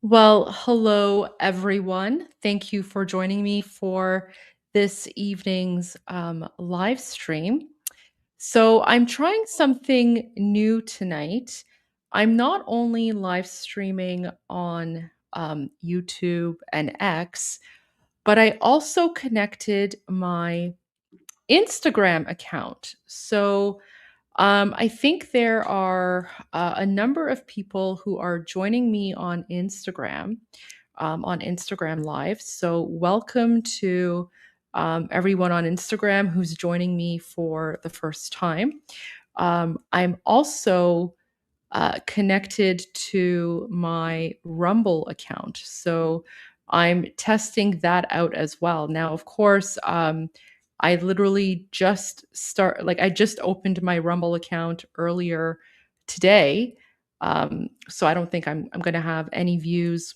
Well, hello, everyone. Thank you for joining me for this evening's live stream. So, I'm trying something new tonight. I'm not only live streaming on YouTube and X, but I also connected my Instagram account. So, I think there are a number of people who are joining me on Instagram Live. So, welcome to everyone on Instagram who's joining me for the first time. I'm also connected to my Rumble account. So, I'm testing that out as well. Now, of course, I literally I just opened my Rumble account earlier today. So I don't think I'm going to have any views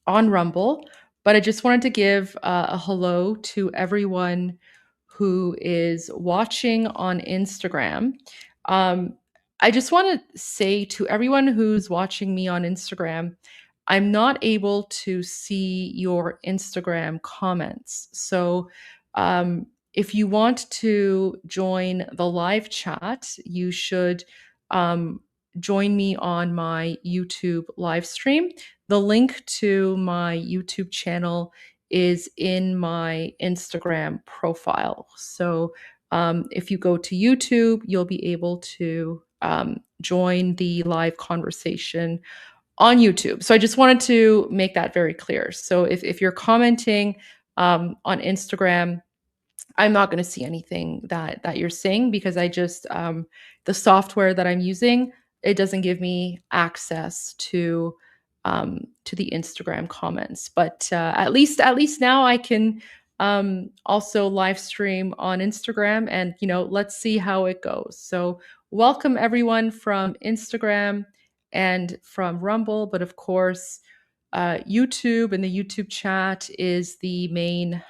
on Rumble, but I just wanted to give a hello to everyone who is watching on Instagram. Um, I just want to say to everyone who's watching me on Instagram, I'm not able to see your Instagram comments. So if you want to join the live chat, you should um, join me on my YouTube live stream. The link to my YouTube channel is in my Instagram profile. So if you go to YouTube, you'll be able to join the live conversation on YouTube. So I just wanted to make that very clear. So if you're commenting on Instagram, I'm not going to see anything that you're saying because I just the software that I'm using, it doesn't give me access to the Instagram comments. But at least now I can also live stream on Instagram, and let's see how it goes. So welcome everyone from Instagram and from Rumble, but of course. YouTube and the YouTube chat is the main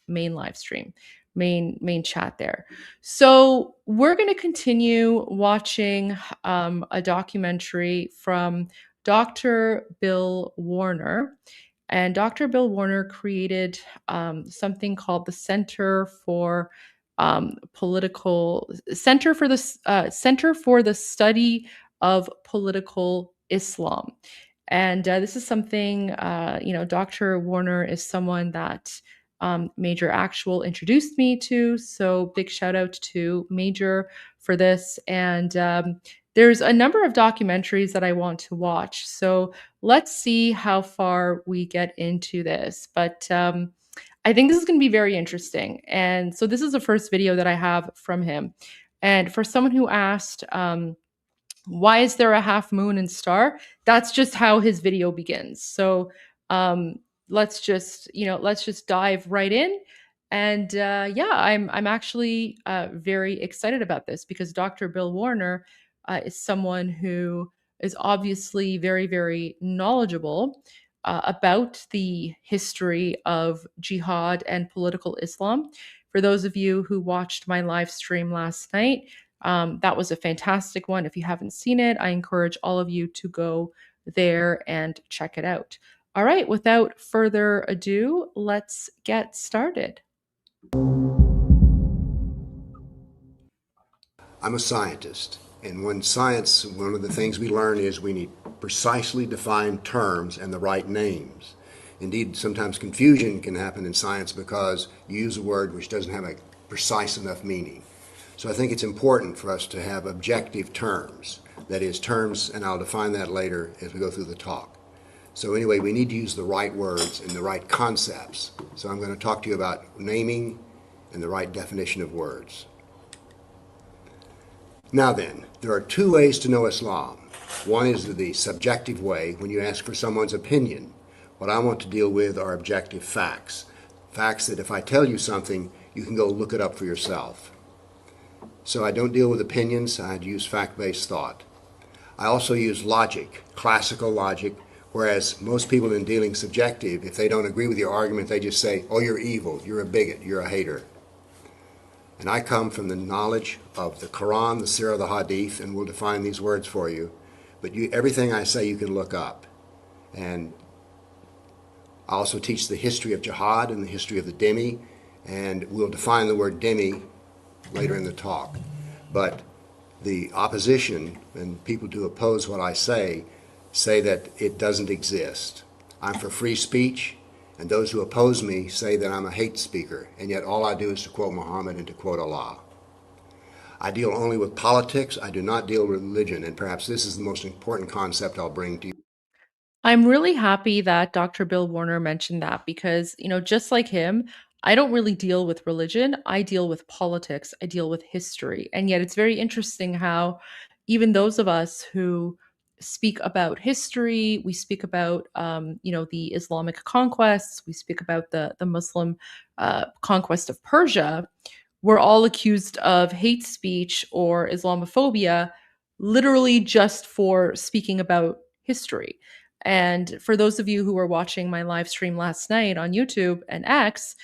live stream, main chat there. So we're going to continue watching a documentary from Dr. Bill Warner. And Dr. Bill Warner created something called the Center for the Study of Political Islam. And this is something, Dr. Warner is someone that Major Actual introduced me to. So big shout out to Major for this. And there's a number of documentaries that I want to watch. So let's see how far we get into this. But I think this is going to be very interesting. And so this is the first video that I have from him. And for someone who asked, why is there a half moon and star? That's just how his video begins. So um, let's just dive right in. And yeah, I'm actually very excited about this because Dr. Bill Warner is someone who is obviously very, very knowledgeable about the history of jihad and political Islam. For those of you who watched my live stream last night, that was a fantastic one. If you haven't seen it, I encourage all of you to go there and check it out. All right, without further ado, let's get started. I'm a scientist, and when science, one of the things we learn is we need precisely defined terms and the right names. Indeed, sometimes confusion can happen in science because you use a word which doesn't have a precise enough meaning. So I think it's important for us to have objective terms. That is, terms, and I'll define that later as we go through the talk. So anyway, we need to use the right words and the right concepts. So I'm going to talk to you about naming and the right definition of words. Now then, there are two ways to know Islam. One is the subjective way, when you ask for someone's opinion. What I want to deal with are objective facts. Facts that if I tell you something, you can go look it up for yourself. So I don't deal with opinions, I use fact-based thought. I also use logic, classical logic, whereas most people in dealing subjective, if they don't agree with your argument, they just say, oh, you're evil, you're a bigot, you're a hater. And I come from the knowledge of the Quran, the Sirah, the Hadith, and we'll define these words for you. But everything I say you can look up. And I also teach the history of Jihad and the history of the dhimmi, and we'll define the word dhimmi later in the talk. But the opposition and people who oppose what I say that it doesn't exist. I'm for free speech. And those who oppose me say that I'm a hate speaker, and yet all I do is to quote Muhammad and to quote Allah. I deal only with politics. I do not deal with religion, and perhaps this is the most important concept I'll bring to you. I'm really happy that Dr. Bill Warner mentioned that because, just like him, I don't really deal with religion. I deal with politics. I deal with history. And yet it's very interesting how even those of us who speak about history, we speak about, the Islamic conquests, we speak about the Muslim conquest of Persia, we're all accused of hate speech or Islamophobia, literally just for speaking about history. And for those of you who were watching my live stream last night on YouTube and X,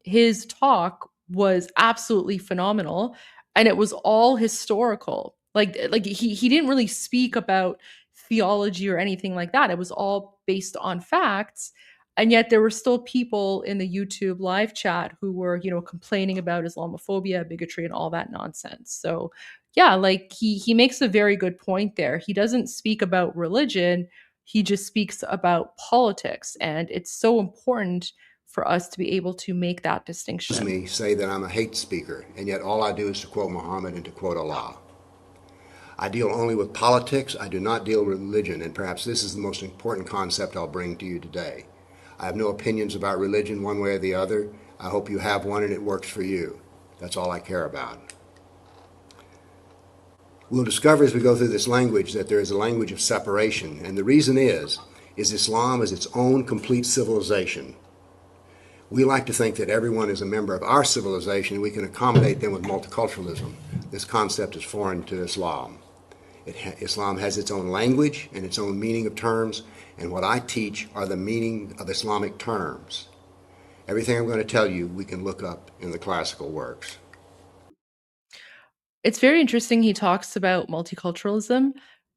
his talk was absolutely phenomenal, and it was all historical. Like he didn't really speak about theology or anything like that. It was all based on facts. And yet there were still people in the YouTube live chat who were, complaining about Islamophobia, bigotry, and all that nonsense. So yeah, like he makes a very good point there. He doesn't speak about religion, he just speaks about politics. And it's so important for us to be able to make that distinction. Me say that I'm a hate speaker, and yet all I do is to quote Muhammad and to quote Allah. I deal only with politics. I do not deal with religion, and perhaps this is the most important concept I'll bring to you today. I have no opinions about religion one way or the other. I hope you have one and it works for you. That's all I care about. We'll discover as we go through this language that there is a language of separation, and the reason is Islam is its own complete civilization. We like to think that everyone is a member of our civilization and we can accommodate them with multiculturalism. This concept is foreign to Islam. Islam has its own language and its own meaning of terms, and what I teach are the meaning of Islamic terms. Everything I'm going to tell you we can look up in the classical works. It's very interesting he talks about multiculturalism.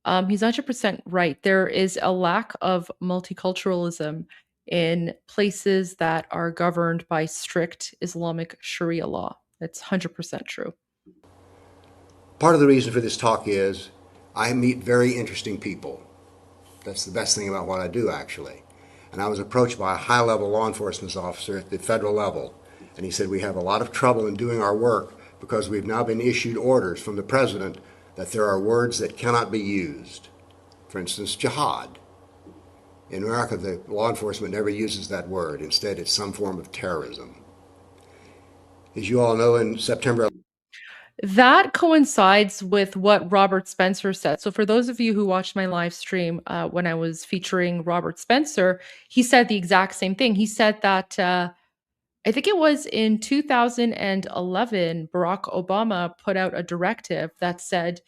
He's 100% right. There is a lack of multiculturalism in places that are governed by strict Islamic Sharia law. It's 100% true. Part of the reason for this talk is I meet very interesting people. That's the best thing about what I do, actually. And I was approached by a high level law enforcement officer at the federal level, and he said, "We have a lot of trouble in doing our work because we've now been issued orders from the president that there are words that cannot be used. For instance, jihad. In America, the law enforcement never uses that word. Instead, it's some form of terrorism." As you all know, in September, That coincides with what Robert Spencer said. So, for those of you who watched my live stream when I was featuring Robert Spencer, he said the exact same thing. He said that I think it was in 2011, Barack Obama put out a directive that said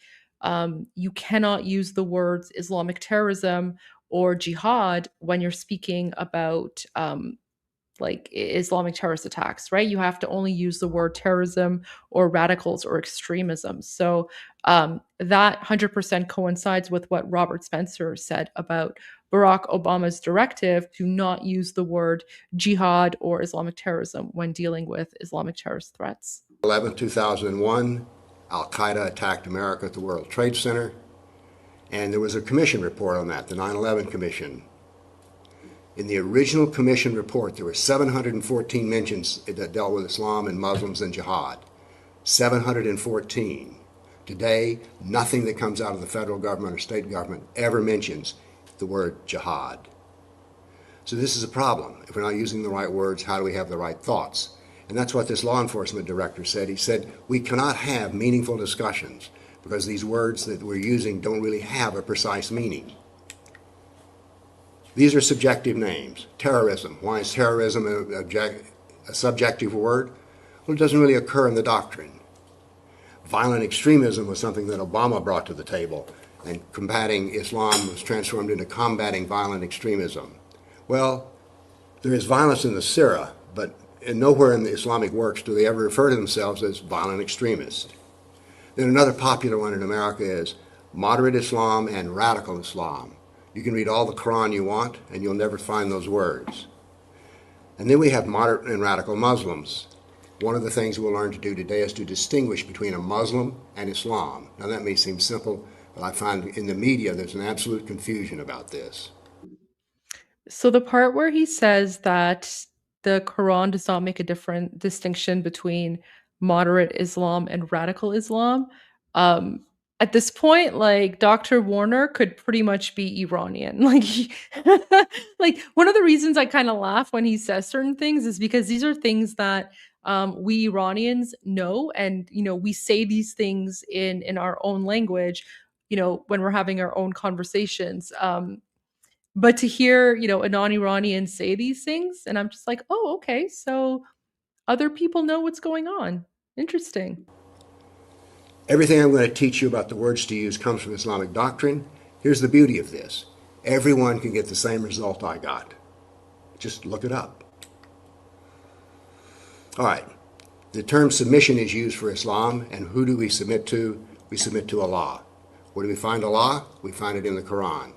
you cannot use the words Islamic terrorism or jihad when you're speaking about like Islamic terrorist attacks, right? You have to only use the word terrorism or radicals or extremism. So that 100% coincides with what Robert Spencer said about Barack Obama's directive to not use the word jihad or Islamic terrorism when dealing with Islamic terrorist threats. 11, 2001, Al Qaeda attacked America at the World Trade Center, and there was a commission report on that, the 9/11 Commission. In the original commission report, there were 714 mentions that dealt with Islam and Muslims and jihad. 714. Today, nothing that comes out of the federal government or state government ever mentions the word jihad. So this is a problem. If we're not using the right words, how do we have the right thoughts? And that's what this law enforcement director said. He said, we cannot have meaningful discussions because these words that we're using don't really have a precise meaning. These are subjective names. Terrorism. Why is terrorism a subjective word? Well, it doesn't really occur in the doctrine. Violent extremism was something that Obama brought to the table, and combating Islam was transformed into combating violent extremism. Well, there is violence in the Sirah, but nowhere in the Islamic works do they ever refer to themselves as violent extremists. Then another popular one in America is moderate Islam and radical Islam. You can read all the Quran you want, and you'll never find those words. And then we have moderate and radical Muslims. One of the things we'll learn to do today is to distinguish between a Muslim and Islam. Now that may seem simple, but I find in the media there's an absolute confusion about this. So the part where he says that the Quran does not make a different distinction between moderate Islam and radical Islam, um, at this point, like Dr. Warner could pretty much be Iranian. Like one of the reasons I kind of laugh when he says certain things is because these are things that we Iranians know, and we say these things in our own language, when we're having our own conversations. But to hear, a non-Iranian say these things, and I'm just like, "Oh, okay, so other people know what's going on. Interesting." Everything I'm going to teach you about the words to use comes from Islamic doctrine. Here's the beauty of this. Everyone can get the same result I got. Just look it up. All right. The term submission is used for Islam, and who do we submit to? We submit to Allah. Where do we find Allah? We find it in the Quran.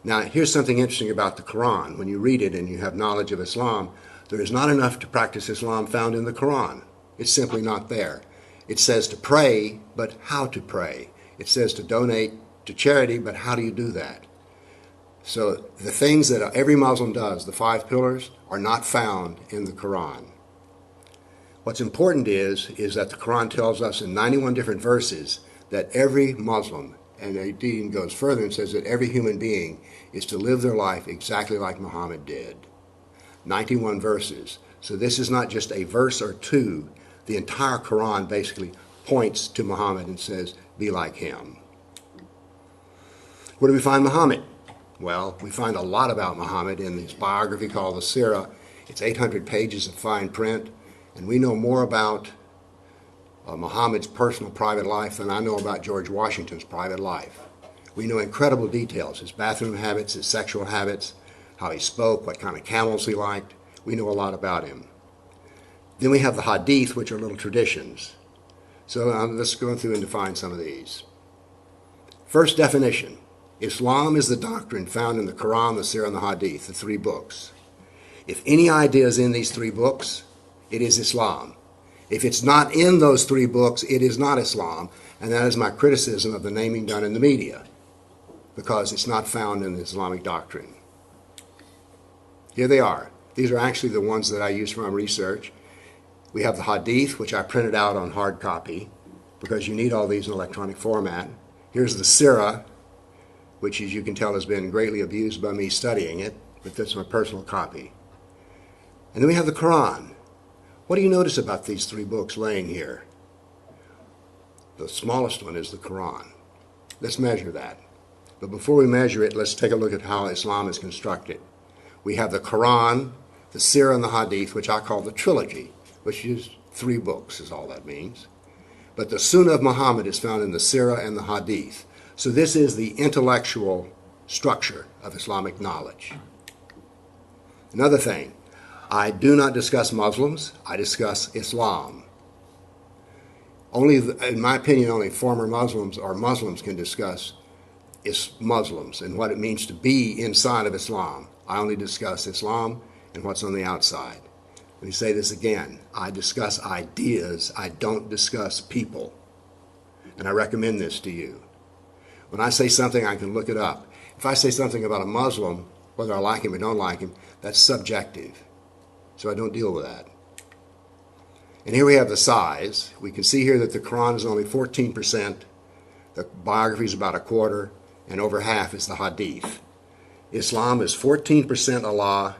Now, here's something interesting about the Quran. When you read it and you have knowledge of Islam, there is not enough to practice Islam found in the Quran. It's simply not there. It says to pray, but how to pray. It says to donate to charity, but how do you do that? So the things that every Muslim does, the 5 pillars, are not found in the Quran. What's important is that the Quran tells us in 91 different verses that every Muslim, and it even goes further and says that every human being is to live their life exactly like Muhammad did. 91 verses. So this is not just a verse or two. The entire Quran basically points to Muhammad and says, be like him. Where do we find Muhammad? Well, we find a lot about Muhammad in his biography called the Sirah. It's 800 pages of fine print, and we know more about Muhammad's personal private life than I know about George Washington's private life. We know incredible details, his bathroom habits, his sexual habits, how he spoke, what kind of camels he liked. We know a lot about him. Then we have the hadith, which are little traditions. So let's go through and define some of these. First definition: Islam is the doctrine found in the Quran, the Sirah, and the Hadith, the three books. If any idea is in these three books, it is Islam. If it's not in those three books, it is not Islam, and that is my criticism of the naming done in the media, because it's not found in the Islamic doctrine. Here they are. These are actually the ones that I use for my research. We have the Hadith, which I printed out on hard copy, because you need all these in electronic format. Here's the Sirah, which, as you can tell, has been greatly abused by me studying it, but that's my personal copy. And then we have the Quran. What do you notice about these three books laying here? The smallest one is the Quran. Let's measure that. But before we measure it, let's take a look at how Islam is constructed. We have the Quran, the Sirah, and the Hadith, which I call the trilogy, which is three books, is all that means. But the Sunnah of Muhammad is found in the Sirah and the Hadith. So this is the intellectual structure of Islamic knowledge. Another thing, I do not discuss Muslims, I discuss Islam. Only, in my opinion, only former Muslims or Muslims can discuss Muslims and what it means to be inside of Islam. I only discuss Islam and what's on the outside. Let me say this again. I discuss ideas, I don't discuss people. And I recommend this to you. When I say something, I can look it up. If I say something about a Muslim, whether I like him or don't like him, that's subjective. So I don't deal with that. And here we have the size. We can see here that the Quran is only 14%, the biography is about a quarter, and over half is the Hadith. Islam is 14% Allah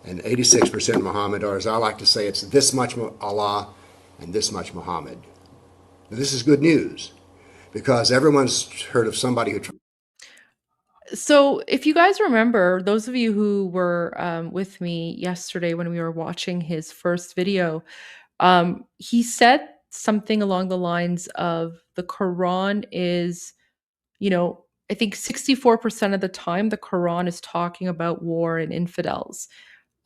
and 86% Muhammad, or as I like to say, it's this much Allah and this much Muhammad. Now, this is good news, because everyone's heard of somebody who... So, if you guys remember, those of you who were with me yesterday when we were watching his first video, he said something along the lines of the Quran is, I think 64% of the time the Quran is talking about war and infidels.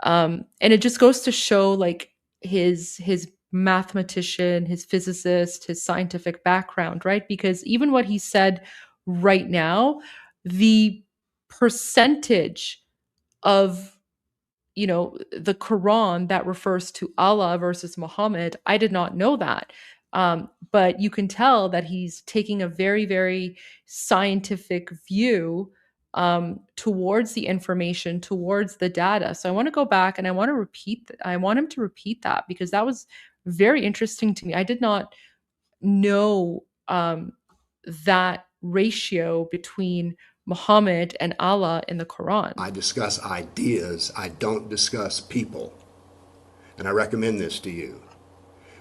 And it just goes to show like his mathematician, his physicist, his scientific background, right? Because even what he said right now, the percentage of the Quran that refers to Allah versus Muhammad, I did not know that. But you can tell that he's taking a very, very scientific view towards the information, towards the data. So I want to go back and I want to I want him to repeat that because that was very interesting to me. I did not know that ratio between Muhammad and Allah in the Quran. I discuss ideas, I don't discuss people. And I recommend this to you.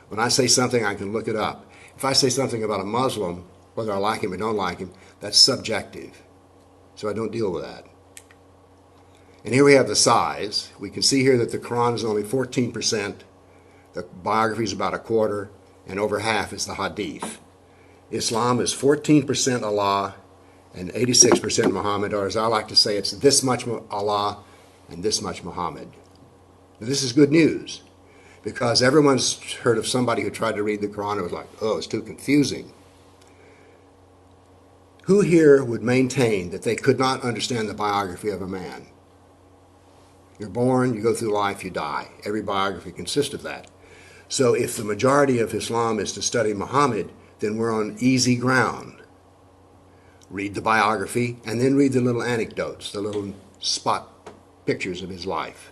When I say something, I can look it up. If I say something about a Muslim, whether I like him or don't like him, that's subjective. So I don't deal with that. And here we have the size. We can see here that the Quran is only 14%, the biography is about a quarter, and over half is the Hadith. Islam is 14% Allah and 86% Muhammad, or as I like to say, it's this much Allah and this much Muhammad. Now, this is good news, because everyone's heard of somebody who tried to read the Quran and was like, oh, it's too confusing. Who here would maintain that they could not understand the biography of a man? You're born, you go through life, you die. Every biography consists of that. So if the majority of Islam is to study Muhammad, then we're on easy ground. Read the biography, and then read the little anecdotes, the little spot pictures of his life.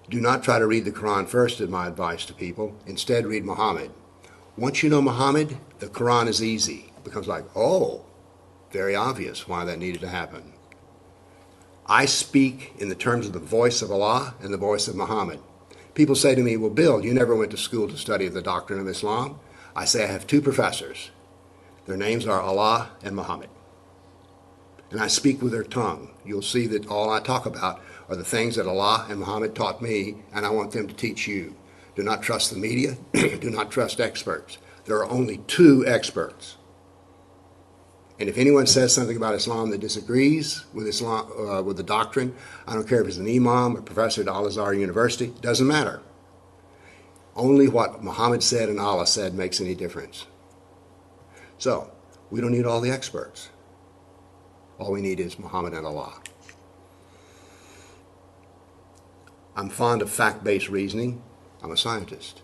Do not try to read the Quran first, is my advice to people. Instead, read Muhammad. Once you know Muhammad, the Quran is easy. It becomes like, oh, very obvious why that needed to happen. I speak in the terms of the voice of Allah and the voice of Muhammad. People say to me, well, Bill, you never went to school to study the doctrine of Islam. I say I have two professors. Their names are Allah and Muhammad. And I speak with their tongue. You'll see that all I talk about are the things that Allah and Muhammad taught me, and I want them to teach you. Do not trust the media. Do not trust experts. There are only two experts. And if anyone says something about Islam that disagrees with Islam, with the doctrine, I don't care if it's an imam or professor at Al-Azhar University, it doesn't matter. Only what Muhammad said and Allah said makes any difference. So, We don't need all the experts. All we need is Muhammad and Allah. I'm fond of fact-based reasoning. I'm a scientist.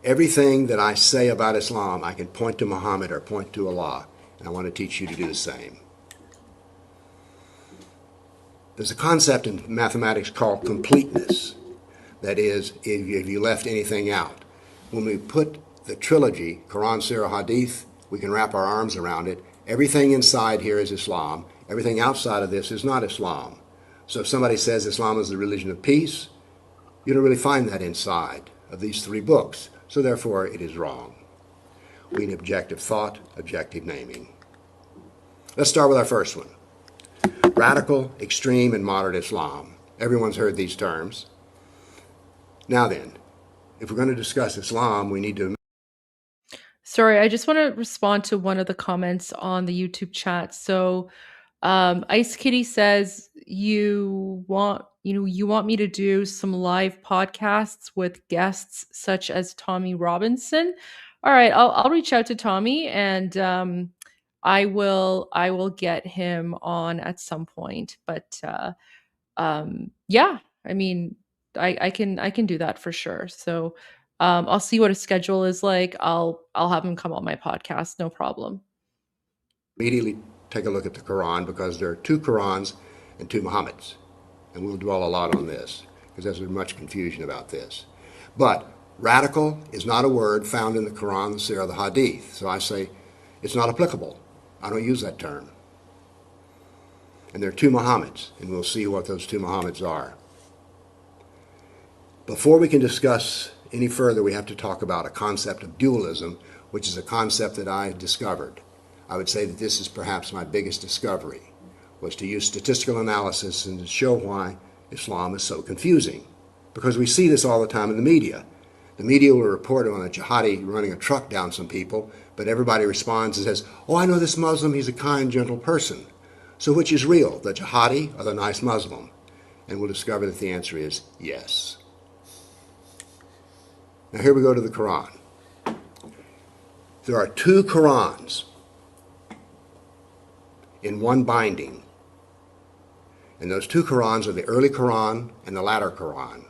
Everything that I say about Islam, I can point to Muhammad or point to Allah, and I want to teach you to do the same. There's a concept in mathematics called completeness. That is, if you left anything out. When we put the trilogy, Quran, Surah, Hadith, we can wrap our arms around it. Everything inside here is Islam. Everything outside of this is not Islam. So if somebody says Islam is the religion of peace, you don't really find that inside of these three books. So therefore, it is wrong. We need objective thought, objective naming. Let's start with our first one. Radical, extreme, and moderate Islam. Everyone's heard these terms. Now then, if we're going to discuss Islam, we need to... Sorry, I just want to respond to one of the comments on the YouTube chat. So, Ice Kitty says you want me to do some live podcasts with guests such as Tommy Robinson. All right, I'll reach out to Tommy and I will get him on at some point. But yeah, I mean, I can do that for sure. So I'll see what his schedule is like. I'll have him come on my podcast, no problem. immediately take a look at the Quran because there are two Qurans and two Muhammads. And we'll dwell a lot on this because there's much confusion about this. But radical is not a word found in the Quran, the Surah, the Hadith. So I say it's not applicable. I don't use that term. And there are two Muhammads, and we'll see what those two Muhammads are. Before we can discuss any further, we have to talk about a concept of dualism, which is a concept that I discovered. I would say that this is perhaps my biggest discovery, was to use statistical analysis and to show why Islam is so confusing. Because we see this all the time in the media. The media will report on a jihadi running a truck down some people, but everybody responds and says, oh, I know this Muslim, he's a kind, gentle person. So which is real, the jihadi or the nice Muslim? And we'll discover that the answer is yes. Now here we go to the Quran. There are two Qurans in one binding. And those two Qurans are the early Quran and the latter Quran.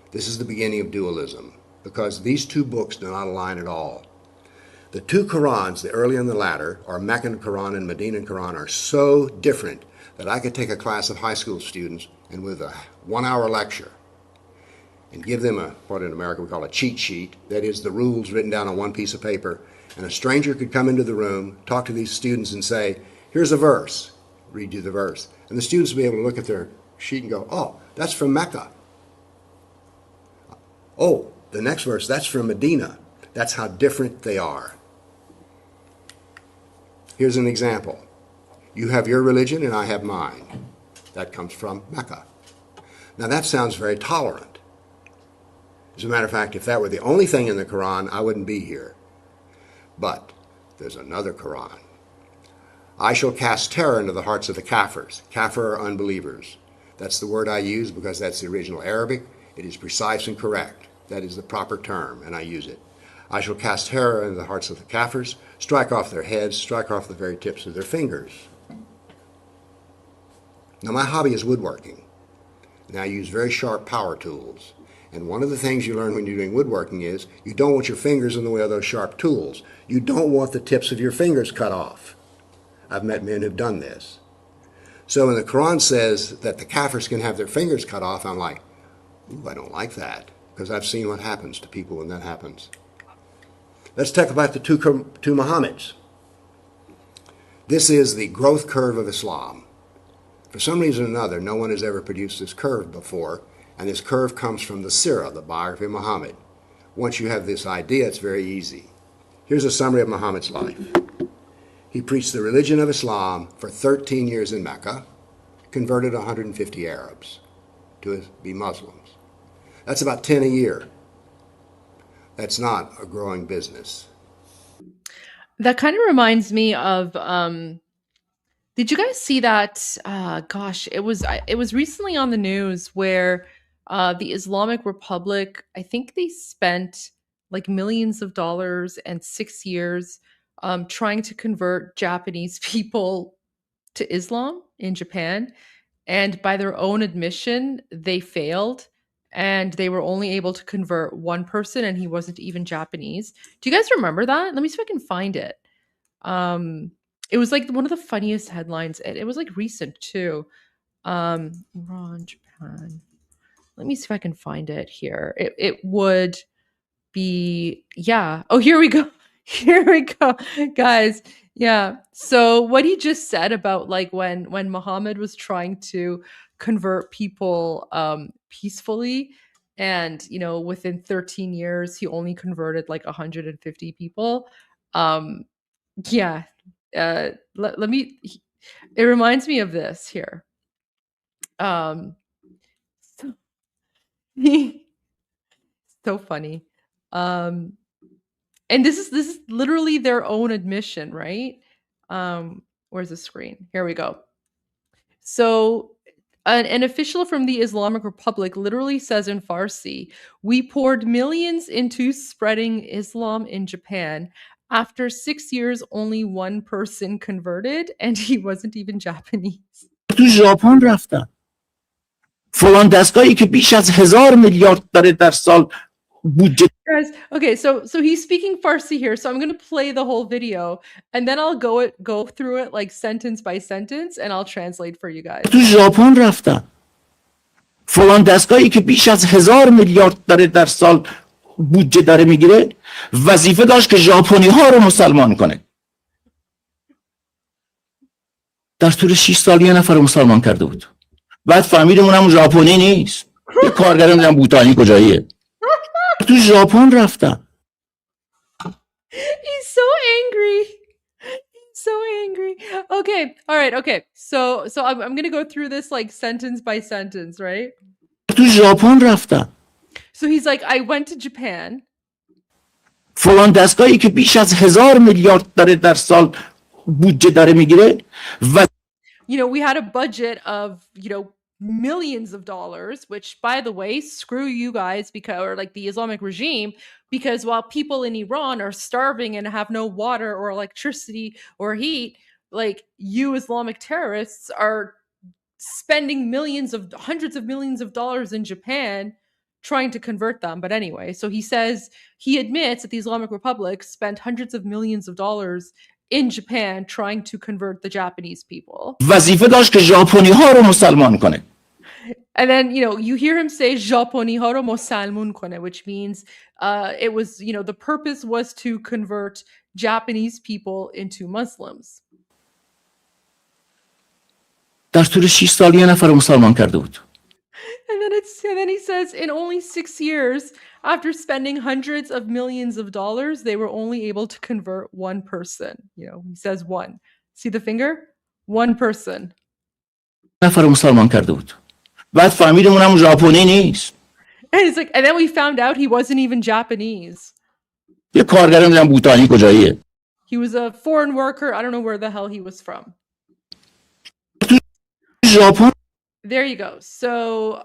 This is the beginning of dualism, because these two books do not align at all. The two Qurans, the early and the latter, or Meccan Quran and Medinan Quran, are so different that I could take a class of high school students and with a 1-hour lecture and give them what in America we call a cheat sheet, that is the rules written down on one piece of paper, and a stranger could come into the room, talk to these students and say, here's a verse, read you the verse. And the students would be able to look at their sheet and go, oh, that's from Mecca. Oh, the next verse, that's from Medina. That's how different they are. Here's an example. You have your religion and I have mine. That comes from Mecca. Now that sounds very tolerant. As a matter of fact, if that were the only thing in the Quran, I wouldn't be here. But there's another Quran. I shall cast terror into the hearts of the kafirs. Kafir are unbelievers. That's the word I use because that's the original Arabic. It is precise and correct. That is the proper term, and I use it. I shall cast terror into the hearts of the kafirs, strike off their heads, strike off the very tips of their fingers. Now my hobby is woodworking, and I use very sharp power tools. And one of the things you learn when you're doing woodworking is you don't want your fingers in the way of those sharp tools. You don't want the tips of your fingers cut off. I've met men who've done this. So when the Quran says that the kafirs can have their fingers cut off, I'm like, ooh, I don't like that, because I've seen what happens to people when that happens. Let's talk about the two Muhammads. This is the growth curve of Islam. For some reason or another, no one has ever produced this curve before, and this curve comes from the Sirah, the biography of Muhammad. Once you have this idea, it's very easy. Here's a summary of Muhammad's life. He preached the religion of Islam for 13 years in Mecca, converted 150 Arabs to be Muslims. That's about 10 a year. That's not a growing business. That kind of reminds me of did you guys see that gosh, it was recently on the news where the Islamic Republic, I think they spent like millions of dollars and 6 years trying to convert Japanese people to Islam in Japan. And by their own admission, they failed and they were only able to convert one person, and he wasn't even Japanese. Do you guys remember that? Let me see if I can find it. Um, it was like one of the funniest headlines. It was like recent too. Iran, Japan. Let me see if I can find it here. It would be, yeah. Oh, here we go. Here we go, guys. Yeah. So what he just said about like when Muhammad was trying to convert people peacefully, and within 13 years he only converted like 150 people. Um yeah. Let me, it reminds me of this here. Um so, so funny. Um and this is literally their own admission, right? Where's the screen? Here we go. So an official from the Islamic Republic literally says in Farsi, "We poured millions into spreading Islam in Japan. After 6 years, only one person converted, and he wasn't even Japanese." تو ژاپن رفتم فلان دستگاهی که بیش از 1000 میلیارد داره در سال بودجه. Guys, okay, so he's speaking Farsi here, so I'm gonna play the whole video, and then I'll go through it like sentence by sentence, and I'll translate for you guys. تو ژاپن رفتم فلان دستگاهی که بیش از 1000 میلیارد داره در سال بودجه داره میگیره وظیفه داشت که ژاپنی ها رو مسلمان کنه. در طول 6 سال یه نفر رو مسلمان کرده بود. بعد فهمیدیم اونم ژاپنی نیست. یه کارگر میگم بوتانی کجاییه. تو ژاپن رفتم. He's so angry. He's so angry. Okay, all right, okay. So I'm gonna go through this like sentence by sentence, right? تو ژاپن رفتم. So he's like, I went to Japan. فلان دستگاهی که بیش از 1000 میلیارد داره در سال بودجه داره میگیره و We had a budget of, millions of dollars, which by the way, screw you guys, because, or like the Islamic regime, because while people in Iran are starving and have no water or electricity or heat, like you Islamic terrorists are spending hundreds of millions of dollars in Japan trying to convert them. But anyway, so he admits that the Islamic Republic spent hundreds of millions of dollars in Japan trying to convert the Japanese people. وظیفه داشت که ژاپنی ها رو مسلمان کنه. And then, you hear him say Japoni haro mosalmun kone, which means it was, the purpose was to convert Japanese people into Muslims. در طول 6 سال یه نفر رو مسلمان کرده بود. And then he says, in only 6 years, after spending hundreds of millions of dollars, they were only able to convert one person. He says one. See the finger? One person. نفر رو مسلمان کرده بود. بعد فهمیدیم اونم ژاپنی نیست. And it's like, and then we found out he wasn't even Japanese. یه کارگر میگم بوتانی کجاییه. He was a foreign worker. I don't know where the hell he was from. ژاپن There you go. So,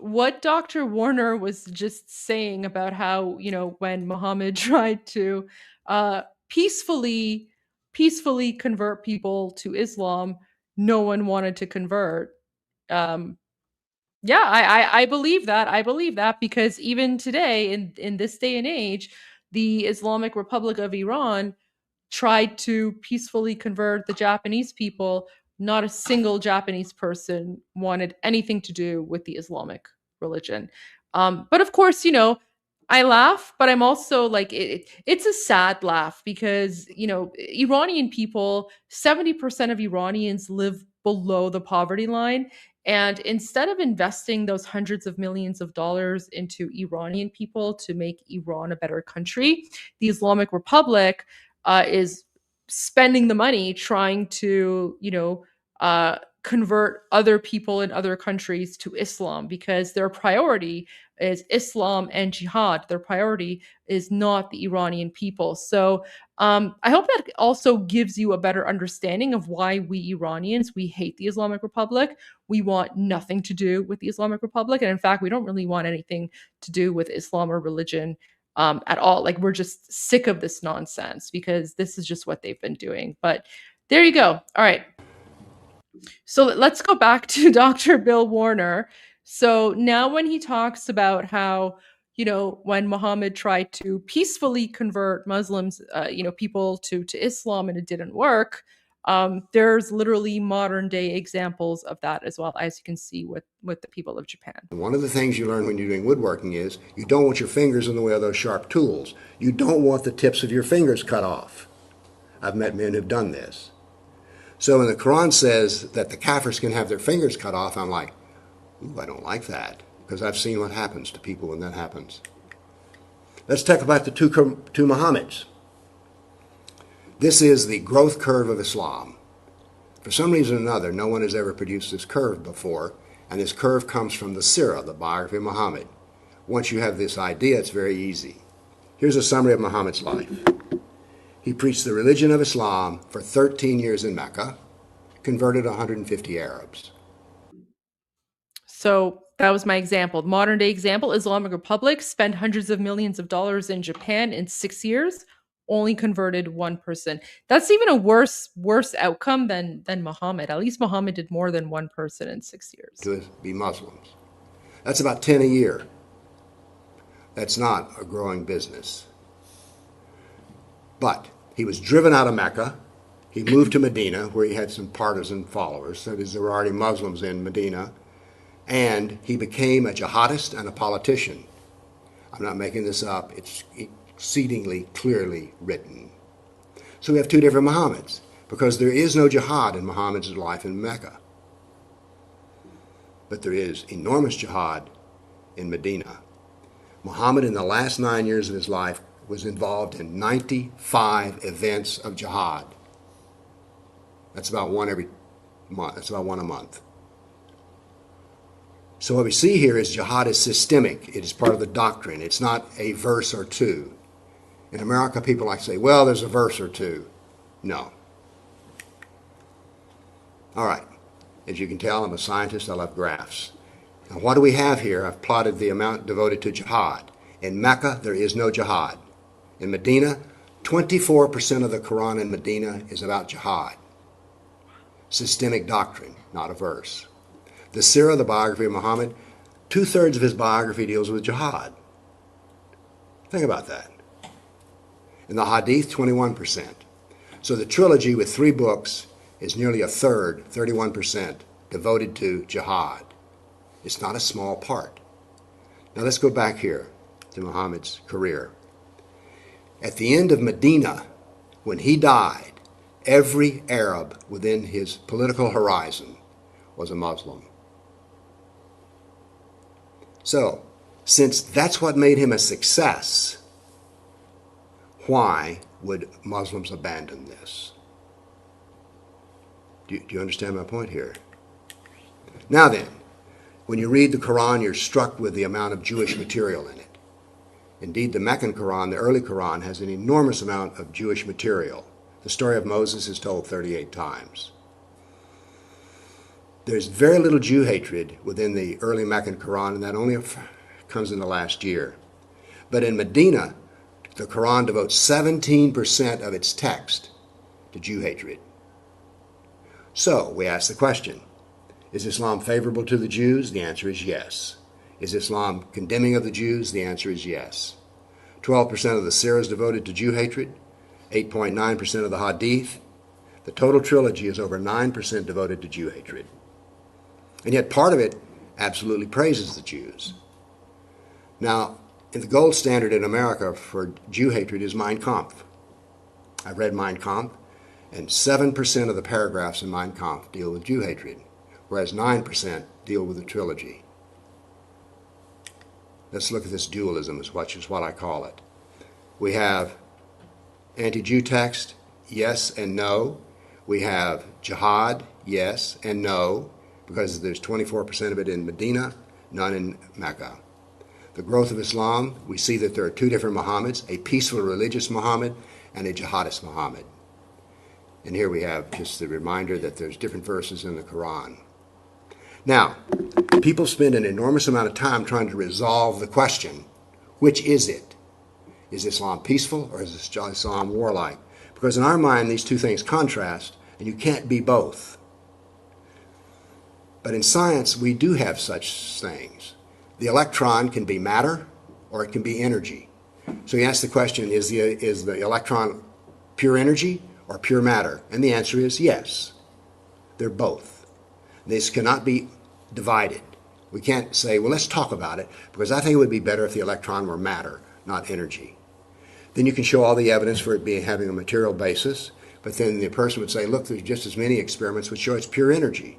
what Dr. Warner was just saying about how, when Muhammad tried to peacefully convert people to Islam, no one wanted to convert. Yeah, I believe that. I believe that because even today, in this day and age, the Islamic Republic of Iran tried to peacefully convert the Japanese people. Not a single Japanese person wanted anything to do with the Islamic religion. But of course, I laugh, but I'm also like, it's a sad laugh because, Iranian people, 70% of Iranians live below the poverty line. And instead of investing those hundreds of millions of dollars into Iranian people to make Iran a better country, the Islamic Republic is spending the money trying to, convert other people in other countries to Islam because their priority is Islam and Jihad. Their priority is not the Iranian people. So I hope that also gives you a better understanding of why we Iranians, we hate the Islamic Republic. We want nothing to do with the Islamic Republic. And in fact, we don't really want anything to do with Islam or religion at all. Like, we're just sick of this nonsense because this is just what they've been doing. But there you go. All right. So let's go back to Dr. Bill Warner. So now, when he talks about how, when Muhammad tried to peacefully convert Muslims, people to Islam, and it didn't work, there's literally modern day examples of that as well, as you can see with the people of Japan. One of the things you learn when you're doing woodworking is you don't want your fingers in the way of those sharp tools. You don't want the tips of your fingers cut off. I've met men who've done this. So when the Quran says that the Kafirs can have their fingers cut off, I'm like, ooh, I don't like that, because I've seen what happens to people when that happens. Let's talk about the two Muhammads. This is the growth curve of Islam. For some reason or another, no one has ever produced this curve before, and this curve comes from the Sirah, the biography of Muhammad. Once you have this idea, it's very easy. Here's a summary of Muhammad's life. He preached the religion of Islam for 13 years in Mecca, converted 150 Arabs. So that was my example. Modern day example, Islamic Republic spent hundreds of millions of dollars in Japan in 6 years, only converted one person. That's even a worse outcome than Muhammad. At least Muhammad did more than one person in 6 years. To be Muslims. That's about 10 a year. That's not a growing business. But he was driven out of Mecca. He moved to Medina, where he had some partisan followers. That is, there were already Muslims in Medina. And he became a jihadist and a politician. I'm not making this up. It's exceedingly clearly written. So we have two different Muhammads, because there is no jihad in Muhammad's life in Mecca. But there is enormous jihad in Medina. Muhammad, in the last 9 years of his life, was involved in 95 events of jihad. That's about one every month. That's about one a month. So what we see here is jihad is systemic. It is part of the doctrine. It's not a verse or two. In America, people like to say, well, there's a verse or two. No. All right. As you can tell, I'm a scientist. I love graphs. Now, what do we have here? I've plotted the amount devoted to jihad. In Mecca, there is no jihad. In Medina, 24% of the Quran in Medina is about jihad. Systemic doctrine, not a verse. The Sirah, the biography of Muhammad, 2/3 of his biography deals with jihad. Think about that. In the Hadith, 21%. So the trilogy with 3 books is nearly a third, 31%, devoted to jihad. It's not a small part. Now let's go back here to Muhammad's career. At the end of Medina, when he died, every Arab within his political horizon was a Muslim. So, since that's what made him a success, why would Muslims abandon this? Do you understand my point here? Now then, when you read the Quran, you're struck with the amount of Jewish material in it. Indeed, the Meccan Quran, the early Quran, has an enormous amount of Jewish material. The story of Moses is told 38 times. There's very little Jew hatred within the early Meccan Quran, and that only comes in the last year. But in Medina, the Quran devotes 17% of its text to Jew hatred. So we ask the question, is Islam favorable to the Jews? The answer is yes. Is Islam condemning of the Jews? The answer is yes. 12% of the Sirah is devoted to Jew hatred, 8.9% of the Hadith. The total trilogy is over 9% devoted to Jew hatred. And yet part of it absolutely praises the Jews. Now, the gold standard in America for Jew hatred is Mein Kampf. I've read Mein Kampf, and 7% of the paragraphs in Mein Kampf deal with Jew hatred, whereas 9% deal with the trilogy. Let's look at this dualism, which is what I call it. We have anti-Jew text, yes and no. We have jihad, yes and no, because there's 24% of it in Medina, none in Mecca. The growth of Islam, we see that there are 2 different Muhammads, a peaceful religious Muhammad and a jihadist Muhammad. And here we have just the reminder that there's different verses in the Quran. Now, people spend an enormous amount of time trying to resolve the question, which is it? Is Islam peaceful or is Islam warlike? Because in our mind, these two things contrast, and you can't be both. But in science, we do have such things. The electron can be matter or it can be energy. So you ask the question, is the electron pure energy or pure matter? And the answer is yes. They're both. This cannot be divided. We can't say, well, let's talk about it, because I think it would be better if the electron were matter, not energy. Then you can show all the evidence for it having a material basis, but then the person would say, look, there's just as many experiments which show it's pure energy.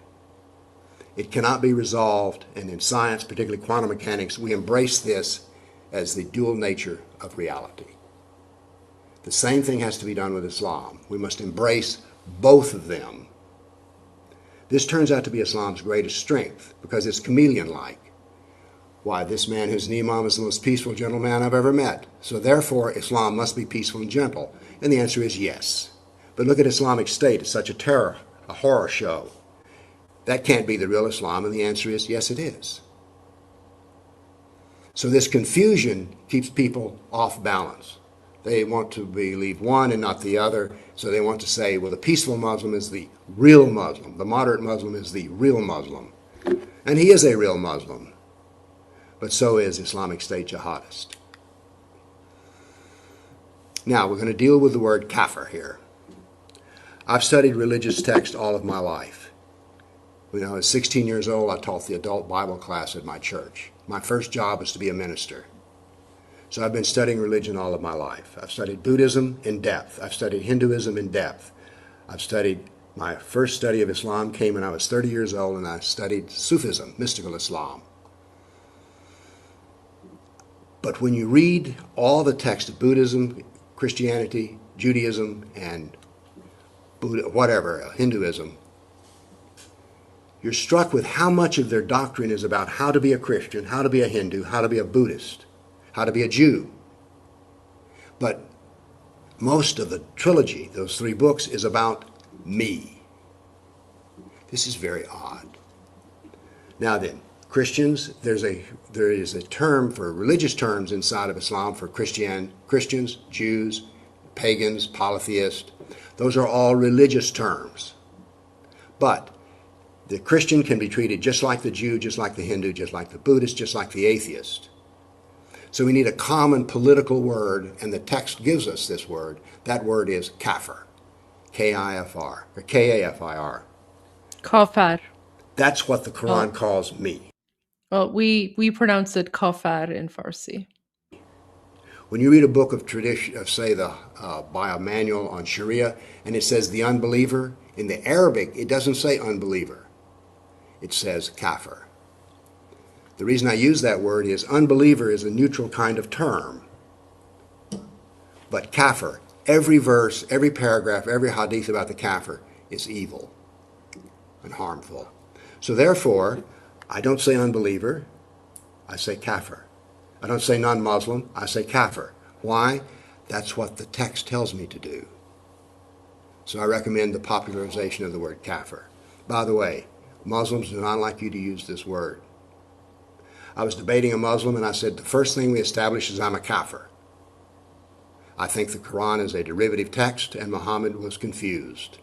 It cannot be resolved, and in science, particularly quantum mechanics, we embrace this as the dual nature of reality. The same thing has to be done with Islam. We must embrace both of them. This turns out to be Islam's greatest strength, because it's chameleon-like. Why, this man who's an imam is the most peaceful, gentle man I've ever met. So therefore, Islam must be peaceful and gentle. And the answer is yes. But look at Islamic State. It's such a horror show. That can't be the real Islam, and the answer is yes, it is. So this confusion keeps people off balance. They want to believe one and not the other, so they want to say, well, the peaceful Muslim is the real Muslim. The moderate Muslim is the real Muslim. And he is a real Muslim. But so is Islamic State jihadist. Now, we're going to deal with the word kafir here. I've studied religious text all of my life. When I was 16 years old, I taught the adult Bible class at my church. My first job was to be a minister. So I've been studying religion all of my life. I've studied Buddhism in depth. I've studied Hinduism in depth. My first study of Islam came when I was 30 years old, and I studied Sufism, mystical Islam. But when you read all the text of Buddhism, Christianity, Judaism, and Hinduism, you're struck with how much of their doctrine is about how to be a Christian, how to be a Hindu, how to be a Buddhist, how to be a Jew. But most of the trilogy, those 3 books, is about me. This is very odd. Now then, Christians, there is a term for religious terms inside of Islam for Christians, Jews, pagans, polytheists. Those are all religious terms. But the Christian can be treated just like the Jew, just like the Hindu, just like the Buddhist, just like the atheist. So we need a common political word, and the text gives us this word. That word is kafir, K-I-F-R, or K-A-F-I-R. Kafir. That's what the Quran calls me. Well, we pronounce it kafir in Farsi. When you read a book of tradition, say by a manual on Sharia, and it says the unbeliever, in the Arabic it doesn't say unbeliever. It says kafir. The reason I use that word is unbeliever is a neutral kind of term. But kafir, every verse, every paragraph, every hadith about the kafir is evil and harmful. So therefore, I don't say unbeliever, I say kafir. I don't say non-Muslim, I say kafir. Why? That's what the text tells me to do. So I recommend the popularization of the word kafir. By the way, Muslims do not like you to use this word. I was debating a Muslim, and I said, the first thing we establish is I'm a kafir. I think the Quran is a derivative text, and Muhammad was confused.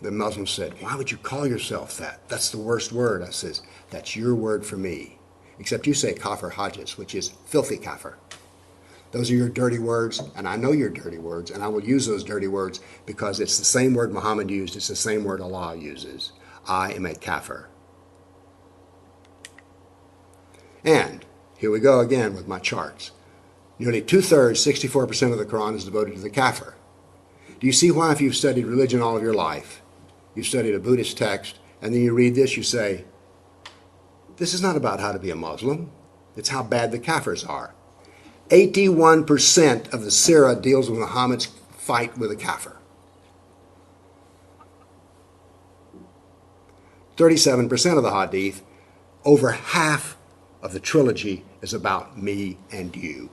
The Muslim said, why would you call yourself that? That's the worst word. I says, that's your word for me. Except you say kafir hajjis, which is filthy kafir. Those are your dirty words, and I know your dirty words, and I will use those dirty words because it's the same word Muhammad used, it's the same word Allah uses. I am a kafir. And here we go again with my charts. Nearly 2/3, 64% of the Quran is devoted to the kafir. Do you see why if you've studied religion all of your life, you've studied a Buddhist text, and then you read this, you say, this is not about how to be a Muslim. It's how bad the kafirs are. 81% of the Sirah deals with Muhammad's fight with the kafir. 37% of the hadith, over half of the trilogy is about me and you.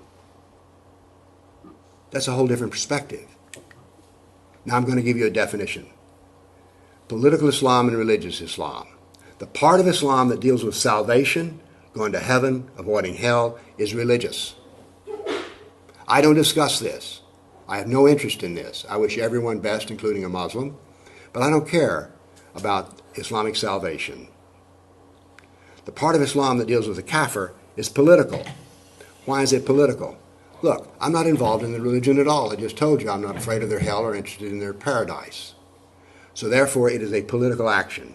That's a whole different perspective. Now I'm going to give you a definition. Political Islam and religious Islam. The part of Islam that deals with salvation, going to heaven, avoiding hell, is religious. I don't discuss this. I have no interest in this. I wish everyone best, including a Muslim, but I don't care about Islamic salvation. The part of Islam that deals with the kafir is political. Why is it political? Look, I'm not involved in the religion at all. I just told you I'm not afraid of their hell or interested in their paradise. So therefore, it is a political action.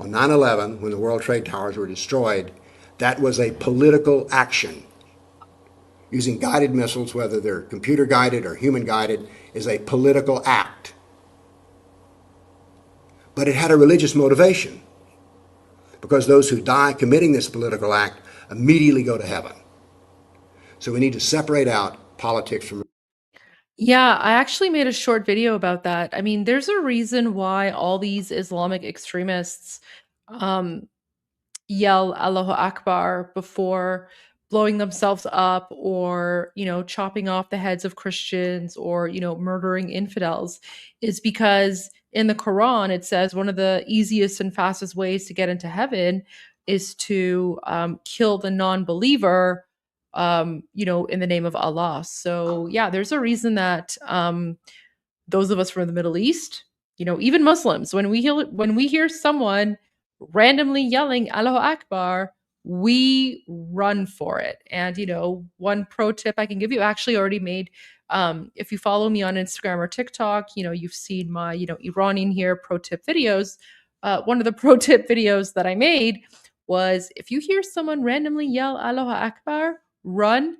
On 9/11, when the World Trade Towers were destroyed, that was a political action. Using guided missiles, whether they're computer guided or human guided, is a political act. But it had a religious motivation, because those who die committing this political act immediately go to heaven. So we need to separate out politics from. Yeah, I actually made a short video about that. I mean, there's a reason why all these Islamic extremists um, yell Allahu Akbar before blowing themselves up or, chopping off the heads of Christians or, murdering infidels is because in the Quran it says one of the easiest and fastest ways to get into heaven is to kill the non-believer, in the name of Allah. So yeah, there's a reason that those of us from the Middle East, even Muslims, when we hear someone randomly yelling Allahu Akbar, we run for it. And one pro tip I can give you, I actually already made. If you follow me on Instagram or TikTok, you've seen my Iranian here pro tip videos. One of the pro tip videos that I made was if you hear someone randomly yell Allahu Akbar, run,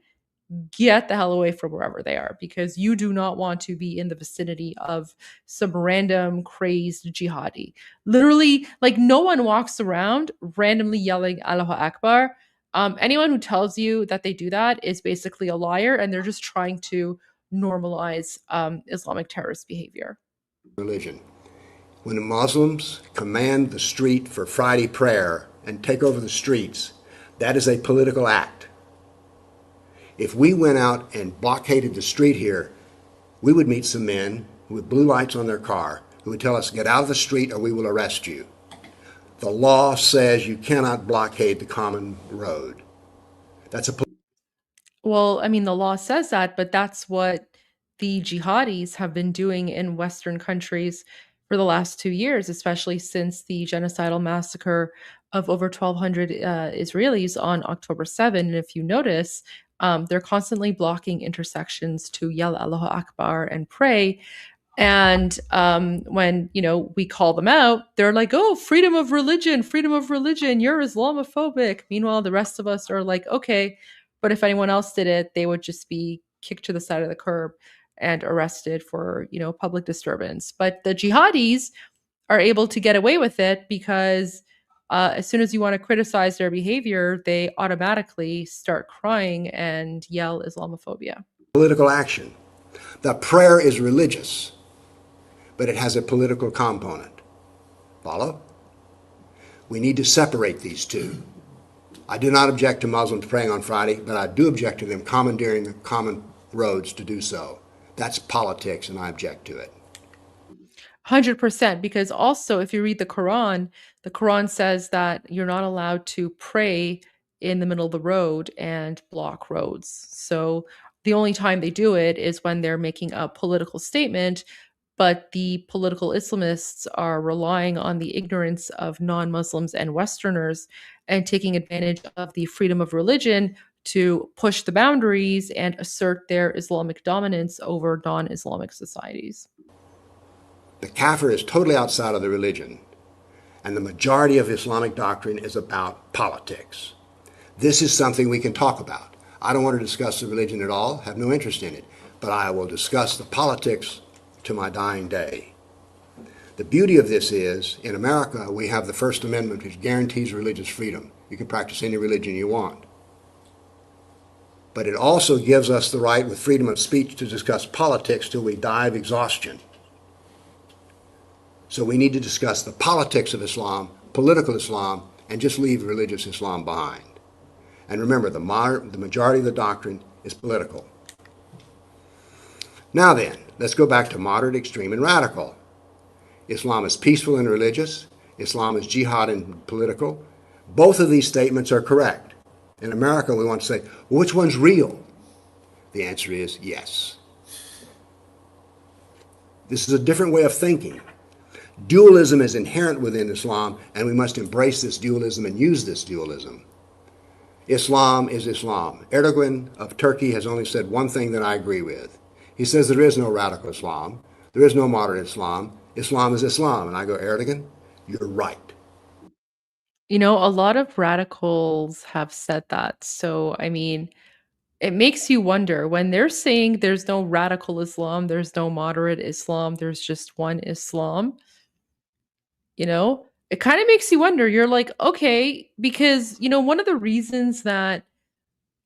get the hell away from wherever they are, because you do not want to be in the vicinity of some random crazed jihadi. Literally, like, no one walks around randomly yelling Allahu Akbar. Anyone who tells you that they do that is basically a liar, and they're just trying to normalize Islamic terrorist behavior. Religion. When the Muslims command the street for Friday prayer and take over the streets, that is a political act. If we went out and blockaded the street here, we would meet some men with blue lights on their car who would tell us, get out of the street or we will arrest you. The law says you cannot blockade the common road. That's a Well, I mean, the law says that, but that's what the jihadis have been doing in Western countries for the last 2 years, especially since the genocidal massacre of over 1,200 Israelis on October 7. And if you notice, they're constantly blocking intersections to yell Allahu Akbar and pray. And when we call them out, they're like, "Oh, freedom of religion, freedom of religion. You're Islamophobic." Meanwhile, the rest of us are like, "Okay," but if anyone else did it, they would just be kicked to the side of the curb and arrested for public disturbance. But the jihadis are able to get away with it because as soon as you want to criticize their behavior, they automatically start crying and yell Islamophobia. political action. The prayer is religious, but it has a political component. Follow? We need to separate these two. I do not object to Muslims praying on Friday, but I do object to them commandeering the common roads to do so. That's politics, and I object to it. 100%, because also if you read the Quran says that you're not allowed to pray in the middle of the road and block roads. So the only time they do it is when they're making a political statement, but the political Islamists are relying on the ignorance of non-Muslims and Westerners and taking advantage of the freedom of religion to push the boundaries and assert their Islamic dominance over non-Islamic societies. The kafir is totally outside of the religion, and the majority of Islamic doctrine is about politics. This is something we can talk about. I don't want to discuss the religion at all, have no interest in it, but I will discuss the politics to my dying day. The beauty of this is, in America, we have the First Amendment, which guarantees religious freedom. You can practice any religion you want. But it also gives us the right, with freedom of speech, to discuss politics till we die of exhaustion. So we need to discuss the politics of Islam, political Islam, and just leave religious Islam behind. And remember, the majority of the doctrine is political. Now then, let's go back to moderate, extreme, and radical. Islam is peaceful and religious. Islam is jihad and political. Both of these statements are correct. In America, we want to say, well, which one's real? The answer is yes. This is a different way of thinking. Dualism is inherent within Islam, and we must embrace this dualism and use this dualism. Islam is Islam. Erdogan of Turkey has only said one thing that I agree with. He says there is no radical Islam. There is no moderate Islam. Islam is Islam. And I go, Erdogan, you're right. You know, a lot of radicals have said that. So, I mean, it makes you wonder when they're saying there's no radical Islam, there's no moderate Islam, there's just one Islam, you know, it kind of makes you wonder. You're like, okay, because, you know, one of the reasons that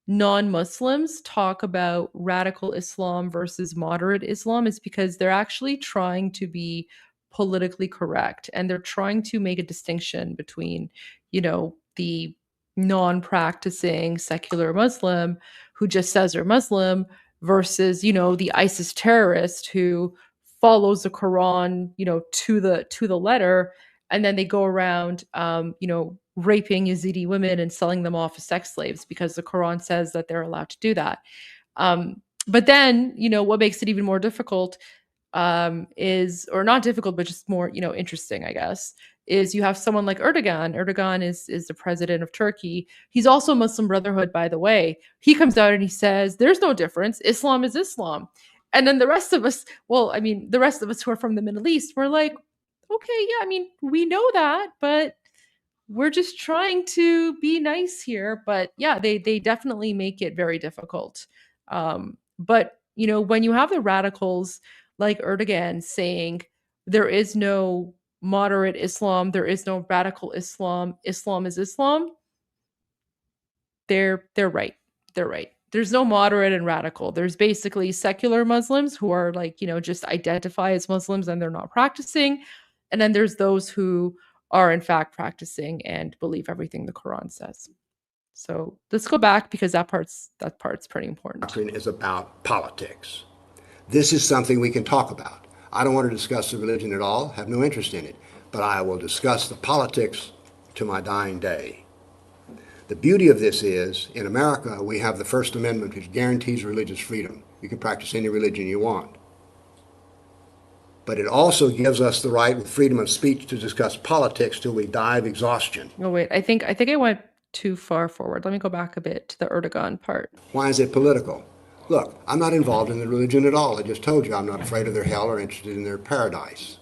non-Muslims talk about radical Islam versus moderate Islam is because they're actually trying to be politically correct and they're trying to make a distinction between, you know, the non-practicing secular Muslim who just says they're Muslim versus, you know, the ISIS terrorist who follows the Quran, you know, to the letter, and then they go around, you know, raping Yazidi women and selling them off as sex slaves because the Quran says that they're allowed to do that. But then, you know, what makes it even more difficult is, or not difficult, but just more, you know, interesting, I guess, is you have someone like Erdogan. Erdogan is the president of Turkey. He's also Muslim Brotherhood, by the way. He comes out and he says, "There's no difference. Islam is Islam." And then the rest of us, well, I mean, the rest of us who are from the Middle East, we're like, okay, yeah, I mean, we know that, but we're just trying to be nice here. But yeah, they definitely make it very difficult. But you know, when you have the radicals like Erdogan saying there is no moderate Islam, there is no radical Islam, Islam is Islam, they're right. They're right. There's no moderate and radical. There's basically secular Muslims who are like, you know, just identify as Muslims and they're not practicing. And then there's those who are in fact practicing and believe everything the Quran says. So let's go back because that part's pretty important. Doctrine is about politics. This is something we can talk about. I don't want to discuss the religion at all, have no interest in it, but I will discuss the politics to my dying day. The beauty of this is, in America, we have the First Amendment, which guarantees religious freedom. You can practice any religion you want. But it also gives us the right with freedom of speech to discuss politics till we die of exhaustion. Oh wait, I think I went too far forward. Let me go back a bit to the Erdogan part. Why is it political? Look, I'm not involved in the religion at all. I just told you I'm not afraid of their hell or interested in their paradise.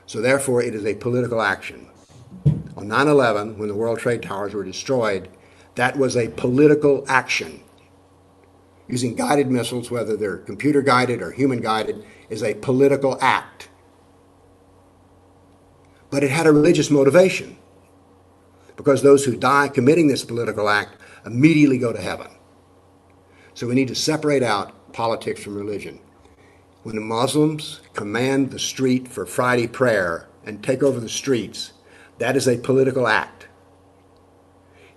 So therefore, it is a political action. On 9/11, when the World Trade Towers were destroyed, that was a political action. Using guided missiles, whether they're computer guided or human guided, is a political act. But it had a religious motivation, because those who die committing this political act immediately go to heaven. So we need to separate out politics from religion. When the Muslims command the street for Friday prayer and take over the streets, that is a political act.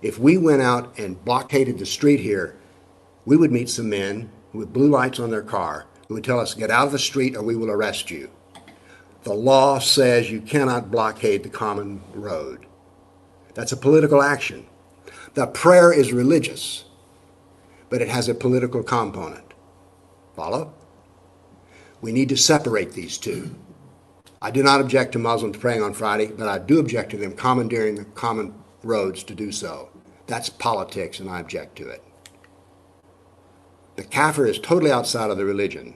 If we went out and blockaded the street here, we would meet some men with blue lights on their car who would tell us, get out of the street or we will arrest you. The law says you cannot blockade the common road. That's a political action. The prayer is religious, but it has a political component. Follow? We need to separate these two. I do not object to Muslims praying on Friday, but I do object to them commandeering the common roads to do so. That's politics, and I object to it. The kafir is totally outside of the religion,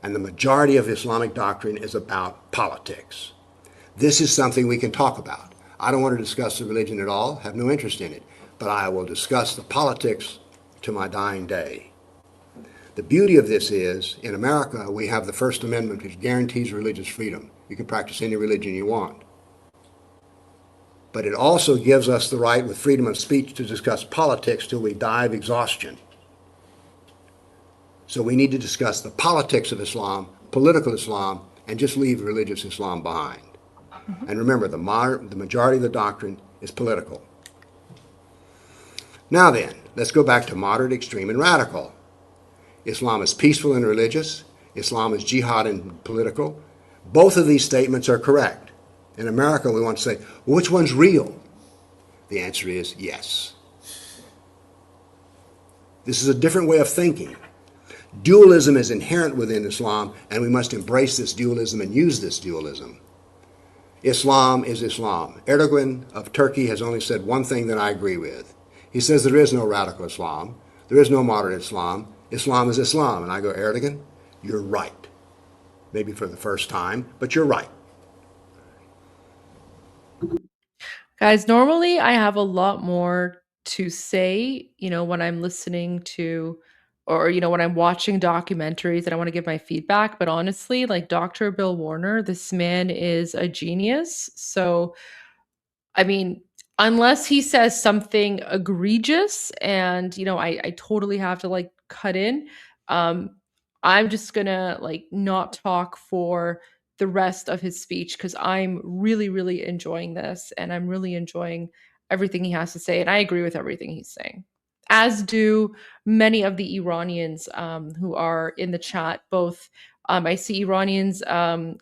and the majority of Islamic doctrine is about politics. This is something we can talk about. I don't want to discuss the religion at all, have no interest in it, but I will discuss the politics to my dying day. The beauty of this is, in America, we have the First Amendment, which guarantees religious freedom. You can practice any religion you want. But it also gives us the right with freedom of speech to discuss politics till we die of exhaustion. So we need to discuss the politics of Islam, political Islam, and just leave religious Islam behind. And remember, the majority of the doctrine is political. Now then, let's go back to moderate, extreme, and radical. Islam is peaceful and religious. Islam is jihad and political. Both of these statements are correct. In America, we want to say, well, which one's real? The answer is yes. This is a different way of thinking. Dualism is inherent within Islam, and we must embrace this dualism and use this dualism. Islam is Islam. Erdogan of Turkey has only said one thing that I agree with. He says there is no radical Islam. There is no moderate Islam. Islam is Islam. And I go, Erdogan, you're right. Maybe for the first time, but you're right. Guys, normally I have a lot more to say, when I'm listening to or, when I'm watching documentaries and I want to give my feedback. But honestly, like Dr. Bill Warner, this man is a genius. So I mean, unless he says something egregious and, I totally have to like cut in, um, I'm just gonna like not talk for the rest of his speech because I'm really, really enjoying this and I'm really enjoying everything he has to say. And I agree with everything he's saying, as do many of the Iranians who are in the chat. Both I see Iranians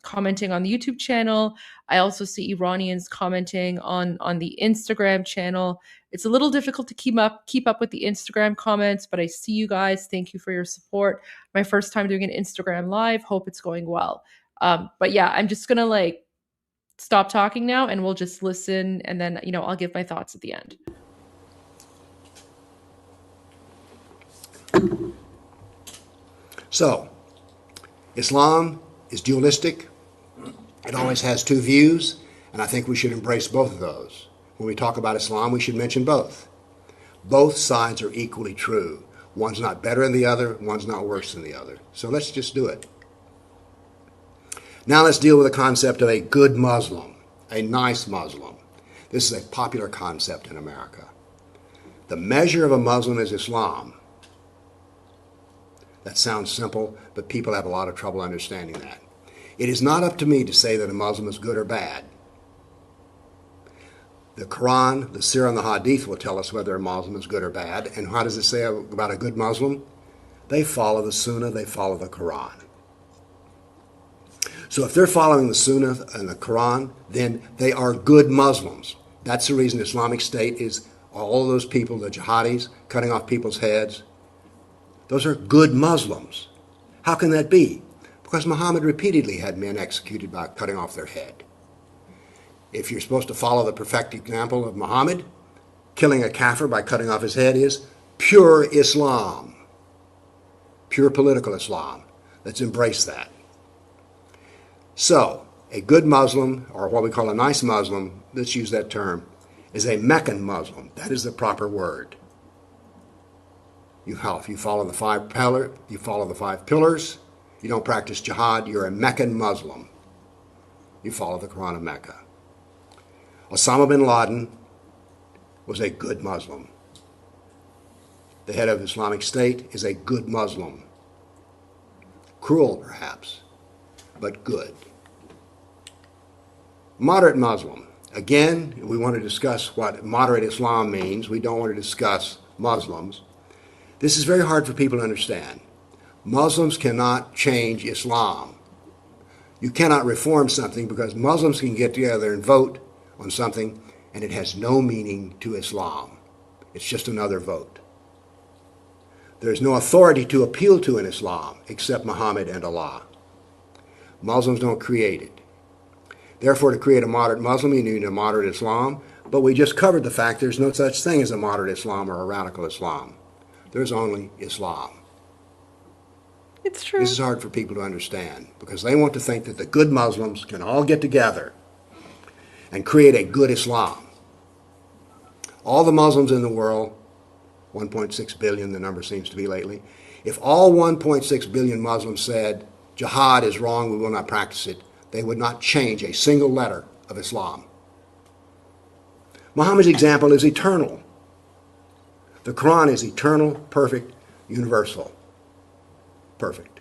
commenting on the YouTube channel. I also see Iranians commenting on the Instagram channel. It's a little difficult to keep up with the Instagram comments, but I see you guys. Thank you for your support. My first time doing an Instagram live. Hope it's going well. But yeah, I'm just gonna like stop talking now, and we'll just listen, and then I'll give my thoughts at the end. So, Islam is dualistic. It always has two views, and I think we should embrace both of those. When we talk about Islam, we should mention both. Both sides are equally true. One's not better than the other, one's not worse than the other. So let's just do it. Now let's deal with the concept of a good Muslim, a nice Muslim. This is a popular concept in America. The measure of a Muslim is Islam. That sounds simple, but people have a lot of trouble understanding that. It is not up to me to say that a Muslim is good or bad. The Quran, the Sirah, and the Hadith will tell us whether a Muslim is good or bad. And how does it say about a good Muslim? They follow the Sunnah, they follow the Quran. So if they're following the Sunnah and the Quran, then they are good Muslims. That's the reason Islamic State is all of those people, the jihadis, cutting off people's heads. Those are good Muslims. How can that be? Because Muhammad repeatedly had men executed by cutting off their head. If you're supposed to follow the perfect example of Muhammad, killing a kafir by cutting off his head is pure Islam, pure political Islam. Let's embrace that. So, a good Muslim, or what we call a nice Muslim, let's use that term, is a Meccan Muslim. That is the proper word. If you follow the five pillars, you don't practice jihad, you're a Meccan Muslim. You follow the Quran of Mecca. Osama bin Laden was a good Muslim. The head of Islamic State is a good Muslim. Cruel, perhaps, but good. Moderate Muslim. Again, we want to discuss what moderate Islam means. We don't want to discuss Muslims. This is very hard for people to understand. Muslims cannot change Islam. You cannot reform something because Muslims can get together and vote on something and it has no meaning to Islam. It's just another vote. There's no authority to appeal to in Islam except Muhammad and Allah. Muslims don't create it. Therefore, to create a moderate Muslim, you need a moderate Islam, but we just covered the fact there's no such thing as a moderate Islam or a radical Islam. There's only Islam. It's true. This is hard for people to understand because they want to think that the good Muslims can all get together and create a good Islam. All the Muslims in the world, 1.6 billion, the number seems to be lately, if all 1.6 billion Muslims said, jihad is wrong, we will not practice it, they would not change a single letter of Islam. Muhammad's example is eternal. The Quran is eternal, perfect, universal. Perfect.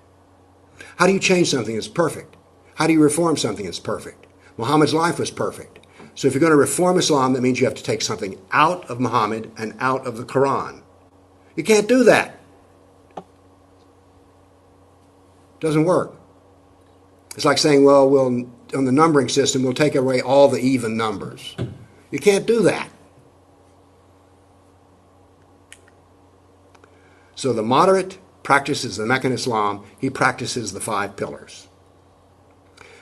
How do you change something that's perfect? How do you reform something that's perfect? Muhammad's life was perfect. So if you're going to reform Islam, that means you have to take something out of Muhammad and out of the Quran. You can't do that. It doesn't work. It's like saying, well, on the numbering system, we'll take away all the even numbers. You can't do that. So the moderate, practices the Meccan Islam, he practices the 5 pillars.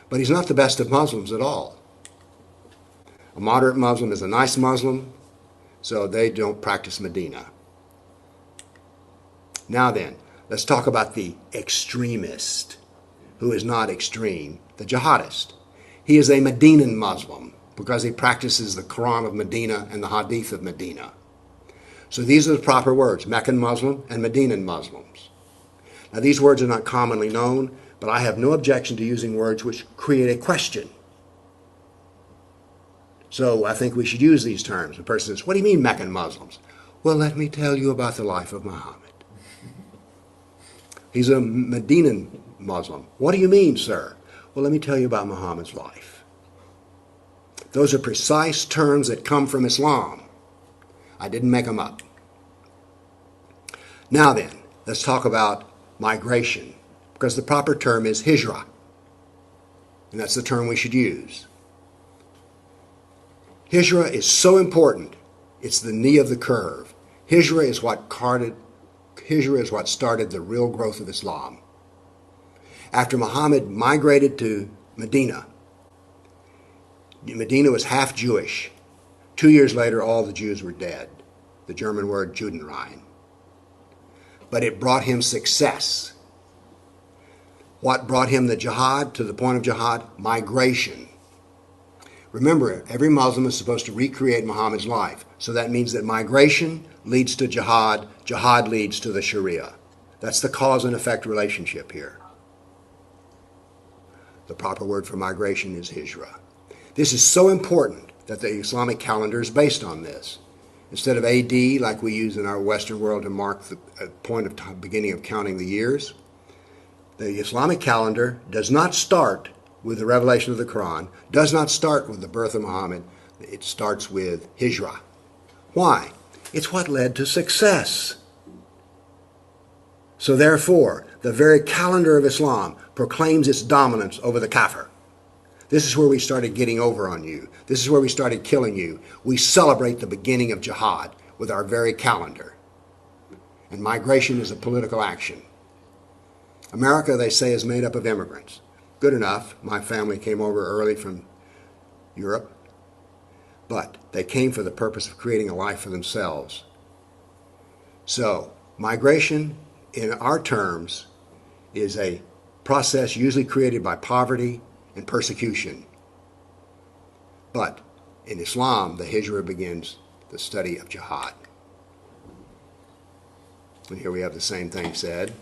But he's not the best of Muslims at all. A moderate Muslim is a nice Muslim, so they don't practice Medina. Now then, let's talk about the extremist, who is not extreme, the jihadist. He is a Medinan Muslim because he practices the Quran of Medina and the Hadith of Medina. So these are the proper words, Meccan Muslim and Medinan Muslims. Now these words are not commonly known, but I have no objection to using words which create a question. So I think we should use these terms. A person says, what do you mean Meccan Muslims? Well, let me tell you about the life of Muhammad. He's a Medinan Muslim. What do you mean, sir? Well, let me tell you about Muhammad's life. Those are precise terms that come from Islam. I didn't make them up. Now then, let's talk about migration, because the proper term is hijrah, and that's the term we should use. Hijrah is so important. It's the knee of the curve. Hijrah is what started the real growth of Islam. After Muhammad migrated to Medina, Medina was half Jewish. 2 years later, all the Jews were dead. The German word Judenrein. But it brought him success. What brought him the jihad to the point of jihad? Migration. Remember, every Muslim is supposed to recreate Muhammad's life. So that means that migration leads to jihad, jihad leads to the Sharia. That's the cause and effect relationship here. The proper word for migration is hijrah. This is so important that the Islamic calendar is based on this. Instead of AD, like we use in our Western world to mark the point of beginning of counting the years, the Islamic calendar does not start with the revelation of the Quran, does not start with the birth of Muhammad. It starts with hijrah. Why? It's what led to success. So therefore, the very calendar of Islam proclaims its dominance over the kafir. This is where we started getting over on you. This is where we started killing you. We celebrate the beginning of jihad with our very calendar. And migration is a political action. America, they say, is made up of immigrants. Good enough. My family came over early from Europe. But they came for the purpose of creating a life for themselves. So, migration, in our terms, is a process usually created by poverty and persecution. But in Islam, the hijrah begins the study of jihad. And here we have the same thing said.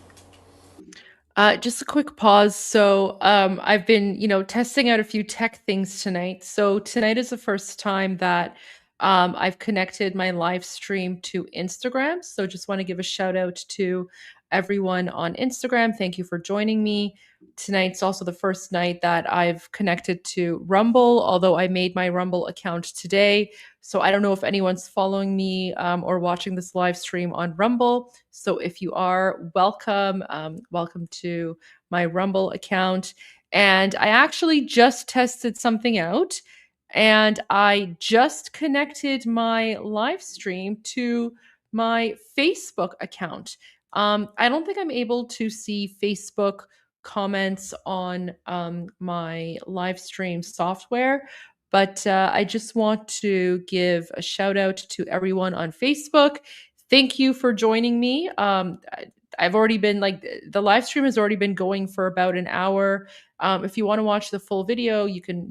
Just a quick pause. So I've been, testing out a few tech things tonight. So tonight is the first time that I've connected my live stream to Instagram. So just want to give a shout out to everyone on Instagram. Thank you for joining me. Tonight's also the first night that I've connected to Rumble, although I made my Rumble account today. So I don't know if anyone's following me or watching this live stream on Rumble. So if you are, welcome. Welcome to my Rumble account. And I actually just tested something out, and I just connected my live stream to my Facebook account. I don't think I'm able to see Facebook comments on my live stream software, but I just want to give a shout out to everyone on Facebook. Thank you for joining me. I've already been the live stream has already been going for about an hour. If you want to watch the full video, you can,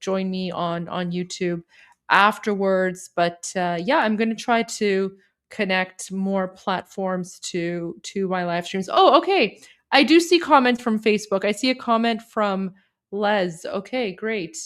join me on YouTube afterwards. But yeah, I'm going to try to connect more platforms to my live streams. Oh, okay. I do see comments from Facebook. I see a comment from Les. Okay, great.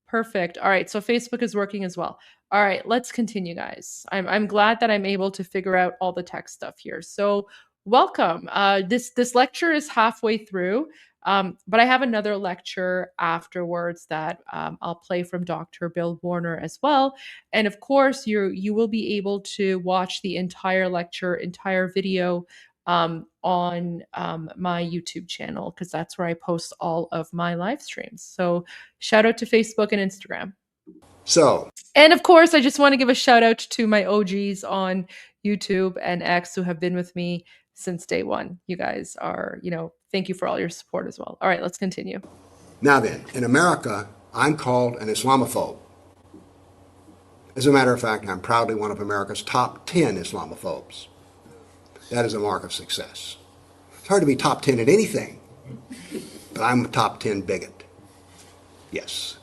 Perfect. All right. So Facebook is working as well. All right, let's continue, guys. I'm glad that I'm able to figure out all the tech stuff here. So welcome. This lecture is halfway through, but I have another lecture afterwards that I'll play from Dr. Bill Warner as well. And of course, you will be able to watch the entire lecture, entire video on my YouTube channel, because that's where I post all of my live streams. So shout out to Facebook and Instagram. So, And of course, I just want to give a shout out to my OGs on YouTube and X who have been with me since day one. You guys are, thank you for all your support as well. All right, let's continue. now then, in America, I'm called an Islamophobe. As a matter of fact, I'm proudly one of America's top 10 Islamophobes. That is a mark of success. It's hard to be top 10 at anything, but I'm a top 10 bigot. Yes.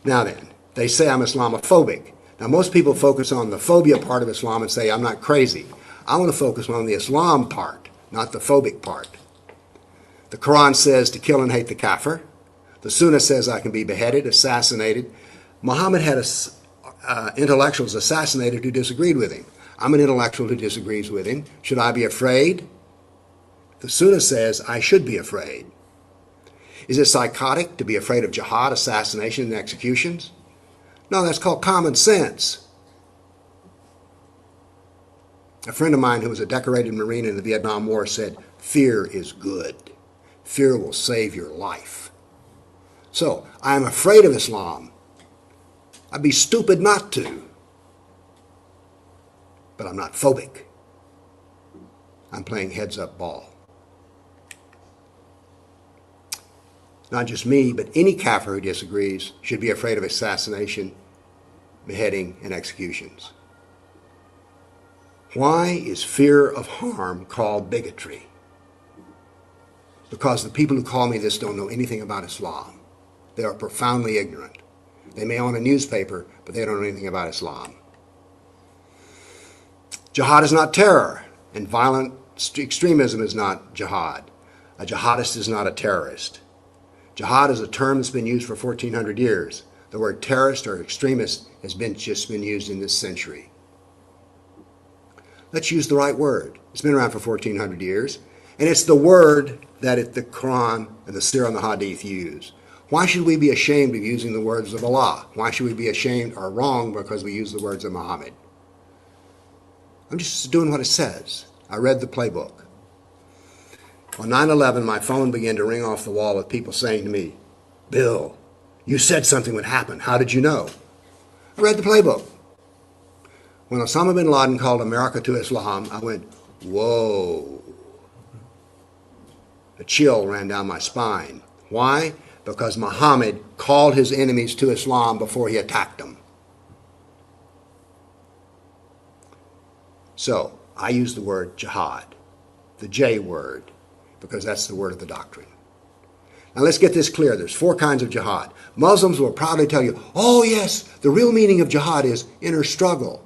Now then, they say I'm Islamophobic. Now, most people focus on the phobia part of Islam and say I'm not crazy. I want to focus on the Islam part, not the phobic part. The Quran says to kill and hate the kafir. The Sunnah says I can be beheaded, assassinated. Muhammad had intellectuals assassinated who disagreed with him. I'm an intellectual who disagrees with him. Should I be afraid? The Sunnah says I should be afraid. Is it psychotic to be afraid of jihad, assassination, and executions? No, that's called common sense. A friend of mine who was a decorated Marine in the Vietnam War said, fear is good. Fear will save your life. So, I'm afraid of Islam. I'd be stupid not to. But I'm not phobic. I'm playing heads-up ball. Not just me, but any kafir who disagrees should be afraid of assassination, beheading, and executions. Why is fear of harm called bigotry? Because the people who call me this don't know anything about Islam. They are profoundly ignorant. They may own a newspaper, but they don't know anything about Islam. Jihad is not terror, and violent extremism is not jihad. A jihadist is not a terrorist. Jihad is a term that's been used for 1,400 years. The word terrorist or extremist has just been used in this century. Let's use the right word. It's been around for 1,400 years, and it's the word that the Quran and the Sirah and the Hadith use. Why should we be ashamed of using the words of Allah? Why should we be ashamed or wrong because we use the words of Muhammad? I'm just doing what it says. I read the playbook. On 9/11, my phone began to ring off the wall with people saying to me, Bill, you said something would happen. How did you know? I read the playbook. When Osama bin Laden called America to Islam, I went, whoa. A chill ran down my spine. Why? Because Muhammad called his enemies to Islam before he attacked them. So, I use the word jihad, the J word, because that's the word of the doctrine. Now let's get this clear. There's 4 kinds of jihad. Muslims will proudly tell you, oh yes, the real meaning of jihad is inner struggle.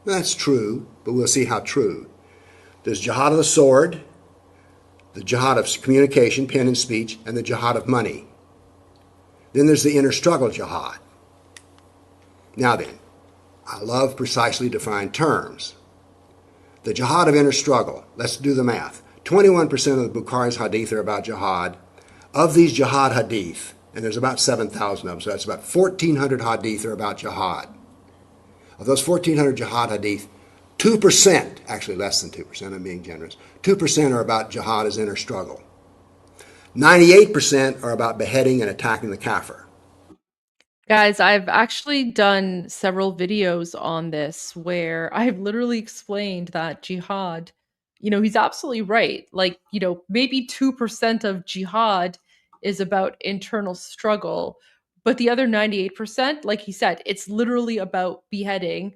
That's true, but we'll see how true. There's jihad of the sword, the jihad of communication, pen and speech, and the jihad of money. Then there's the inner struggle jihad. Now then, I love precisely defined terms. The jihad of inner struggle, let's do the math. 21% of the Bukhari's hadith are about jihad. Of these jihad hadith, and there's about 7,000 of them, so that's about 1,400 hadith are about jihad. Of those 1,400 jihad hadith, 2%, actually less than 2%, I'm being generous, 2% are about jihad as inner struggle. 98% are about beheading and attacking the kafir. Guys, I've actually done several videos on this where I've literally explained that jihad, he's absolutely right. Like, maybe 2% of jihad is about internal struggle, but the other 98%, like he said, it's literally about beheading.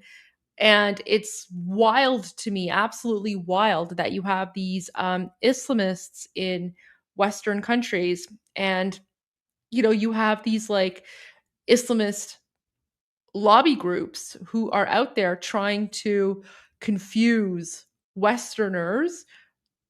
And it's wild to me, absolutely wild, that you have these Islamists in Western countries and, you have these like Islamist lobby groups who are out there trying to confuse Westerners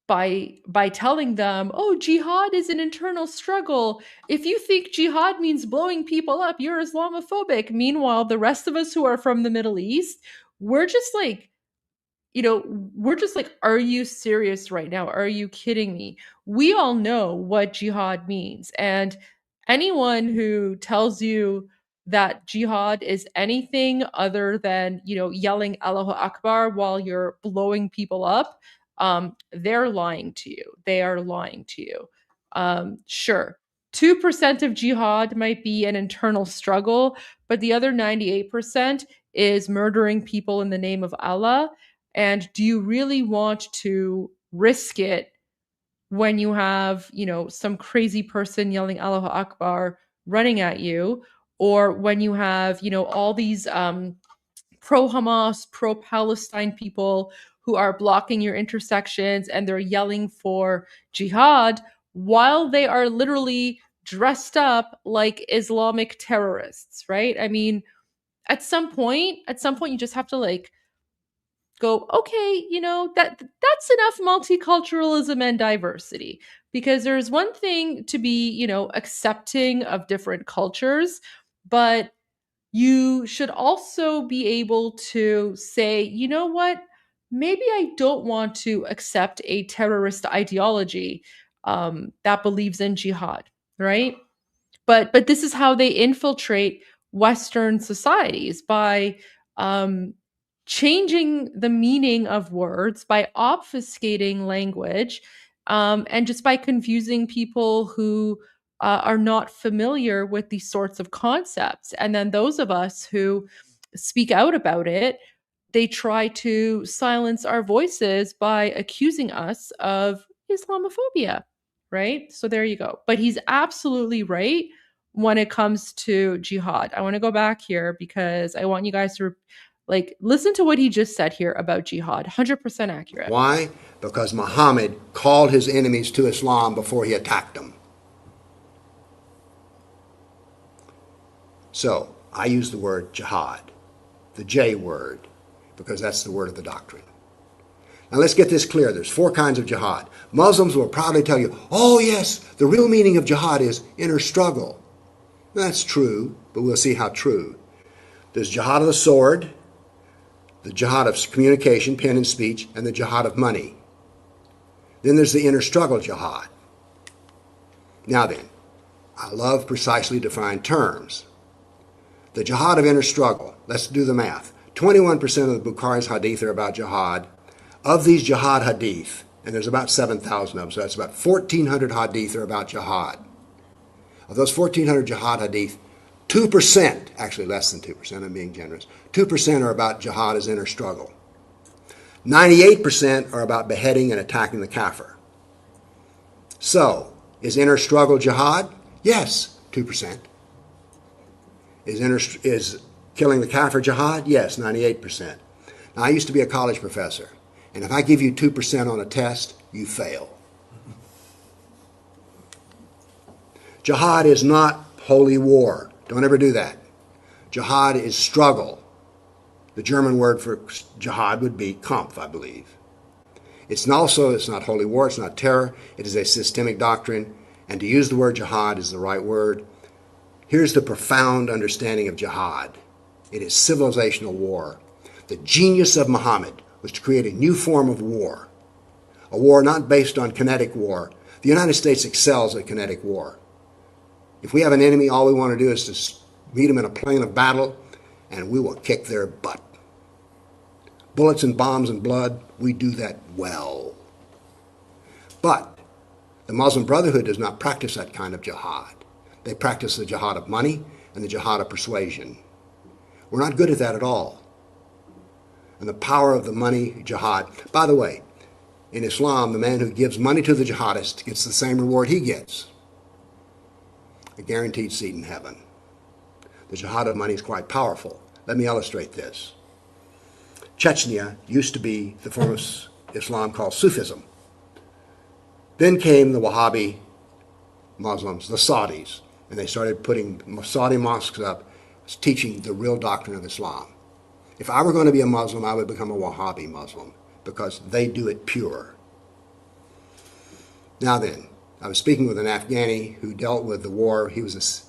by telling them, "Oh, jihad is an internal struggle. If you think jihad means blowing people up, you're Islamophobic." Meanwhile, the rest of us who are from the Middle East, we're just like, we're just like, are you serious right now? Are you kidding me? We all know what jihad means. And anyone who tells you that jihad is anything other than, yelling Allahu Akbar while you're blowing people up, they're lying to you. They are lying to you. Sure. 2% of jihad might be an internal struggle, but the other 98% is murdering people in the name of Allah. And do you really want to risk it when you have, some crazy person yelling Allahu Akbar running at you, or when you have, all these pro Hamas, pro Palestine people who are blocking your intersections and they're yelling for jihad while they are literally dressed up like Islamic terrorists, right? I mean, at some point you just have to like go, okay, that's enough multiculturalism and diversity, because there's one thing to be, accepting of different cultures, but you should also be able to say, you know what, maybe I don't want to accept a terrorist ideology that believes in jihad, right? But this is how they infiltrate Western societies, by um, changing the meaning of words, by obfuscating language, and just by confusing people who are not familiar with these sorts of concepts. And then those of us who speak out about it, they try to silence our voices by accusing us of Islamophobia, right? So there you go. But he's absolutely right when it comes to jihad. I want to go back here because I want you guys to listen to what he just said here about jihad. 100% accurate. Why? Because Muhammad called his enemies to Islam before he attacked them. So I use the word jihad, the J word, because that's the word of the doctrine. Now let's get this clear. There's 4 kinds of jihad. Muslims will proudly tell you, oh yes, the real meaning of jihad is inner struggle. That's true, but we'll see how true. There's jihad of the sword, the jihad of communication, pen and speech, and the jihad of money. Then there's the inner struggle jihad. Now then, I love precisely defined terms. The jihad of inner struggle, let's do the math. 21% of the Bukhari's hadith are about jihad. Of these jihad hadith, and there's about 7,000 of them, so that's about 1,400 hadith are about jihad. Of those 1,400 jihad hadith, 2%, actually less than 2%, I'm being generous, 2% are about jihad as inner struggle. 98% are about beheading and attacking the kafir. So, is inner struggle jihad? Yes, 2%. Is killing the kafir jihad? Yes, 98%. Now, I used to be a college professor, and if I give you 2% on a test, you fail. Jihad is not holy war. Don't ever do that. Jihad is struggle. The German word for jihad would be Kampf, I believe. It's not holy war, it's not terror, it is a systemic doctrine, and to use the word jihad is the right word. Here's the profound understanding of jihad. It is civilizational war. The genius of Muhammad was to create a new form of war, a war not based on kinetic war. The United States excels at kinetic war. If we have an enemy, all we want to do is to meet them in a plain of battle, and we will kick their butt. Bullets and bombs and blood, we do that well. But the Muslim Brotherhood does not practice that kind of jihad. They practice the jihad of money and the jihad of persuasion. We're not good at that at all. And the power of the money jihad. By the way, in Islam, the man who gives money to the jihadist gets the same reward he gets. A guaranteed seat in heaven. The jihad of money is quite powerful. Let me illustrate this. Chechnya used to be the form of Islam called Sufism. Then came the Wahhabi Muslims, the Saudis, and they started putting Saudi mosques up, teaching the real doctrine of Islam. If I were going to be a Muslim, I would become a Wahhabi Muslim, because they do it pure. Now then, I was speaking with an Afghani who dealt with the war. He was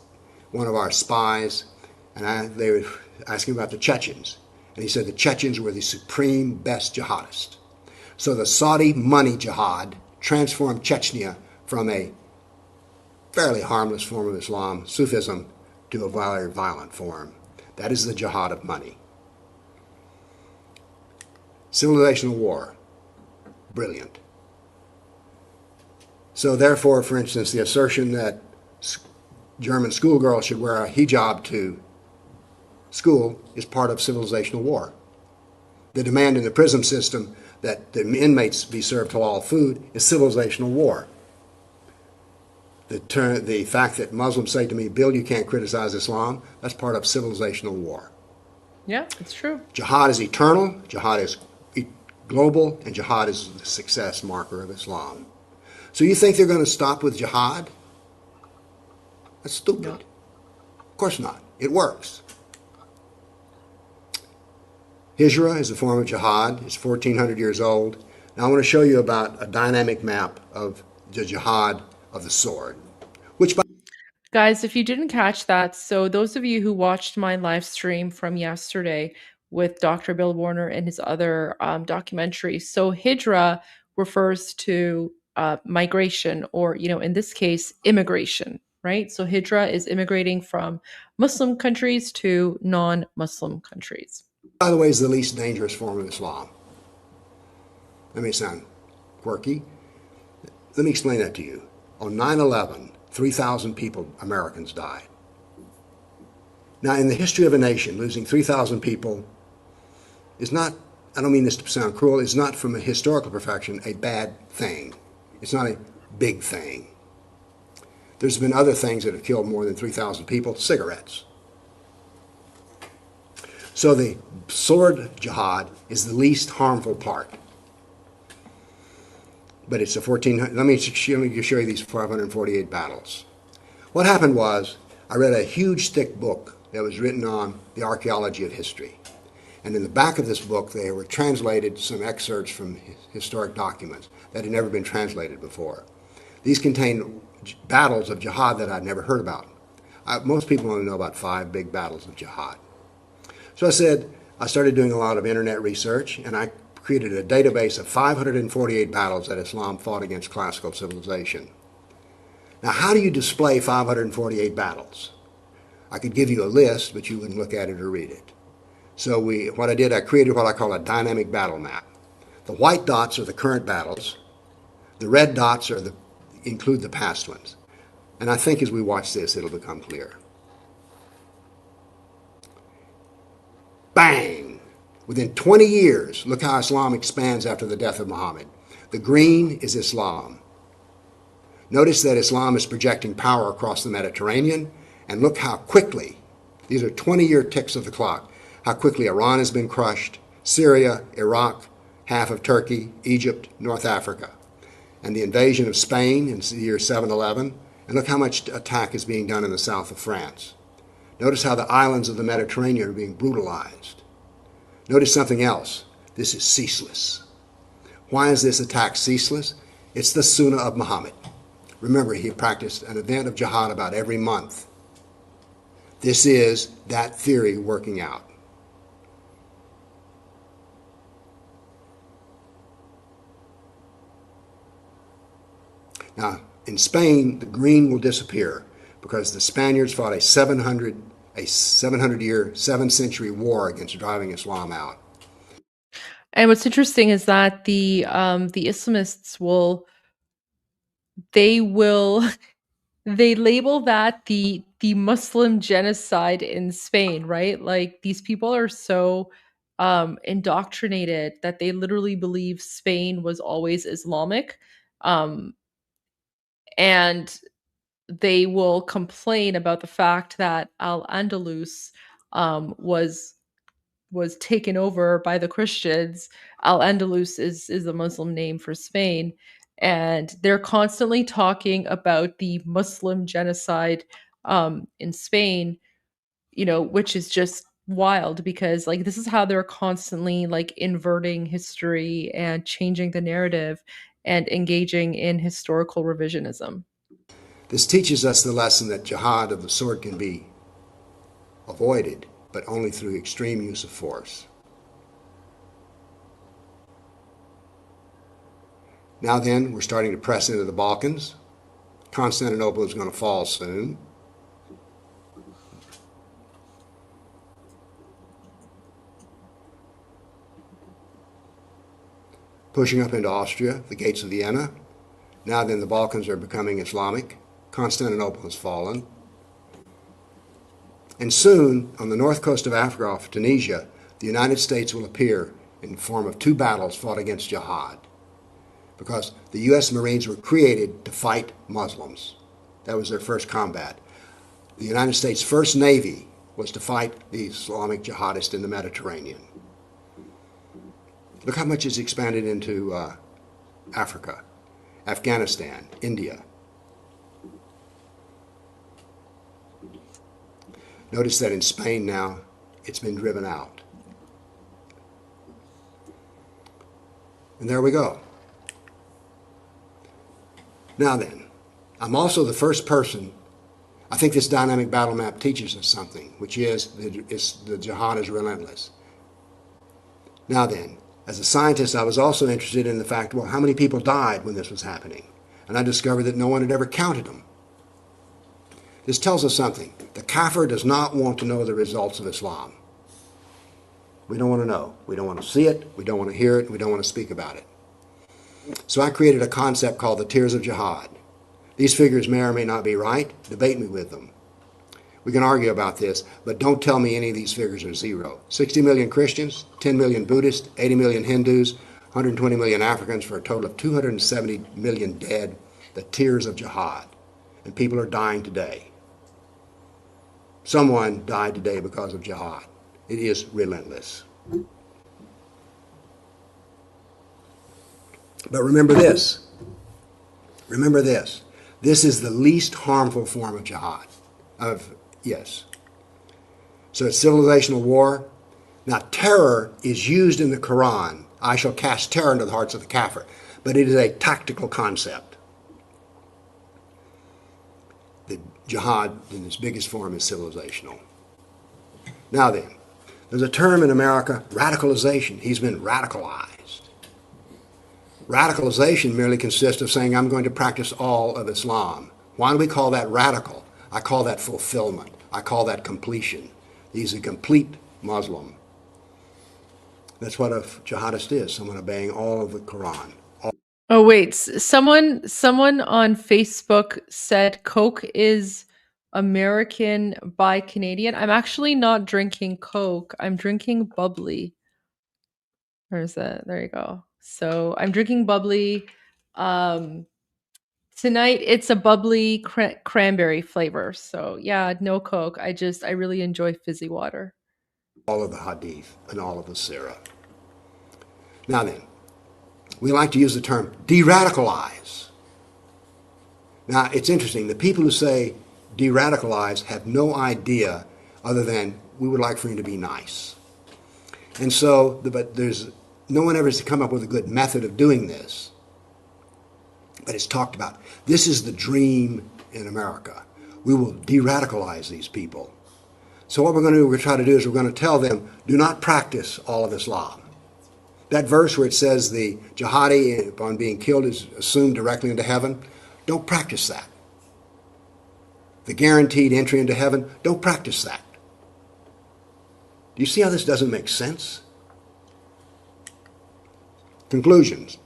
one of our spies, and they were asking about the Chechens. And he said the Chechens were the supreme best jihadists. So the Saudi money jihad transformed Chechnya from a fairly harmless form of Islam, Sufism, to a very violent form. That is the jihad of money. Civilizational war, brilliant. So therefore, for instance, the assertion that German schoolgirls should wear a hijab to school is part of civilizational war. The demand in the prison system that the inmates be served halal food is civilizational war. The fact that Muslims say to me, Bill, you can't criticize Islam, that's part of civilizational war. Yeah, it's true. Jihad is eternal, jihad is global, and jihad is the success marker of Islam. So you think they're going to stop with jihad? That's stupid. No. Of course not. It works. Hijra is a form of jihad. It's 1,400 years old. Now I want to show you about a dynamic map of the jihad of the sword, which by Guys, if you didn't catch that, so those of you who watched my live stream from yesterday with Dr. Bill Warner and his other documentary, so Hijra refers to migration, or, in this case, immigration, right? So Hijra is immigrating from Muslim countries to non-Muslim countries. the way is the least dangerous form of Islam. That may sound quirky. Let me explain that to you. On 9/11, 3,000 people, Americans, died. Now, in the history of a nation, losing 3,000 people is not, I don't mean this to sound cruel, it's not from a historical perfection a bad thing. It's not a big thing. There's been other things that have killed more than 3,000 people, cigarettes. So the sword jihad is the least harmful part. But it's a 1,400, let me show you these 548 battles. What happened was, I read a huge thick book that was written on the archaeology of history. And in the back of this book, they were translated some excerpts from historic documents that had never been translated before. These contain battles of jihad that I'd never heard about. Most people only know about 5 big battles of jihad. So I started doing a lot of internet research, and I created a database of 548 battles that Islam fought against classical civilization. Now, how do you display 548 battles? I could give you a list, but you wouldn't look at it or read it. So I created what I call a dynamic battle map. The white dots are the current battles. The red dots include the past ones. And I think as we watch this, it'll become clear. Bang! Within 20 years, look how Islam expands after the death of Muhammad. The green is Islam. Notice that Islam is projecting power across the Mediterranean, and look how quickly, these are 20-year ticks of the clock, how quickly Iran has been crushed, Syria, Iraq, half of Turkey, Egypt, North Africa, and the invasion of Spain in the year 711, and look how much attack is being done in the south of France. Notice how the islands of the Mediterranean are being brutalized. Notice something else. This is ceaseless. Why is this attack ceaseless? It's the Sunnah of Muhammad. Remember, he practiced an event of jihad about every month. This is that theory working out. Now, in Spain, the green will disappear because the Spaniards fought a 700-year, 7th century war against driving Islam out. And what's interesting is that the Islamists they label that the Muslim genocide in Spain, right? Like, these people are so indoctrinated that they literally believe Spain was always Islamic, um, and they will complain about the fact that Al-Andalus was taken over by the Christians. Al-Andalus is a Muslim name for Spain, and they're constantly talking about the Muslim genocide in Spain, which is just wild, because like this is how they're constantly like inverting history and changing the narrative and engaging in historical revisionism. This teaches us the lesson that jihad of the sword can be avoided, but only through extreme use of force. Now then, we're starting to press into the Balkans. Constantinople is going to fall soon. Pushing up into Austria, the gates of Vienna. Now then, the Balkans are becoming Islamic. Constantinople has fallen. And soon, on the north coast of Africa, off Tunisia, the United States will appear in the form of 2 battles fought against jihad. Because the U.S. Marines were created to fight Muslims. That was their first combat. The United States' first Navy was to fight the Islamic jihadists in the Mediterranean. Look how much it's expanded into Africa, Afghanistan, India. Notice that in Spain now, it's been driven out. And there we go. Now then, I'm also the first person, I think this dynamic battle map teaches us something, which is the jihad is relentless. Now then, as a scientist, I was also interested in the fact, well, how many people died when this was happening? And I discovered that no one had ever counted them. This tells us something. The kafir does not want to know the results of Islam. We don't want to know. We don't want to see it. We don't want to hear it. We don't want to speak about it. So I created a concept called the tiers of jihad. These figures may or may not be right. Debate me with them. We can argue about this, but don't tell me any of these figures are zero. 60 million Christians, 10 million Buddhists, 80 million Hindus, 120 million Africans, for a total of 270 million dead. The tiers of jihad. And people are dying today. Someone died today because of jihad. It is relentless. But remember this. Remember this. This is the least harmful form of jihad. Yes. So it's civilizational war. Now, terror is used in the Quran. I shall cast terror into the hearts of the kafir. But it is a tactical concept. The jihad in its biggest form is civilizational. Now then, there's a term in America, radicalization. He's been radicalized. Radicalization merely consists of saying, I'm going to practice all of Islam. Why do we call that radical? I call that fulfillment. I call that completion. He's a complete Muslim. That's what a jihadist is, someone obeying all of the Quran. Oh wait, someone on Facebook said Coke is American by Canadian. I'm actually not drinking Coke. I'm drinking bubbly. Where is that? There you go. So I'm drinking bubbly. Um, Tonight it's a bubbly cranberry flavor. So yeah, no Coke. I really enjoy fizzy water. All of the hadith and all of the sirah. Now then, we like to use the term de-radicalize. Now, it's interesting. The people who say de-radicalize have no idea other than we would like for you to be nice. And so, but there's no one ever has come up with a good method of doing this. But it's talked about. This is the dream in America. We will de-radicalize these people. So what we're going to try to do is we're going to tell them, do not practice all of Islam. That verse where it says the jihadi upon being killed is assumed directly into heaven, don't practice that. The guaranteed entry into heaven, don't practice that. Do you see how this doesn't make sense? Conclusions.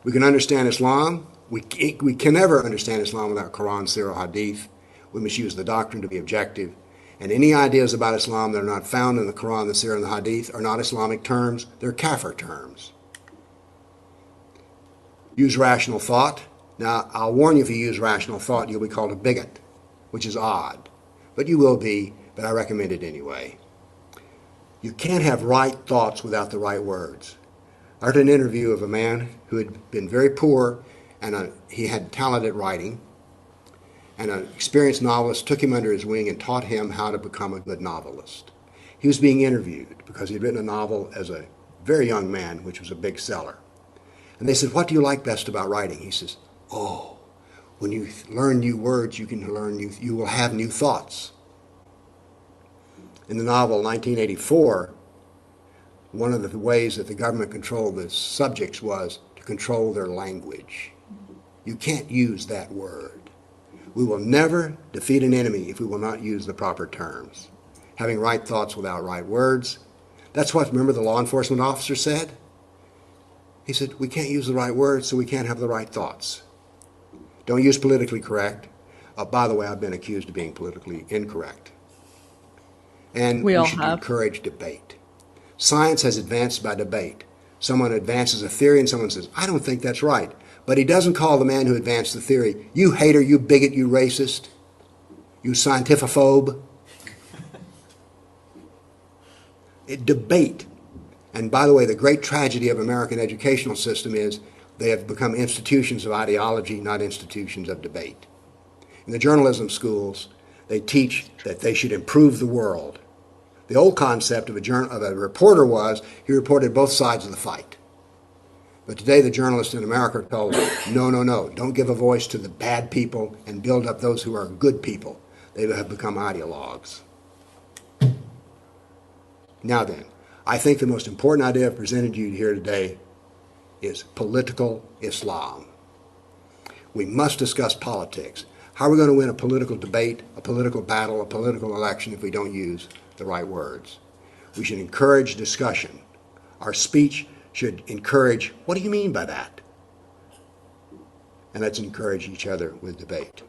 We can understand Islam. We can never understand Islam without Quran, Sirah, Hadith. We must use the doctrine to be objective. And any ideas about Islam that are not found in the Quran, the Sirah, and the Hadith are not Islamic terms. They're kafir terms. Use rational thought. Now, I'll warn you, if you use rational thought, you'll be called a bigot, which is odd. But you will be, but I recommend it anyway. You can't have right thoughts without the right words. I heard an interview of a man who had been very poor, and he had talent at writing, and an experienced novelist took him under his wing and taught him how to become a good novelist. He was being interviewed because he'd written a novel as a very young man, which was a big seller. And they said, what do you like best about writing? He says, oh, when you learn new words, you will have new thoughts. In the novel 1984, one of the ways that the government controlled the subjects was to control their language. You can't use that word. We will never defeat an enemy if we will not use the proper terms. Having right thoughts without right words. That's what, remember, the law enforcement officer said? He said, we can't use the right words, so we can't have the right thoughts. Don't use politically correct. By the way, I've been accused of being politically incorrect. And We we all should have. encourage debate. Science has advanced by debate. Someone advances a theory and someone says, I don't think that's right. But he doesn't call the man who advanced the theory, you hater, you bigot, you racist, you scientificophobe. Debate. And by the way, the great tragedy of American educational system is they have become institutions of ideology, not institutions of debate. In the journalism schools, they teach that they should improve the world. The old concept of a reporter was he reported both sides of the fight. But today the journalists in America are told, no, no, no, don't give a voice to the bad people and build up those who are good people. They have become ideologues. Now then, I think the most important idea I've presented to you here today is political Islam. We must discuss politics. How are we going to win a political debate, a political battle, a political election if we don't use the right words? We should encourage discussion. Our speech should encourage, what do you mean by that? And let's encourage each other with debate.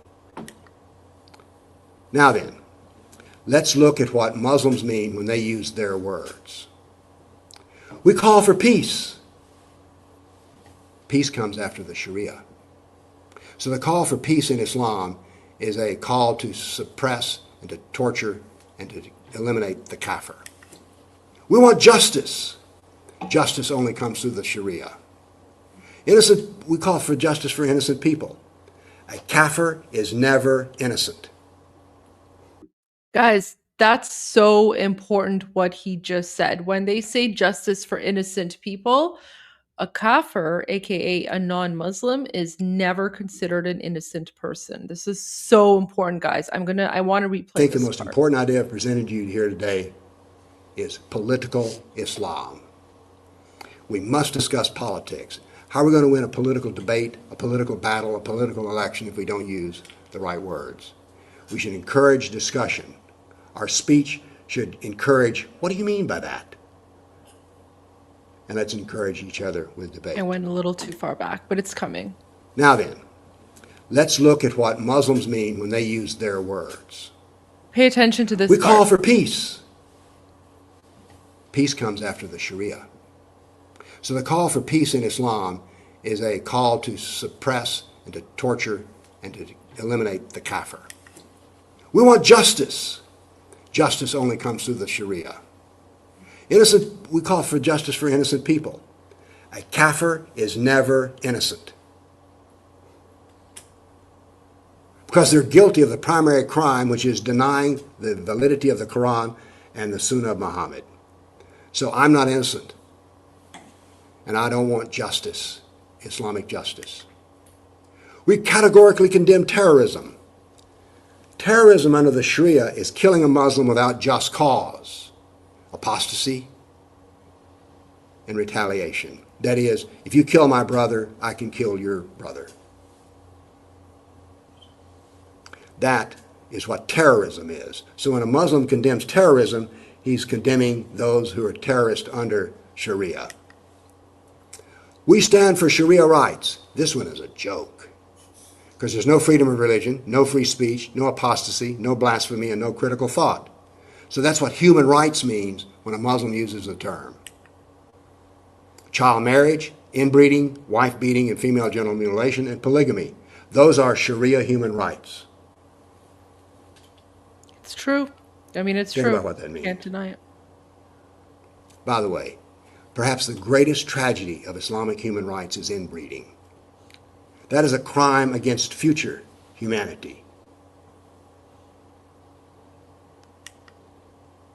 Now then, let's look at what Muslims mean when they use their words. We call for peace. Peace comes after the Sharia. So the call for peace in Islam is a call to suppress and to torture and to eliminate the kafir. We want justice. Justice only comes through the Sharia. We call for justice for innocent people. A kafir is never innocent. Guys, that's so important what he just said. When they say justice for innocent people, a kafir, aka a non-Muslim, is never considered an innocent person. This is so important, guys. I want to replay I think this the most part. important idea I've presented to you here today is political Islam. We must discuss politics. How are we going to win a political debate, a political battle, a political election if we don't use the right words? We should encourage discussion. Our speech should encourage, what do you mean by that? And let's encourage each other with debate. I went a little too far back, but it's coming. Now then, let's look at what Muslims mean when they use their words. Pay attention to this We part. call for peace. Peace comes after the Sharia. So the call for peace in Islam is a call to suppress and to torture and to eliminate the kafir. We want justice. Justice only comes through the Sharia. We call for justice for innocent people. A kafir is never innocent. Because they're guilty of the primary crime, which is denying the validity of the Quran and the Sunnah of Muhammad. So I'm not innocent. And I don't want justice, Islamic justice. We categorically condemn terrorism. Terrorism under the Sharia is killing a Muslim without just cause. Apostasy and retaliation. That is, if you kill my brother, I can kill your brother. That is what terrorism is. So when a Muslim condemns terrorism, he's condemning those who are terrorists under Sharia. We stand for Sharia rights. This one is a joke. Because there's no freedom of religion, no free speech, no apostasy, no blasphemy, and no critical thought. So that's what human rights means when a Muslim uses the term. Child marriage, inbreeding, wife beating and female genital mutilation, and polygamy. Those are Sharia human rights. It's true. I mean, it's Think true. about what that means. Can't deny it. By the way, perhaps the greatest tragedy of Islamic human rights is inbreeding. That is a crime against future humanity.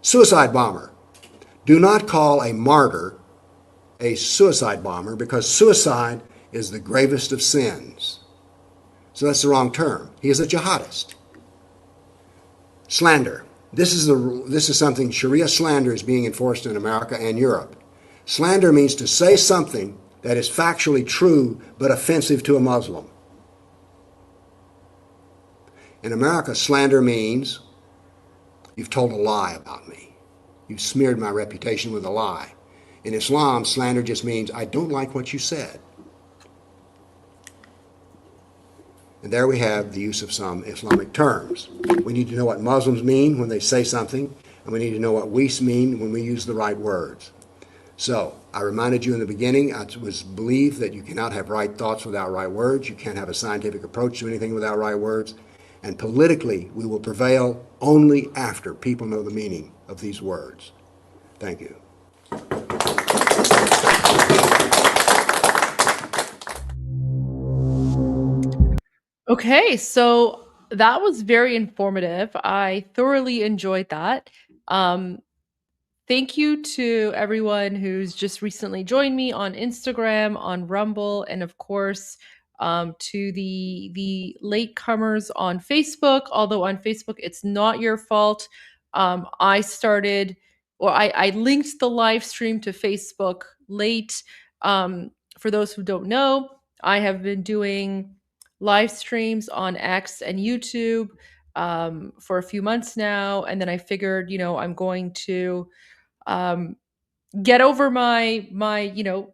Suicide bomber. Do not call a martyr a suicide bomber because suicide is the gravest of sins. So that's the wrong term. He is a jihadist. Slander. This is something, Sharia slander is being enforced in America and Europe. Slander means to say something that is factually true but offensive to a Muslim. In America, slander means you've told a lie about me. You've smeared my reputation with a lie. In Islam, slander just means I don't like what you said. And there we have the use of some Islamic terms. We need to know what Muslims mean when they say something, and we need to know what we mean when we use the right words. So, I reminded you in the beginning, I was believed that you cannot have right thoughts without right words. You can't have a scientific approach to anything without right words. And politically, we will prevail only after people know the meaning of these words. Thank you. Okay, so that was very informative. I thoroughly enjoyed that. Um, Thank you to everyone who's just recently joined me on Instagram, on Rumble, and of course, to the latecomers on Facebook. Although on Facebook, it's not your fault. I started, or I linked the live stream to Facebook late. For those who don't know, I have been doing live streams on X and YouTube for a few months now, and then I figured, I'm going to um, get over my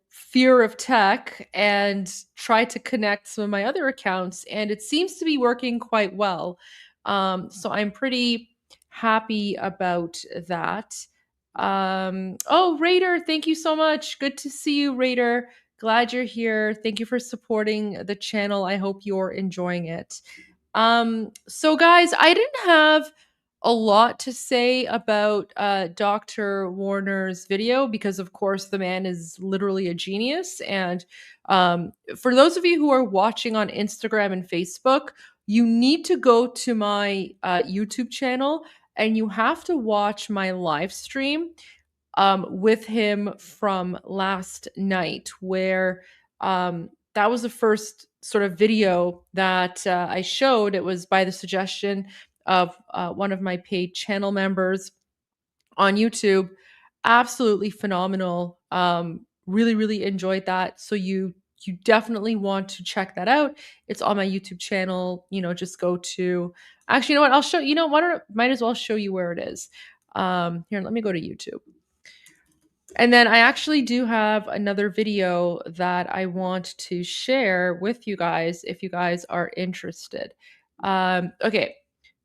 fear of tech and try to connect some of my other accounts, and it seems to be working quite well. So I'm pretty happy about that. Oh, Raider, thank you so much. Good to see you, Raider. Glad you're here. Thank you for supporting the channel. I hope you're enjoying it. So guys, I didn't have a lot to say about Dr. Warner's video because, of course, the man is literally a genius. And for those of you who are watching on Instagram and Facebook, you need to go to my YouTube channel and you have to watch my live stream with him from last night, where that was the first sort of video that I showed. It was by the suggestion of one of my paid channel members on YouTube. Absolutely phenomenal. Really, really enjoyed that. So you definitely want to check that out. It's on my YouTube channel. Just go to. Actually, you know what? I'll show. Why don't might as well show you where it is. Here, let me go to YouTube. And then I actually do have another video that I want to share with you guys if you guys are interested. Okay,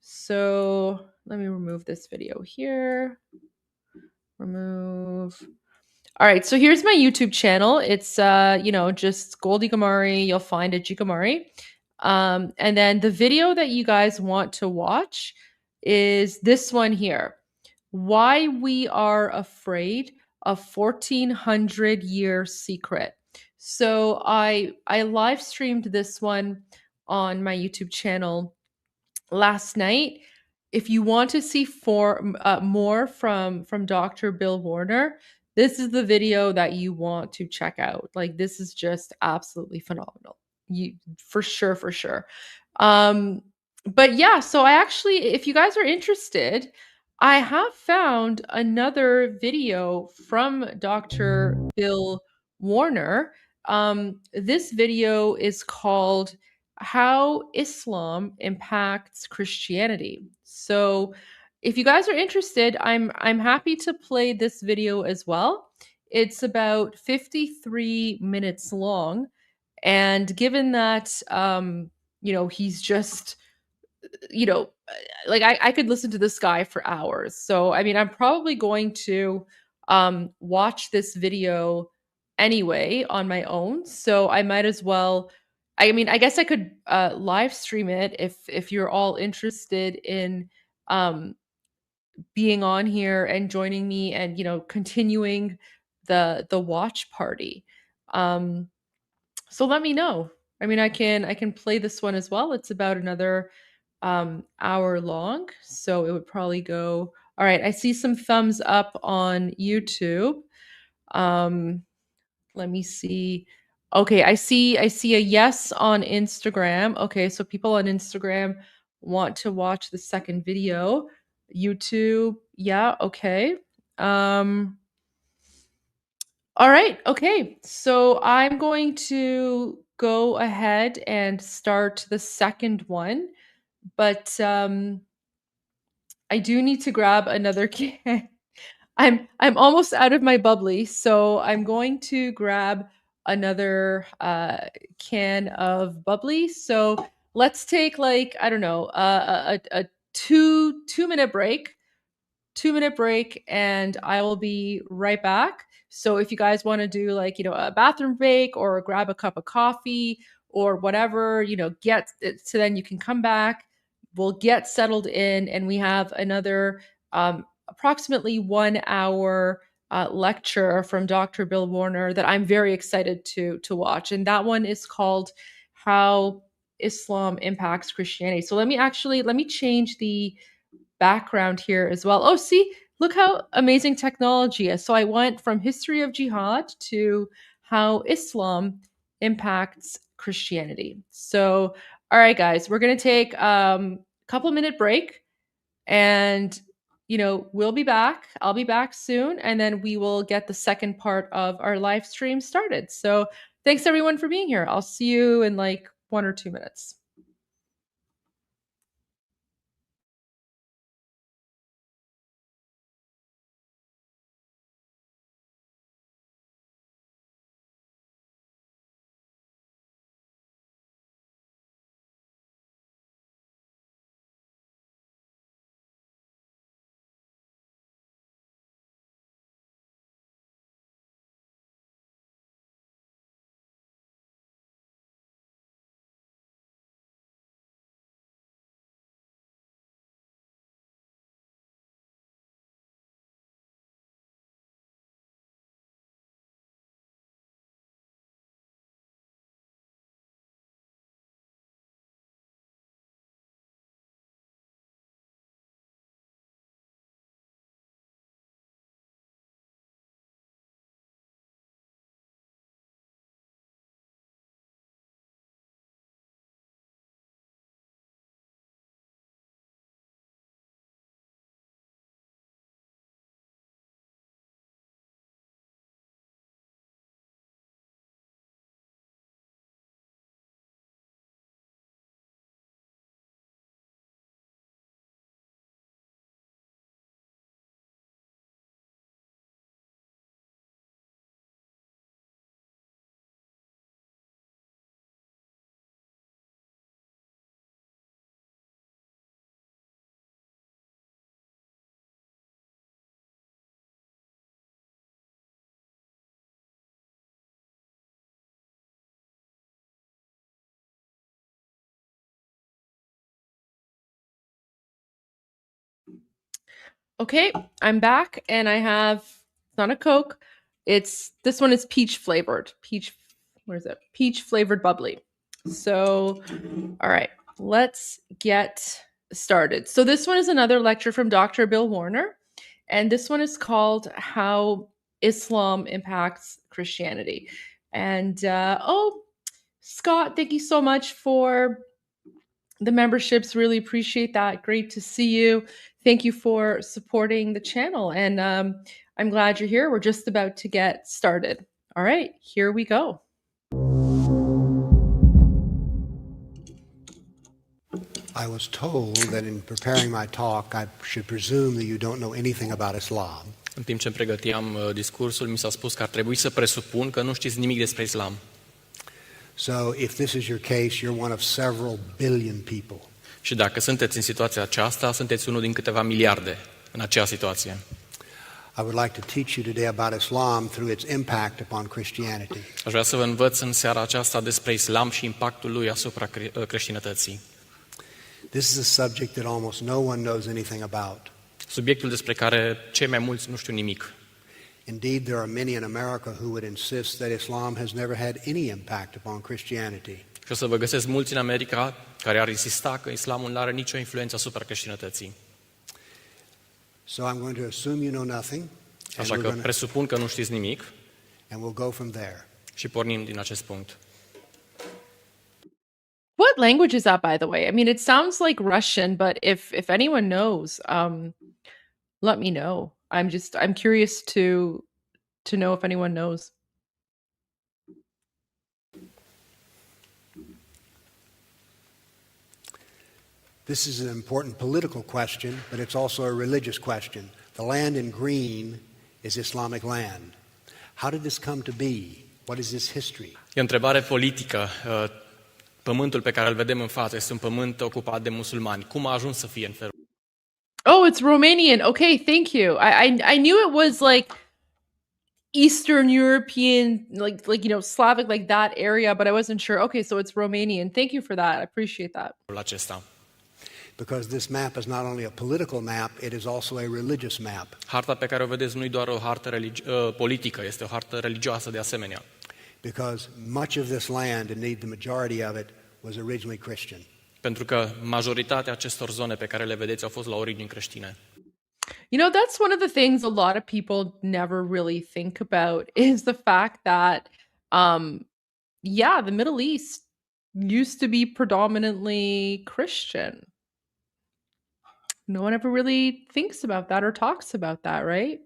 so let me remove this video here. Remove. All right, so here's my YouTube channel. It's just Goldie Gamari. You'll find it Gigamari. And then the video that you guys want to watch is this one here. Why we are afraid of 1400-year secret. So I live streamed this one on my YouTube channel last night. If you want to see more from Dr. Bill Warner, this is the video that you want to check out. Like, this is just absolutely phenomenal. You for sure. But yeah, so I actually, if you guys are interested, I have found another video from Dr. Bill Warner. This video is called How Islam Impacts Christianity. So if you guys are interested, I'm happy to play this video as well. It's about 53 minutes long. And given that he's just like I could listen to this guy for hours. So I mean, I'm probably going to watch this video anyway on my own. So I might as well. I mean, I guess I could live stream it if you're all interested in um, being on here and joining me and continuing the watch party. Um, so let me know. I mean, I can play this one as well. It's about another hour long, so it would probably go. All right, I see some thumbs up on YouTube. Um, Let me see. Okay, I see a yes on Instagram. Okay, so people on Instagram want to watch the second video. YouTube, yeah, okay. Um, all right, okay. So I'm going to go ahead and start the second one, but I do need to grab another can. I'm almost out of my bubbly, so I'm going to grab another can of bubbly. So let's take like, I don't know, a 2 minute break. 2 minute break, and I will be right back. So if you guys want to do like, a bathroom break or grab a cup of coffee or whatever, get it, so then you can come back. We'll get settled in, and we have another approximately 1 hour lecture from Dr. Bill Warner that I'm very excited to watch. And that one is called How Islam Impacts Christianity. So let me change the background here as well. Oh, see, look how amazing technology is. So I went from history of jihad to how Islam impacts Christianity. So, all right, guys, we're going to take a couple minute break, and we'll be back. I'll be back soon, and then we will get the second part of our live stream started. So thanks everyone for being here. I'll see you in like 1 or 2 minutes. Okay, I'm back, and I have, it's not a Coke. This one is peach flavored. What is it? Peach flavored bubbly. So, all right, let's get started. So this one is another lecture from Dr. Bill Warner, and this one is called How Islam Impacts Christianity. And oh, Scott, thank you so much for the memberships. Really appreciate that. Great to see you. Thank you for supporting the channel. And I'm glad you're here. We're just about to get started. All right, here we go. I was told that in preparing my talk, I should presume that you don't know anything about Islam. În timp ce pregăteam discursul, mi s-a spus că ar trebui să presupun că nu știți nimic despre islam. So if this is your case, you're one of several billion people. Și dacă sunteți în situația aceasta, sunteți unul din câteva miliarde în acea situație. I would like to teach you today about Islam through its impact upon Christianity. Aș vrea să vă învăț în seara aceasta despre islam și impactul lui asupra creștinătății. This is a subject that almost no one knows anything about. Subiectul despre care cei mai mulți nu știu nimic. Indeed, there are many in America who would insist that Islam has never had any impact upon Christianity. Și o să vă găsesc mulți în America care ar insista că islamul nu are nicio influență asupra creștinătății. So I'm going to assume you know nothing. Așa că presupun că nu știți nimic. And we'll go from there. Și pornim din acest punct. What language is that, by the way? I mean, it sounds like Russian, but if anyone knows, let me know. I'm curious to know if anyone knows. This is an important political question, but it's also a religious question. The land in green is Islamic land. How did this come to be? What is this history? E o întrebare politică. Pământul pe care îl vedem în față este un pământ ocupat de musulmani. Cum a ajuns să fie în felul? Oh, it's Romanian. Okay, thank you. I knew it was like Eastern European, like Slavic, like that area, but I wasn't sure. Okay, so it's Romanian. Thank you for that. I appreciate that. Acesta. Because this map is not only a political map, it is also a religious map. Harta pe care o vedeți nu e doar o hartă politică, este o hartă religioasă de asemenea. Because much of this land, indeed the majority of it, was originally Christian. Pentru că majoritatea acestor zone pe care le vedeți au fost la origini creștine. You know, that's one of the things a lot of people never really think about is the fact that, the Middle East used to be predominantly Christian. No one ever really thinks about that or talks about that, right?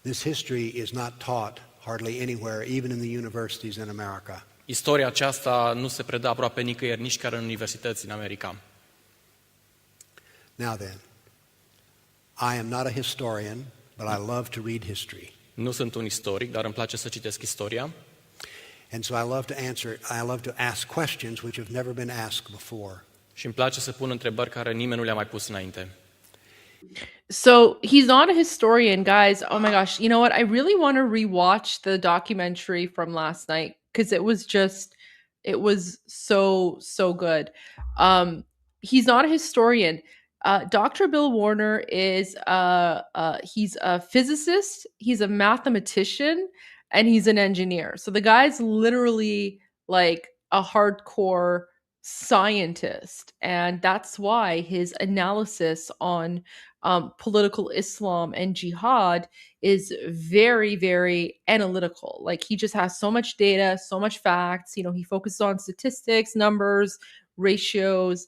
This history is not taught hardly anywhere, even in the universities in America. Istoria aceasta nu se predă aproape nicăieri, nici chiar în universități în America. Now then, I am not a historian, but I love to read history. Nu sunt un istoric, dar îmi place să citesc istoria. And so I love to ask questions which have never been asked before. Și îmi place să pun întrebări care nimeni nu le-a mai pus înainte. So he's not a historian, guys. Oh my gosh. You know what? I really want to rewatch the documentary from last night because it was so good. He's not a historian. Dr. Bill Warner is he's a physicist, he's a mathematician, and he's an engineer. So the guy's literally like a hardcore scientist, and that's why his analysis on political Islam and jihad is very, very analytical. Like he just has so much data, so much facts. He focuses on statistics, numbers, ratios.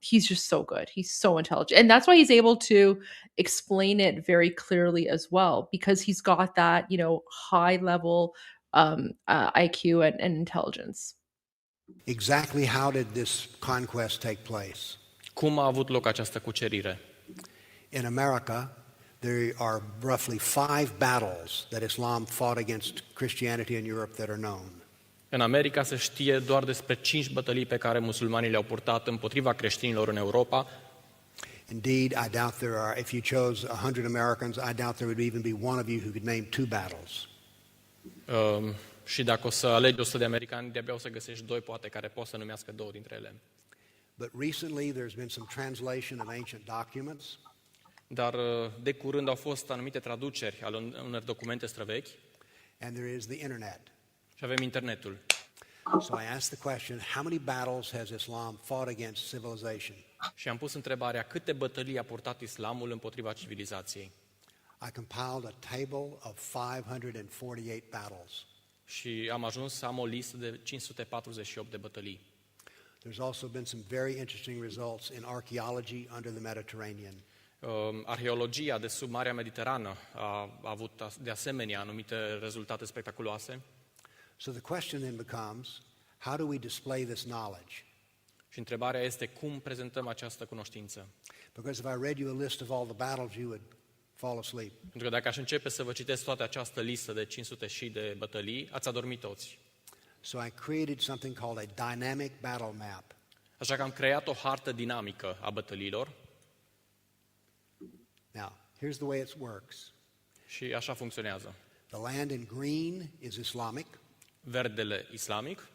He's just so good. He's so intelligent. And that's why he's able to explain it very clearly as well, because he's got that, high level IQ and intelligence. Exactly how did this conquest take place? Cum a avut loc această cucerire? In America, there are roughly 5 battles that Islam fought against Christianity in Europe that are known. În America se știe doar despre 5 bătălii pe care musulmanii le-au purtat împotriva creștinilor în Europa. Indeed, I doubt there are, if you chose 100 Americans, I doubt there would even be one of you who could name 2 battles. Și dacă o să alegi 100 de americani, de-abia o să găsești 2 poate care pot să numească 2 dintre ele. But recently there's been some translation of ancient documents. Dar de curând au fost anumite traduceri ale unor documente străvechi. And there is the internet. Și avem internetul. So I asked the question, how many battles has Islam fought against civilization? Și am pus întrebarea, câte bătălii a purtat islamul împotriva civilizației? I compiled a table of 548 battles. Și am ajuns să am o listă de 548 de bătălii. There's also been some very interesting results in archaeology under the Mediterranean. Arheologia de sub Marea Mediterană a avut de asemenea anumite rezultate spectaculoase. So the question then becomes, how do we display this knowledge? Și întrebarea este cum prezentăm această cunoștință. Because if I read you a list of all the battles, you would fall asleep. Pentru că dacă aș începe să vă citesc toată această listă de 500 și de bătălii, ați adormit toți. So I created something called a dynamic battle map. Așa că am creat o hartă dinamică a bătăliilor. Now, here's the way it works. Și așa funcționează. The land in green is Islamic. Verdele islamic.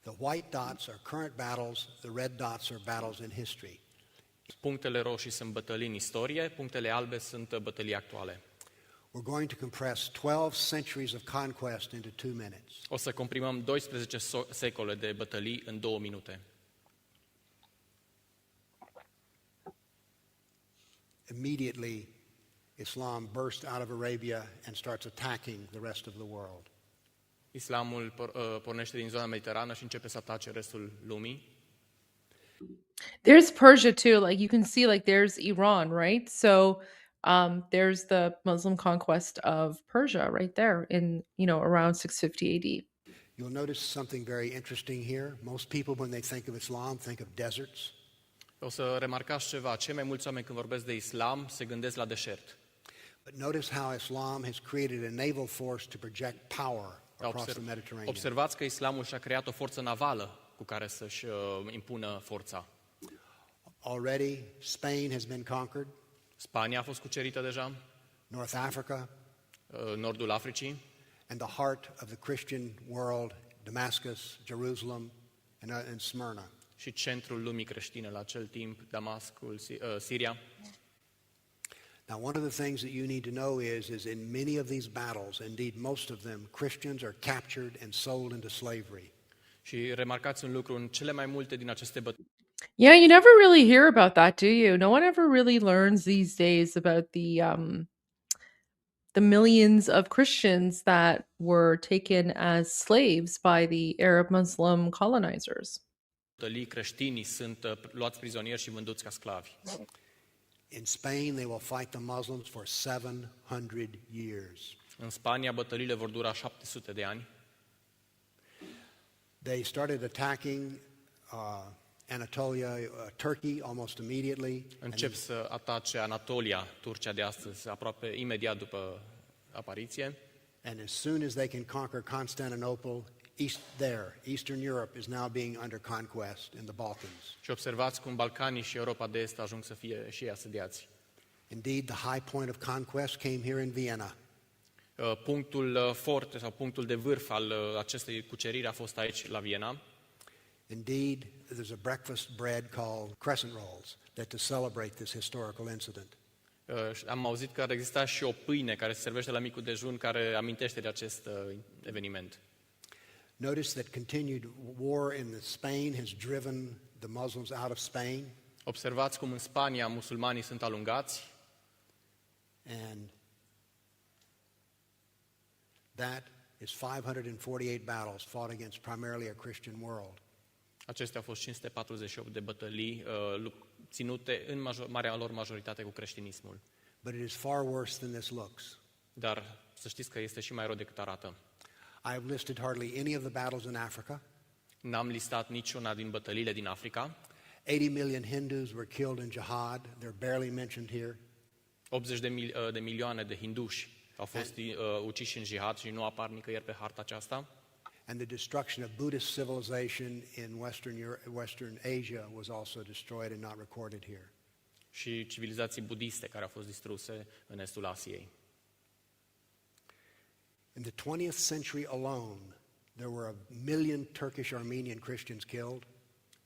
The white dots are current battles, the red dots are battles in history. Punctele roșii sunt bătălii în istorie, punctele albe sunt bătălii actuale. We're going to compress 12 centuries of conquest into 2 minutes. O să comprimăm 12 secole de bătălii în 2 minute. Immediately, Islam burst out of Arabia and starts attacking the rest of the world. Islamul pornește din zona mediterană și începe să atace restul lumii. There's Persia too. Like you can see, like there's Iran, right? So there's the Muslim conquest of Persia right there in, around 650 AD. You'll notice something very interesting here. Most people, when they think of Islam, think of deserts. O să remarcați ceva. Cei mai mulți oameni când vorbesc de islam se gândesc la deșert. But notice how Islam has created a naval force to project power across the Mediterranean. Observați că islamul și-a creat o forță navală cu care să-și impună forța. Already, Spain has been conquered, Spania a fost cucerită deja, North Africa, nordul Africii, and the heart of the Christian world, Damascus, Jerusalem, and Smyrna. și centrul lumii creștine la acel timp, Damascul, Siria. Now, one of the things that you need to know is in many of these battles, indeed most of them, Christians are captured and sold into slavery. Și remarcați un lucru, în cele mai multe din aceste bătălii, Yeah, you never really hear about that, do you? No one ever really learns these days about the millions of Christians that were taken as slaves by the Arab Muslim colonizers. creștinii sunt luați prizonieri și vânduți ca sclavi. In Spain, they will fight the Muslims for 700 years. În Spania, bătăliile vor dura 700 de ani. They started attacking Anatolia, Turkey, almost immediately. Încep să atace Anatolia, Turcia de astăzi, aproape imediat după apariție. And as soon as they can conquer Constantinople, Eastern Europe is now being under conquest in the Balkans. Și observați cum Balcanii și Europa de Est ajung să fie și ei asediați. Indeed, the high point of conquest came here in Vienna. Punctul forte sau punctul de vârf al acestei cuceriri a fost aici, la Viena. Indeed, there's a breakfast bread called crescent rolls that to celebrate this historical incident. Am auzit că ar exista și o pâine care se servește la micul dejun care amintește de acest eveniment. Notice that continued war in Spain has driven the Muslims out of Spain. Observați cum în Spania musulmanii sunt alungați. And that is 548 battles fought against primarily a Christian world. Acestea au fost 548 de bătălii ținute în marea lor majoritate cu creștinismul. But it is far worse than this looks. Dar să știți că este și mai rău decât arată. I have listed hardly any of the battles in Africa. N-am listat niciuna din bătăliile din Africa. 80 million Hindus were killed in Jihad. They're barely mentioned here. 80 de milioane de hinduși au fost uciși în jihad și nu apar nicăieri pe harta aceasta. And the destruction of Buddhist civilization in Western Asia was also destroyed and not recorded here. Și civilizații budiste care au fost distruse în estul Asiei. In the 20th century alone, there were 1 million Turkish Armenian Christians killed.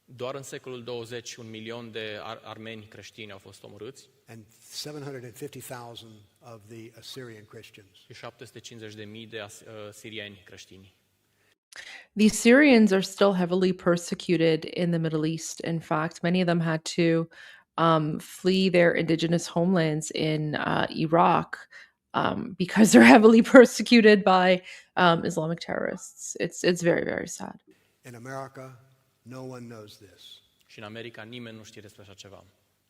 Doar în secolul 20, 1 milion de armeni creștini au fost omorâți. And 750,000 of the Assyrian Christians. Și 750.000 de sirieni creștini. The Syrians are still heavily persecuted in the Middle East. In fact, many of them had to flee their indigenous homelands in Iraq because they're heavily persecuted by Islamic terrorists. It's very, very sad. In America, no one knows this. Și în America nimeni nu știe despre așa ceva.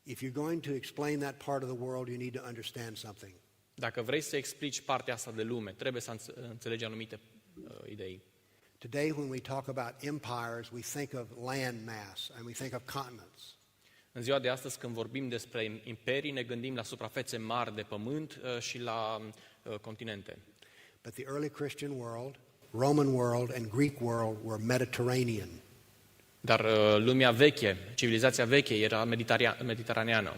If you're going to explain that part of the world, you need to understand something. Dacă vrei să explici partea asta de lume, trebuie să înțelegi anumite idei. Today, when we talk about empires, we think of land mass and we think of continents. În ziua de astăzi, când vorbim despre imperii, ne gândim la suprafețe mari de pământ și la continente. But the early Christian world, Roman world, and Greek world were Mediterranean. Dar lumea veche, civilizația veche era mediteraneană.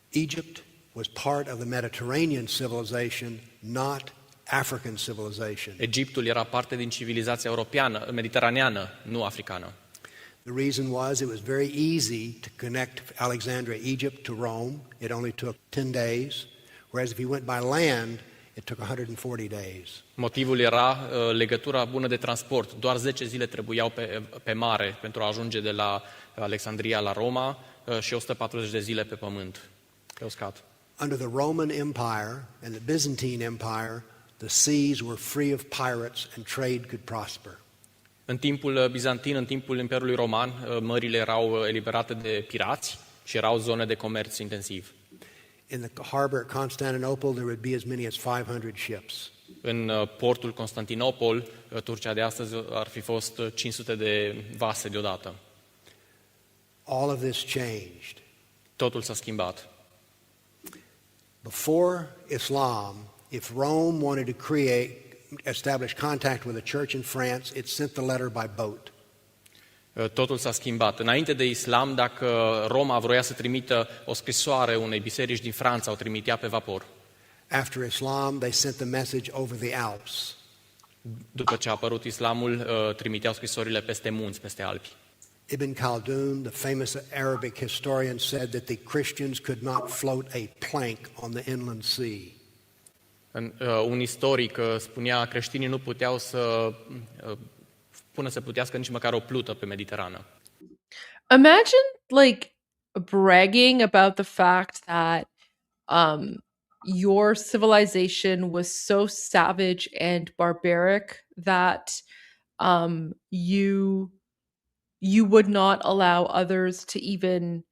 Egypt was part of the Mediterranean civilization, not African civilization. Egiptul era parte din civilizația europeană, mediteraneană, nu africană. The reason was it was very easy to connect Alexandria, Egypt, to Rome. It only took 10 days, whereas if you went by land, it took 140 days. Motivul era legătura bună de transport. Doar 10 zile trebuiau pe mare pentru a ajunge de la Alexandria la Roma și 140 de zile pe pământ, pe uscat. Under the Roman Empire and the Byzantine Empire, the seas were free of pirates and trade could prosper. În timpul bizantin, în timpul Imperiului Roman, mările erau eliberate de pirați și erau zone de comerț intensiv. In the harbor at Constantinople, there would be as many as 500 ships. În portul Constantinopol, Turcia de astăzi, ar fi fost 500 de vase deodată. All of this changed. Totul s-a schimbat. Before Islam, if Rome wanted to create establish contact with a church in France, it sent the letter by boat. Totul s-a schimbat. Înainte de islam, dacă Roma vroia să trimită o scrisoare unei biserici din Franța, o trimitea pe vapor. After Islam, they sent the message over the Alps. După ce a apărut islamul, trimiteau scrisorile peste munți, peste Alpi. Ibn Khaldun, the famous Arabic historian, said that the Christians could not float a plank on the inland sea. Un istoric spunea că creștinii nu puteau să până să putească nici măcar o plută pe Mediterană. Imagine like bragging about the fact that your civilization was so savage and barbaric that you would not allow others to even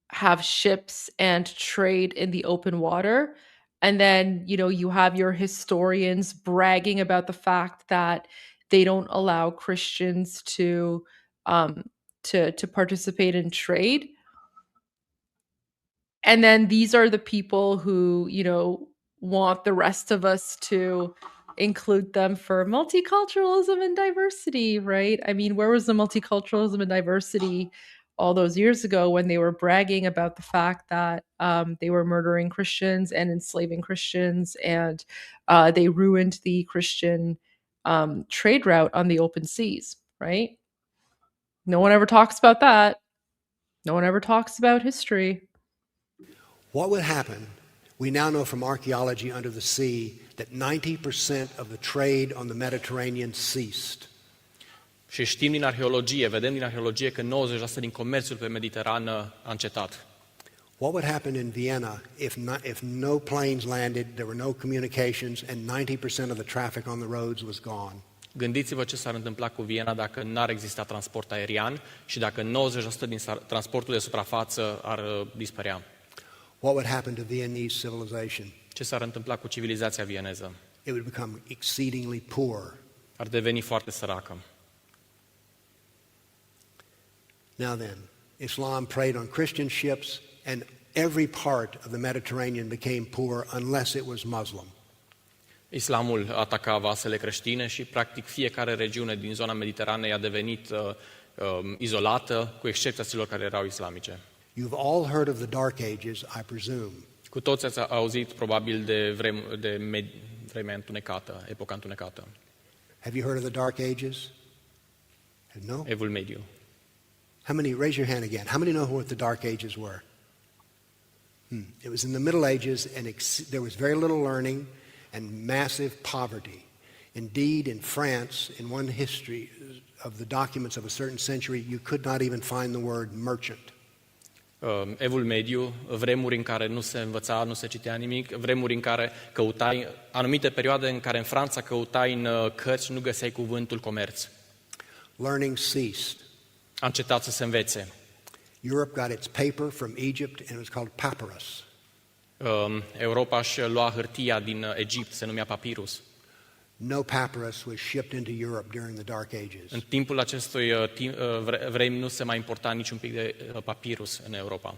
have ships and trade in the open water. And then, you have your historians bragging about the fact that they don't allow Christians to participate in trade. And then these are the people who, want the rest of us to include them for multiculturalism and diversity, right? I mean, where was the multiculturalism and diversity all those years ago when they were bragging about the fact that they were murdering Christians and enslaving Christians, and they ruined the Christian trade route on the open seas, right? No one ever talks about that. No one ever talks about history. What would happen? We now know from archaeology under the sea that 90% of the trade on the Mediterranean ceased. Și știm din arheologie, vedem din arheologie că 90% din comerțul pe Mediterană a încetat. What would happen in Vienna if no planes landed, there were no communications, and 90% of the traffic on the roads was gone? Gândiți-vă ce s-ar întâmpla cu Viena dacă n-ar exista transport aerian și dacă 90% din transportul de suprafață ar dispărea. What would happen to Viennese civilization? Ce s-ar întâmpla cu civilizația vieneză? It would become exceedingly poor. Ar deveni foarte săracă. Now then, Islam preyed on Christian ships, and every part of the Mediterranean became poor unless it was Muslim. Islamul ataca vasele creștine și practic fiecare regiune din zona Mediteranei a devenit izolată, cu excepția celor care erau islamice. You've all heard of the Dark Ages, I presume. Cu toți ați auzit probabil de vremea întunecată, epoca întunecată. Have you heard of the Dark Ages? No? Evul mediu. How many, raise your hand again, how many know what the Dark Ages were? It was in the Middle Ages, and there was very little learning and massive poverty. Indeed, in France, in one history of the documents of a certain century, you could not even find the word merchant. Evul mediu, vremuri în care nu se învăța, nu se citea nimic, vremuri în care căutai, anumite perioade în care în Franța căutai în cărți, nu găseai cuvântul comerț. Learning ceased. A încetat să se învețe. Europe got its paper from Egypt, and it was called papyrus. Europa își lua hârtia din Egipt, se numea papirus. No papyrus was shipped into Europe during the Dark Ages. În timpul acestui vremi nu se mai importa niciun pic de papirus în Europa.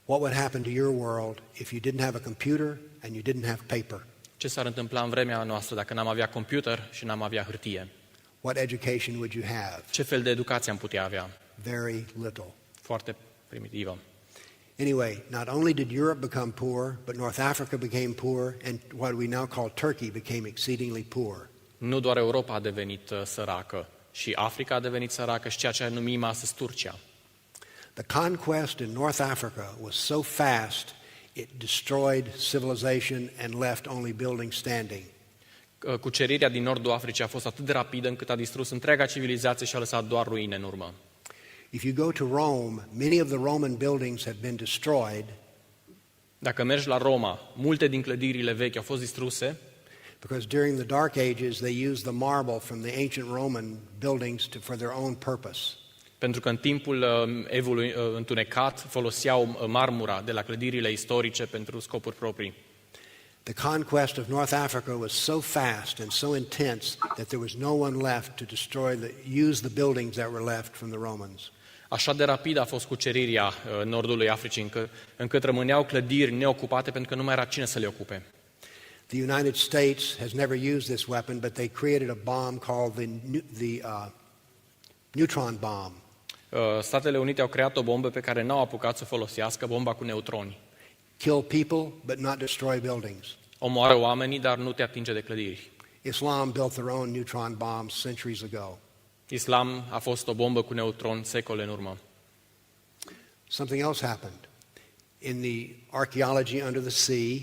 What would happen to your world if you didn't have a computer and you didn't have paper? Ce s-ar întâmpla în vremea noastră dacă n-am avea computer și n-am avea hârtie? What education would you have? Ce fel de educație am putea avea? Very little. Foarte primitivă. Anyway, not only did Europe become poor, but North Africa became poor, and what we now call Turkey became exceedingly poor. Nu doar Europa a devenit săracă, și Africa a devenit săracă și ceea ce numim astăzi Turcia. The conquest in North Africa was so fast, it destroyed civilization and left only buildings standing. Cucerirea din nordul Africii a fost atât de rapidă încât a distrus întreaga civilizație și a lăsat doar ruine în urmă. If you go to Rome, many of the Roman buildings have been destroyed. Dacă mergi la Roma, multe din clădirile vechi au fost distruse, because during the Dark Ages they used the marble from the ancient Roman buildings for their own purpose. Pentru că în timpul evului întunecat foloseau marmura de la clădirile istorice pentru scopuri proprii. The conquest of North Africa was so fast and so intense that there was no one left to use the buildings that were left from the Romans. Așa de rapid a fost cucerirea nordului Africii, încât rămâneau clădiri neocupate pentru că nu mai era cine să le ocupe. The United States has never used this weapon, but they created a bomb called the neutron bomb. Statele Unite au creat o bombă pe care n-au apucat să o folosească, bomba cu neutroni. Kill people, but not destroy buildings. Omoară oamenii, dar nu te atinge de clădiri. Islam built their own neutron bombs centuries ago. Islam a fost o bombă cu neutron secole în urmă. Something else happened. In the archaeology under the sea,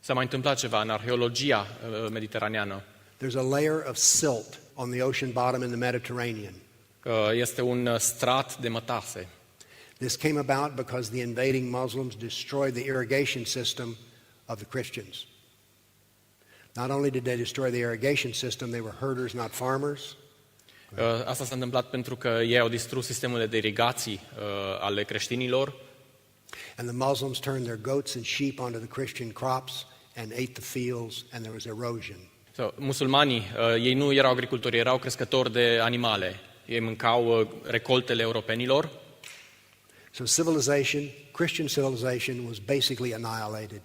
S-a mai întâmplat ceva în arheologia mediteraneană. there's a layer of silt on the ocean bottom in the Mediterranean. Este un strat de mătase. This came about because the invading Muslims destroyed the irrigation system of the Christians. Not only did they destroy the irrigation system, they were herders, not farmers. Asta s-a întâmplat pentru că ei au distrus sistemele de irigații ale creștinilor. And the Muslims turned their goats and sheep onto the Christian crops and ate the fields, and there was erosion. Musulmanii, ei nu erau agricultori, erau crescători de animale. Ei mâncau recoltele europenilor. So Christian civilization was basically annihilated.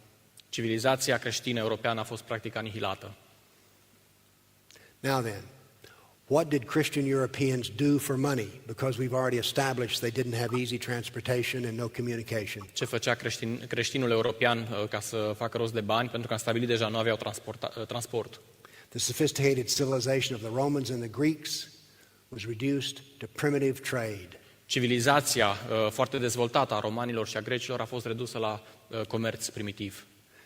Civilizația creștină europeană a fost practic anihilată. Now then, what did Christian Europeans do for money? Because we've already established they didn't have easy transportation and no communication. Ce făcea creștinul european ca să facă rost de bani? Pentru că am stabilit deja nu aveau transport. The sophisticated civilization of the Romans and the Greeks was reduced to primitive trade. Civilizația foarte dezvoltată a romanilor și a grecilor a fost redusă la comerț primitiv.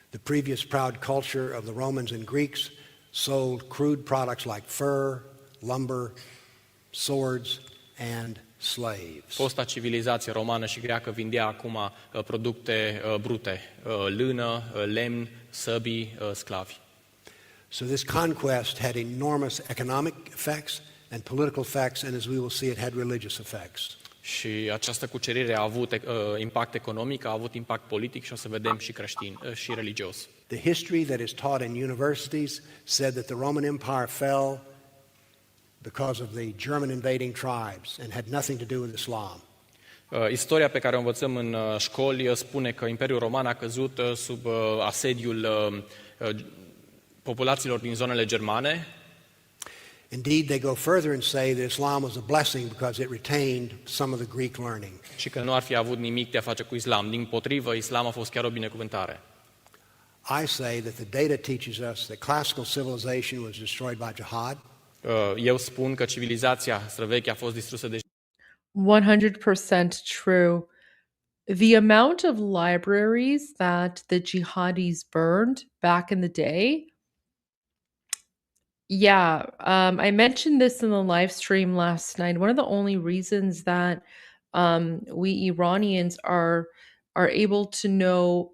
The previous proud culture of the Romans and Greeks sold crude products like fur, lumber, swords, and slaves. Fosta civilizație romană și greacă vindea acum producte brute, lână, lemn, săbii, sclavi. So this conquest had enormous economic effects and political effects, and as we will see, it had religious effects. Și această cucerire a avut impact economic, a avut impact politic și o să vedem și creștin și religios. The history that is taught in universities said that the Roman Empire fell because of the German invading tribes and had nothing to do with Islam. Istoria pe care o învățăm în școli spune că Imperiul Roman a căzut sub asediul populațiilor din zonele germane. Indeed, they go further and say that Islam was a blessing because it retained some of the Greek learning. Și că nu ar fi avut nimic de a face cu islam. Dimpotrivă, islam a fost chiar o binecuvântare. I say that the data teaches us that classical civilization was destroyed by jihad. Eu spun că civilizația străveche a fost distrusă de 100% true. The amount of libraries that the jihadis burned back in the day, yeah, I mentioned this in the live stream last night. One of the only reasons that we Iranians are able to know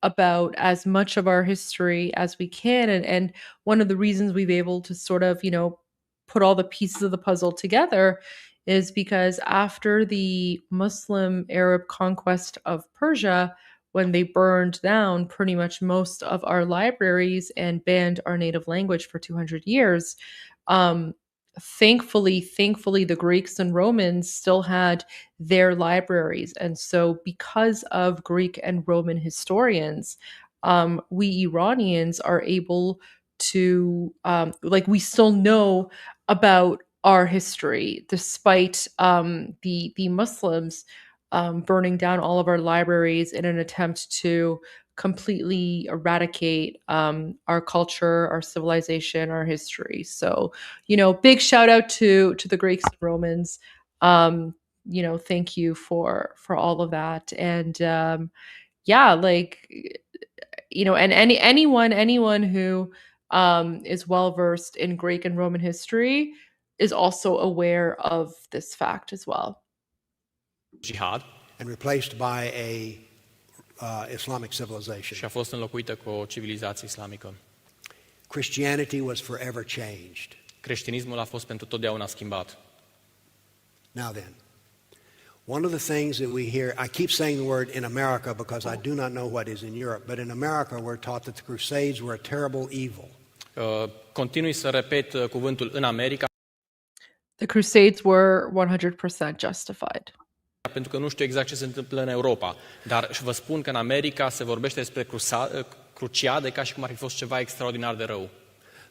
about as much of our history as we can, and one of the reasons we've able to sort of, put all the pieces of the puzzle together is because after the Muslim Arab conquest of Persia, when they burned down pretty much most of our libraries and banned our native language for 200 years, thankfully, the Greeks and Romans still had their libraries. And so because of Greek and Roman historians, we Iranians are able to, we still know about our history, despite the Muslims burning down all of our libraries in an attempt to completely eradicate our culture, our civilization, our history. So, big shout out to the Greeks and Romans. Thank you for all of that. And and anyone who is well versed in Greek and Roman history is also aware of this fact as well. Jihad and replaced by a Islamic civilization. Și a fost înlocuită cu o civilizație islamică. Christianity was forever changed. Creștinismul a fost pentru totdeauna schimbat. Now then, one of the things that we hear, I keep saying the word in America because I do not know what is in Europe, but in America we're taught that the Crusades were a terrible evil. Continui să repet cuvântul în America. The Crusades were 100% justified. Pentru că nu știu exact ce se întâmplă în Europa, dar vă spun că în America se vorbește despre cruciade ca și cum ar fi fost ceva extraordinar de rău.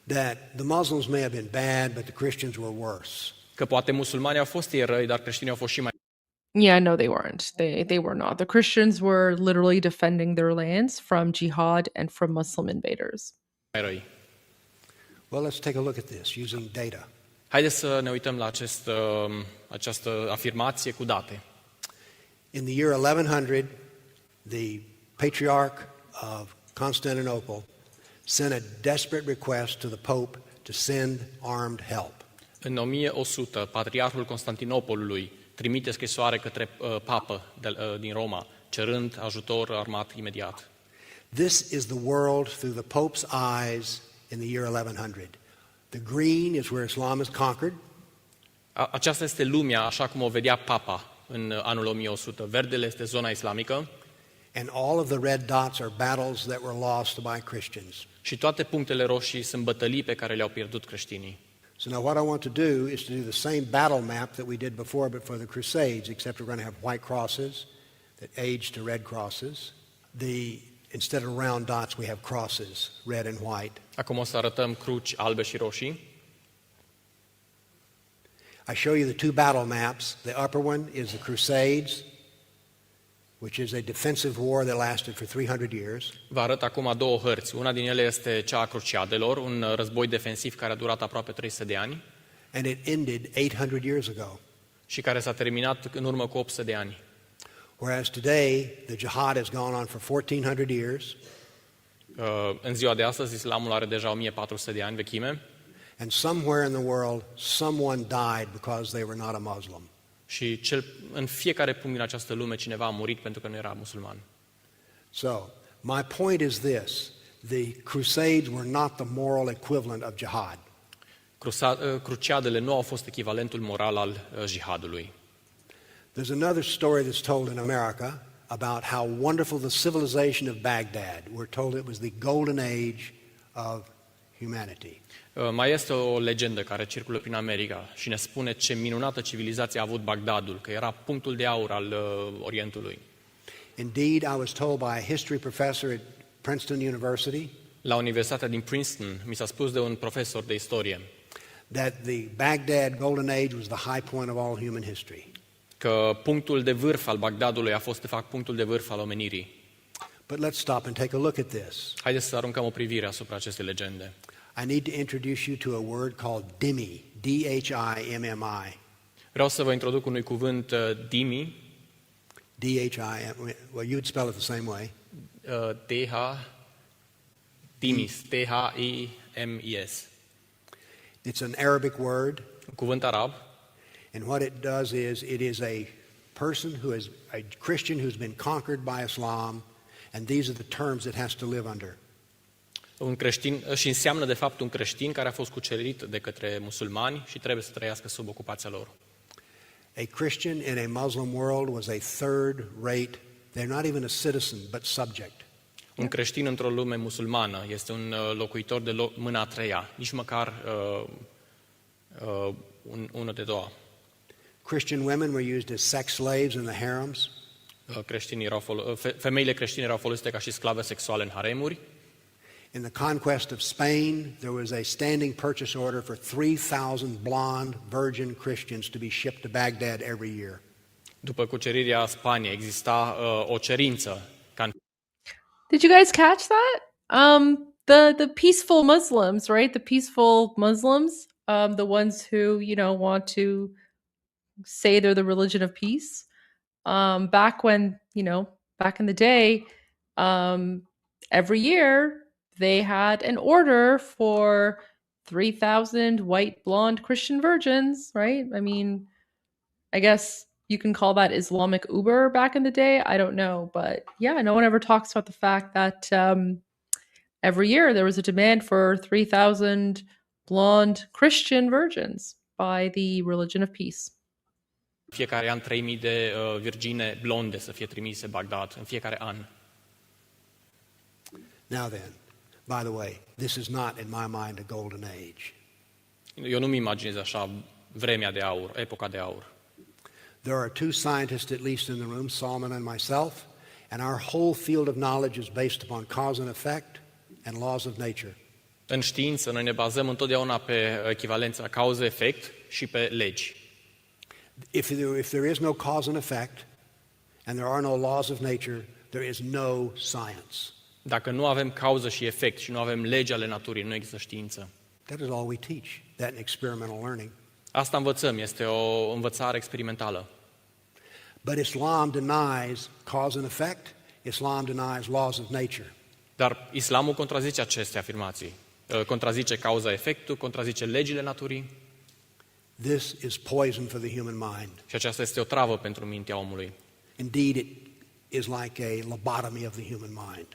That the Muslims may have been bad, but the Christians were worse. Că poate musulmanii au fost ei răi, dar creștinii au fost și mai Yeah, no, they weren't. They were not. The Christians were literally defending their lands from jihad and from Muslim invaders. răi. Well, let's take a look at this using data. Haideți să ne uităm la această afirmație cu date. In the year 1100, the Patriarch of Constantinople sent a desperate request to the Pope to send armed help. În 1100, patriarhul Constantinopolului trimite scrisoare către papă din Roma, cerând ajutor armat imediat. This is the world through the Pope's eyes in the year 1100. The green is where Islam is conquered. Aceasta este lumea așa cum o vedea papa în anul 1100. Verdele este zona islamică. And all of the red dots are battles that were lost by Christians. Și toate punctele roșii sunt bătălii pe care le-au pierdut creștinii. So now what I want to do is to do the same battle map that we did before, but for the Crusades, except we're going to have white crosses that age to red crosses. Instead of round dots, we have crosses, red and white. Acum o să arătăm cruci albe și roșii. I show you the two battle maps. The upper one is the Crusades, which is a defensive war that lasted for 300 years. Vă arăt acum două hărți. Una din ele este cea a cruciadelor, un război defensiv care a durat aproape 300 de ani And it ended 800 years ago. și care s-a terminat în urmă cu 800 de ani. Whereas today, the jihad has gone on for 1400 years. În ziua de astăzi, islamul are deja 1400 de ani vechime And somewhere in the world, someone died because they were not a Muslim. și în fiecare punct din această lume cineva a murit pentru că nu era musulman. So, my point is this. The Crusades were not the moral equivalent of jihad. Cruciadele nu au fost echivalentul moral al jihadului. There's another story that's told in America about how wonderful the civilization of Baghdad. We're told it was the golden age of humanity. Mai este o legendă care circulă prin America și ne spune ce minunată civilizație a avut Bagdadul, că era punctul de aur al Orientului. Indeed, I was told by a history professor at Princeton University La Universitatea din Princeton mi s-a spus de un profesor de istorie that the Baghdad golden age was the high point of all human history. că punctul de vârf al Bagdadului a fost de fapt punctul de vârf al omenirii. But let's stop and take a look at this. Haideți să aruncăm o privire asupra acestei legende. I need to introduce you to a word called dhimmi, D-H-I-M-M-I. Vreau să vă introduc unui cuvânt dhimmi, D-H-I-M, well, you'd spell it the same way. T-H-I-M-I-S. It's an Arabic word. Un cuvânt arab. And what it does is, it is a person who is a Christian who's been conquered by Islam, and these are the terms it has to live under. Un creștin și înseamnă de fapt un creștin care a fost cucerit de către musulmani și trebuie să trăiască sub ocupația lor. A Christian in a Muslim world was a third-rate, they're not even a citizen, but subject. Un creștin într-o lume musulmană este un locuitor de mâna a treia, nici măcar unul de doua. Christian women were used as sex slaves in the harems. Femeile creștine erau folosite ca și sclave sexuale în haremuri. In the conquest of Spain, there was a standing purchase order for 3,000 blonde virgin Christians to be shipped to Baghdad every year. După cucerirea Spaniei exista o cerință ca Did you guys catch that? The peaceful Muslims, right? The peaceful Muslims, the ones who, want to say they're the religion of peace. Back when, back in the day, every year they had an order for 3,000 white blonde Christian virgins, right? I mean, I guess you can call that Islamic Uber back in the day. I don't know. But yeah, no one ever talks about the fact that every year there was a demand for 3,000 blonde Christian virgins by the religion of peace. Fiecare an 3000 de virgine blonde să fie trimise Bagdad, în fiecare an. Now then, by the way, this is not in my mind a golden age. Eu nu-mi imaginez așa vremea de aur, epoca de aur. There are two scientists at least in the room, Salman and myself, And our whole field of knowledge is based upon cause and effect and laws of nature. În știință, noi ne bazăm întotdeauna pe echivalența cauză-efect și pe legi. If there is no cause and effect and there are no laws of nature, there is no science. Dacă nu avem cauză și efect și nu avem legi ale naturii, nu există știință. That is all we teach, that in experimental learning. Asta învățăm, este o învățare experimentală. But Islam denies cause and effect. Islam denies laws of nature. Dar islamul contrazice aceste afirmații. Contrazice cauza-efectul, contrazice legile naturii. This is poison for the human mind. Și aceasta este o travă pentru mintea omului. Indeed, it is like a lobotomy of the human mind.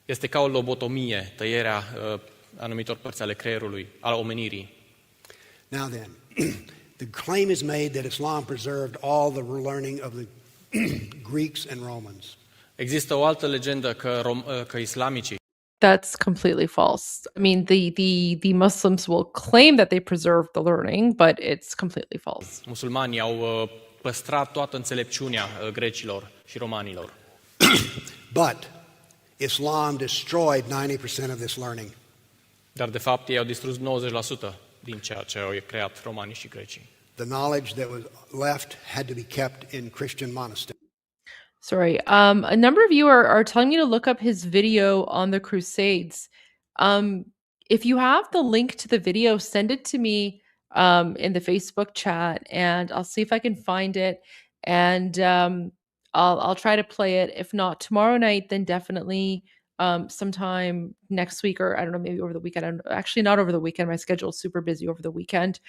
Este ca o lobotomie, tăierea anumitor părți ale creierului, al omenirii. Now then, the claim is made that Islam preserved all the learning of the Greeks and Romans. Există o altă legendă că islamicii That's completely false. I mean, the Muslims will claim that they preserved the learning, but it's completely false. musulmanii au păstrat toată înțelepciunea grecilor și romanilor. But Islam destroyed 90% of this learning. Dar de fapt ei au distrus 90% din ceea ce au creat romanii și grecii. The knowledge that was left had to be kept in Christian monasteries. Sorry. A number of you are telling me to look up his video on the Crusades. If you have the link to the video, send it to me in the Facebook chat, and I'll see if I can find it, and I'll try to play it. If not tomorrow night, then definitely sometime next week, or I don't know, maybe over the weekend. Actually, not over the weekend. My schedule is super busy over the weekend.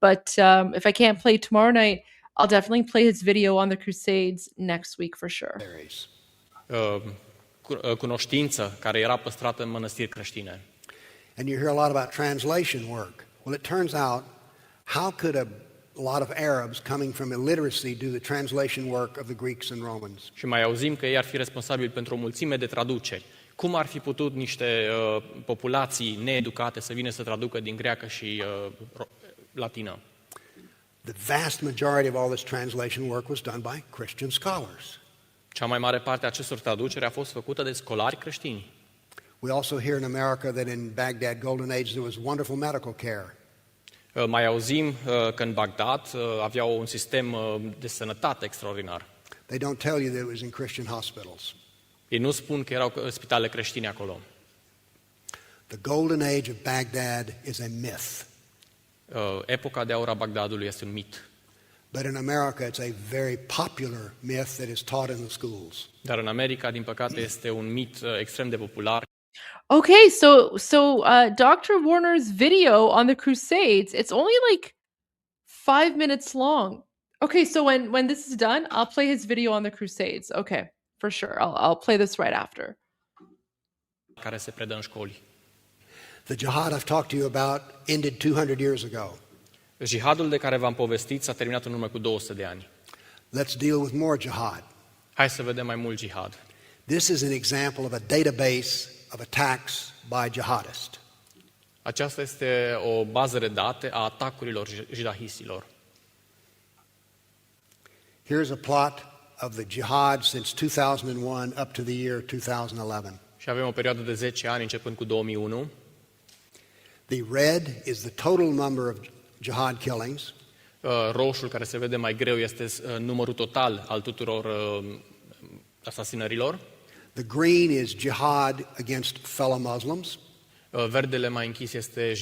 But if I can't play tomorrow night, I'll definitely play his video on the Crusades next week for sure. Cunoștință care era păstrată în mănăstiri creștine. And you hear a lot about translation work. Well, it turns out, how could a lot of Arabs coming from illiteracy do the translation work of the Greeks and Romans? Și mai auzim că ei ar fi responsabili pentru o mulțime de traduceri. Cum ar fi putut niște populații needucate să vină să traducă din greacă și latină? The vast majority of all this translation work was done by Christian scholars. Cea mai mare parte a acestor traduceri a fost făcută de scolari creștini. We also hear in America that in Baghdad Golden Age there was wonderful medical care. Mai auzim că în Bagdad aveau un sistem de sănătate extraordinar. They don't tell you that it was in Christian hospitals. Ei nu spun că erau spitale creștine acolo. The Golden Age of Baghdad is a myth. Epoca de aur a Bagdadului este un mit. But in America it's a very popular myth that is taught in the schools. Dar în America, din păcate, este un mit extrem de popular. Okay, so Dr. Warner's video on the Crusades, it's only like 5 minutes long. Okay, so when this is done, I'll play his video on the Crusades. Okay, for sure. I'll play this right after. Care se predă în școli. The jihad I've talked to you about ended 200 years ago. Jihadul de care v-am povestit s-a terminat în urmă cu 200 de ani. Let's deal with more jihad. Hai să vedem mai mult jihad. This is an example of a database of attacks by jihadists. Aceasta este o bază de date a atacurilor jihahisilor. Here's a plot of the jihad since 2001 up to the year 2011. Și avem o perioadă de 10 ani începând cu 2001. The red is the total number of jihad killings. Roșul, care se vede mai greu, este numărul total al tuturor asasinărilor. The green is jihad against fellow Muslims. Verdele mai închis este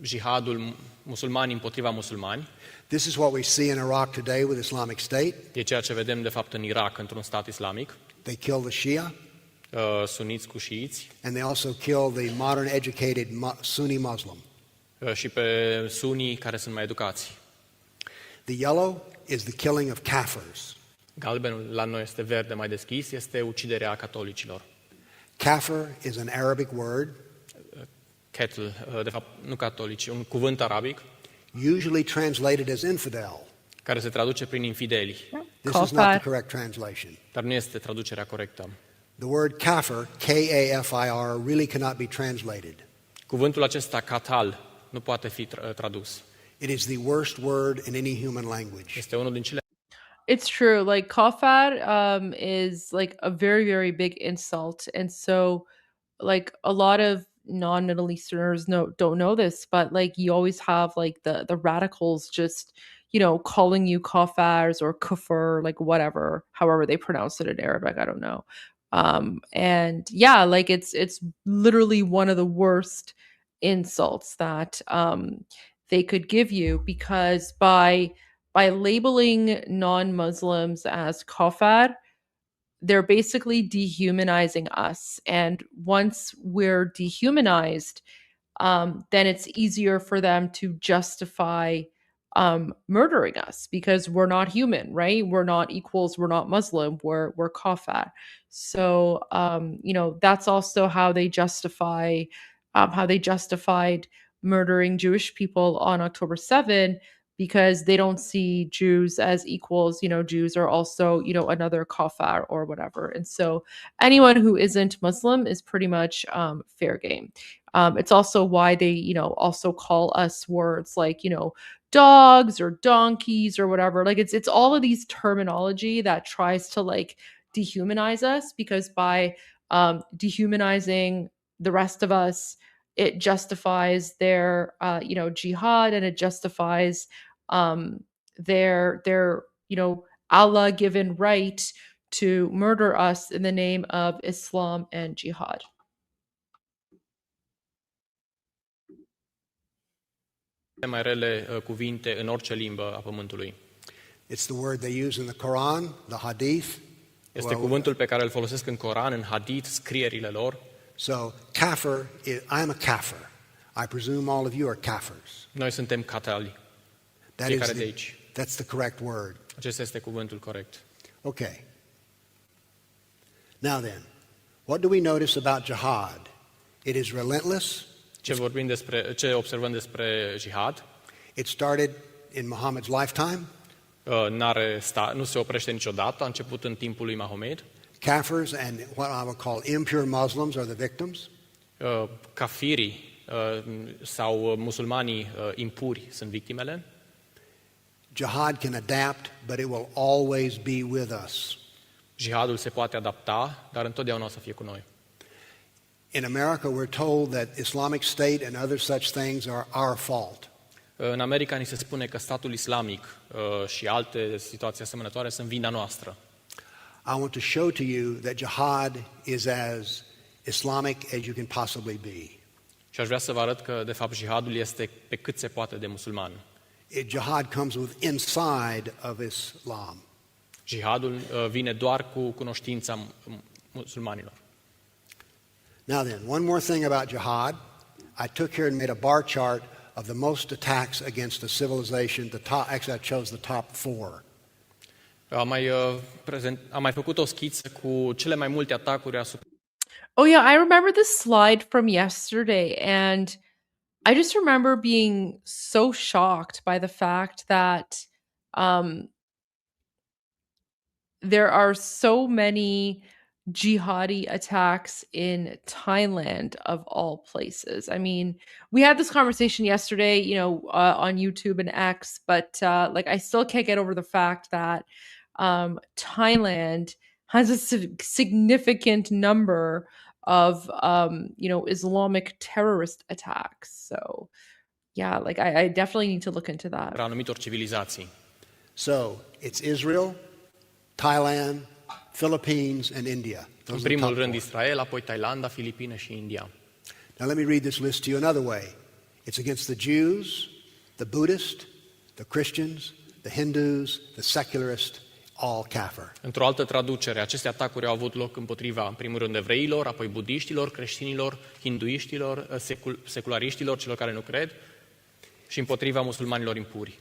jihadul musulmani împotriva musulmani. This is what we see in Iraq today with Islamic State. E ceea ce vedem de fapt în Irak, într-un stat islamic. They kill the Shia. Suniți cu șiiți. And they also kill the modern educated Sunni Muslim. Și pe sunii care sunt mai educați. The yellow is the killing of kafirs. Galbenul la noi este verde mai deschis, este uciderea catolicilor. Kafir is an Arabic word. Kettle, de fapt nu catolici, un cuvânt arabic. Usually translated as infidel. Care se traduce prin infideli. This is not the correct translation. Dar nu este traducerea corectă. The word kafir, K-A-F-I-R, really cannot be translated. Cuvântul acesta, katal, nu poate fi tradus. It is the worst word in any human language. Este unul din cele It's true. Like kafir is like a very very big insult, and so like a lot of non-Middle Easterners don't know this, but like you always have like the radicals just calling you kafirs or kufr, like whatever, however they pronounce it in Arabic, I don't know. And yeah, like it's literally one of the worst insults that they could give you, because by labeling non-Muslims as kafir, they're basically dehumanizing us. And once we're dehumanized, then it's easier for them to justify murdering us, because we're not human, right? We're not equals. We're not Muslim. We're kafir. So that's also how they justified murdering Jewish people on October 7, because they don't see Jews as equals. Jews are also another kafir or whatever, and so anyone who isn't Muslim is pretty much fair game. It's also why they, also call us words like, dogs or donkeys or whatever. Like it's all of these terminology that tries to like dehumanize us, because by dehumanizing the rest of us, it justifies their, jihad, and it justifies their, Allah given right to murder us in the name of Islam and jihad. Mai rele cuvinte în orice limbă a pământului. It's the word they use in the Quran, the Hadith. Este cuvântul pe care îl folosesc în Coran, în Hadith, scrierile lor. So, kafir, I'm a kafir. I presume all of you are kafirs. Noi suntem catali. Fiecare de aici. That's the correct word. Acesta este cuvântul corect. Okay. Now then, what do we notice about jihad? It is relentless. Ce observăm despre jihad? It started in Muhammad's lifetime. Nu se oprește niciodată, a început în timpul lui Mahomed. Kafirs and what I would call impure Muslims are the victims. Kafirii sau musulmanii impuri sunt victimele. Jihad can adapt, but it will always be with us. Jihadul se poate adapta, dar întotdeauna o să fie cu noi. In America, we're told that Islamic State and other such things are our fault. În America ni se spune că statul islamic și alte situații asemănătoare sunt vina noastră. I want to show to you that jihad is as Islamic as you can possibly be. Și aș vrea să vă arăt că, de fapt, jihadul este pe cât se poate de musulman. Jihad comes with inside of Islam. Jihadul vine doar cu cunoștința musulmanilor. Now then, one more thing about jihad. I took here and made a bar chart of the most attacks against a civilization. Actually, I chose the top 4. Am mai făcut o schiță cu cele mai multe atacuri asupra. Oh yeah, I remember this slide from yesterday, and I just remember being so shocked by the fact that there are so many jihadi attacks in Thailand, of all places. I mean, we had this conversation yesterday, on YouTube and X, but like I still can't get over the fact that Thailand has a significant number of Islamic terrorist attacks. So yeah, like I definitely need to look into that. Anumitor civilizații. So it's Israel, Thailand, Philippines, and India. În primul rând Israel, apoi Thailanda, Filipine și India. Now let me read this list to you another way. It's against the Jews, the Buddhists, the Christians, the Hindus, the secularists, all kafir. Într-o altă traducere, aceste atacuri au avut loc împotriva, în primul rând, evreilor, apoi budiștilor, creștinilor, hinduiștilor, seculariștilor, celor care nu cred, și împotriva musulmanilor impuri.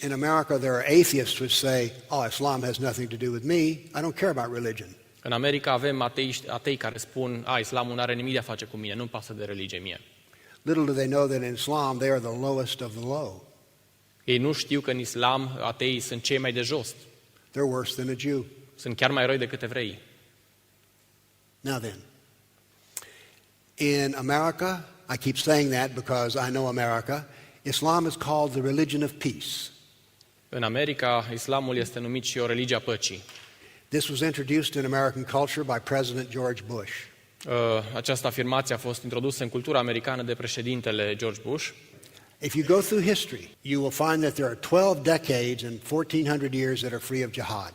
In America, there are atheists who say, "Oh, Islam has nothing to do with me. I don't care about religion." În America avem atei care spun, islamul nu are nimic de a face cu mine, nu-mi pasă de religie mie. Little do they know that in Islam they are the lowest of the low. Ei nu știu că în islam ateii sunt cei mai de jos. They're worse than a Jew. Sunt chiar mai răi decât evreii. Now then, in America, I keep saying that because I know America, Islam is called the religion of peace. În America, islamul este numit și o religie a păcii. This was introduced in American culture by President George Bush. Această afirmație a fost introdusă în cultura americană de președintele George Bush. If you go through history, you will find that there are 12 decades and 1400 years that are free of jihad.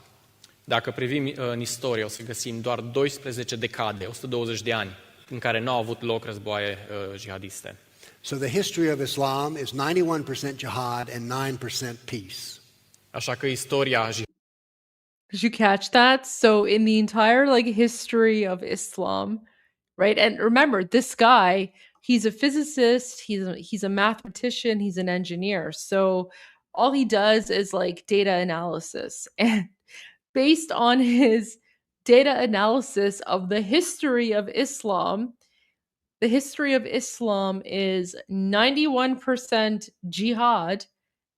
Dacă privim în istorie, o să găsim doar 12 decade, 120 de ani, în care nu au avut loc războaie jihadiste. So the history of Islam is 91% jihad and 9% peace. Așa că istoria Did you catch that? So in the entire history of Islam, right? And remember, this guy, he's a physicist, he's a mathematician, he's an engineer. So all he does is data analysis. And based on his data analysis of the history of Islam, the history of Islam is 91% jihad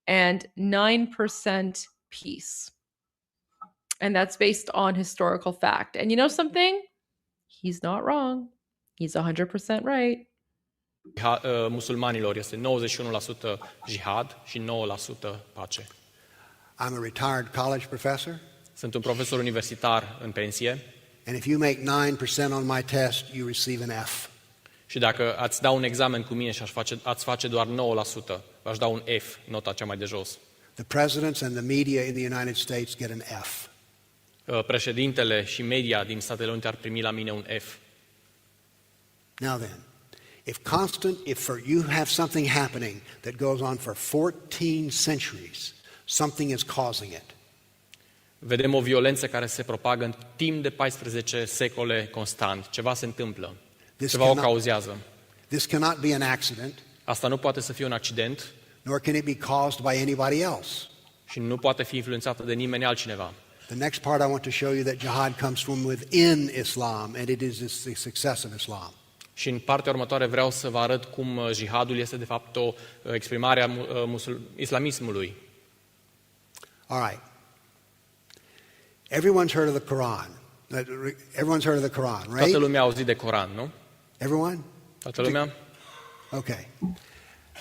and 9% peace. And that's based on historical fact. And you know something? He's not wrong. He's 100% right. musulmanilor este 91% jihad și 9% pace. I'm a retired college professor, Sunt un profesor universitar în pensie and if you make 9% on my test, you receive an F. și dacă ați da un examen cu mine și ați face doar 9%, v-aș da un F, nota cea mai de jos. The presidents and the media in the United States get an F. Președintele și media din Statele Unite ar primi la mine un F. Now then, if you have something happening that goes on for 14 centuries, something is causing it. Vedem o violență care se propagă în timp de 14 secole constant. Ceva se întâmplă. Ceva o cauzează. This cannot be an accident, Asta nu poate să fie un accident nor can it be caused by anybody else. și nu poate fi influențată de nimeni altcineva. The next part I want to show you that jihad comes from within Islam, and it is the success of Islam. Și în partea următoare vreau să vă arăt cum jihadul este de fapt o exprimare a islamismului. All right. Everyone's heard of the Quran. Everyone's heard of the Quran, right? Toată lumea a auzit de Coran, nu? Everyone? Toată lumea? Okay.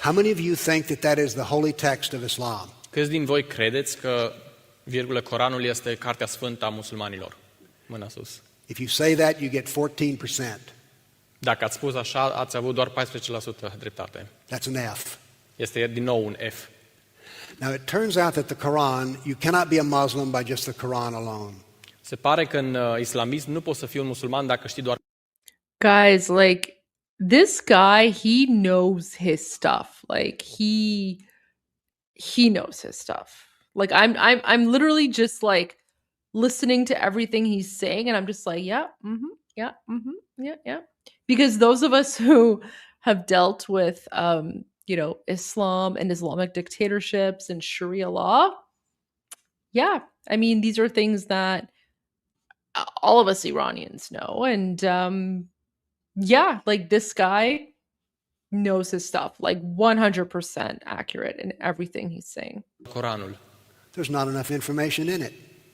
How many of you think that is the holy text of Islam? Câți din voi credeți că, Coranul este cartea sfântă a musulmanilor? Mâna sus. If you say that, you get 14%. Dacă ați spus așa, ați avut doar 14% dreptate. That's an F. Este din nou un F. Now, it turns out that the Quran, you cannot be a Muslim by just the Quran alone. Se pare că în islamism nu poți să fii un musulman dacă știi doar Guys, this guy, he knows his stuff. He knows his stuff. I'm literally just listening to everything he's saying, and I'm just yeah, yeah, yeah. Because those of us who have dealt with, Islam and Islamic dictatorships and Sharia law, yeah, I mean, these are things that all of us Iranians know. And this guy knows his stuff, 100% accurate in everything he's saying. Coranul. There's not enough information in it.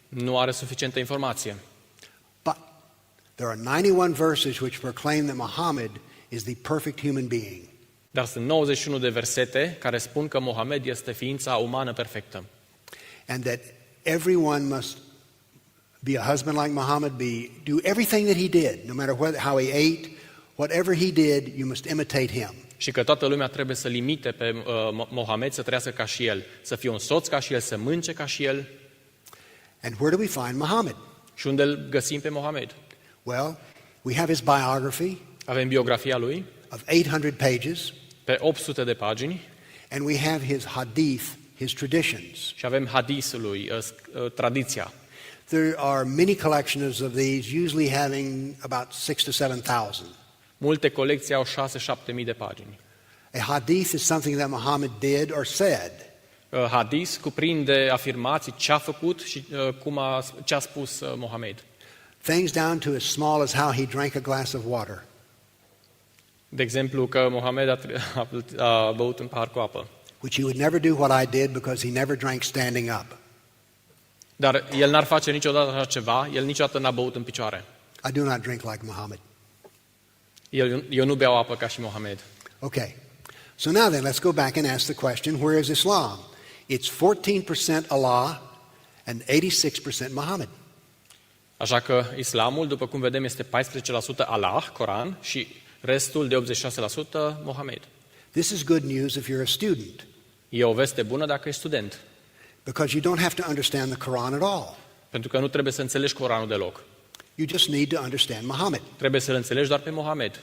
Nu are suficientă informație. But there are 91 verses which proclaim that Muhammad is the perfect human being. Dar sunt 91 de versete care spun că Mohamed este ființa umană perfectă. And that everyone must be a husband like Muhammad, do everything that he did, no matter how he ate, whatever he did, you must imitate him. Și că toată lumea trebuie să limite pe Mohamed să trăiască ca și el, să fie un soț ca și el, să mânce ca și el. And where do we find Muhammad? Și unde îl găsim pe Mohamed? Well, we have his biography. Avem biografia lui of 800 pages. Pe 800 de pagini. And we have his hadith, his traditions. Și avem hadisul lui, tradiția. There are many collections of these, usually having about 6,000 to 7,000. Multe colecții au 6-7 mii de pagini. A hadith is something that Muhammad did or said. Hadis cuprinde afirmații, ce a făcut și ce a spus Mohamed. Things down to as small as how he drank a glass of water. De exemplu, că Mohamed a băut un pahar cu apă. Which he would never do what I did because he never drank standing up. Dar el n-ar face niciodată așa ceva, el niciodată n-a băut în picioare. I do not drink like Muhammad. Eu nu beau apă ca și Mohamed. Okay. So now then, let's go back and ask the question, where is Islam? It's 14% Allah and 86% Muhammad. Așa că islamul, după cum vedem, este 14% Allah, Coran, și restul de 86% Mohamed. This is good news if you're a student, E o veste bună dacă ești student, because you don't have to understand the Quran at all. pentru că nu trebuie să înțelegi Coranul deloc. You just need to understand Muhammad. Trebuie să-l înțelegi doar pe Mohamed.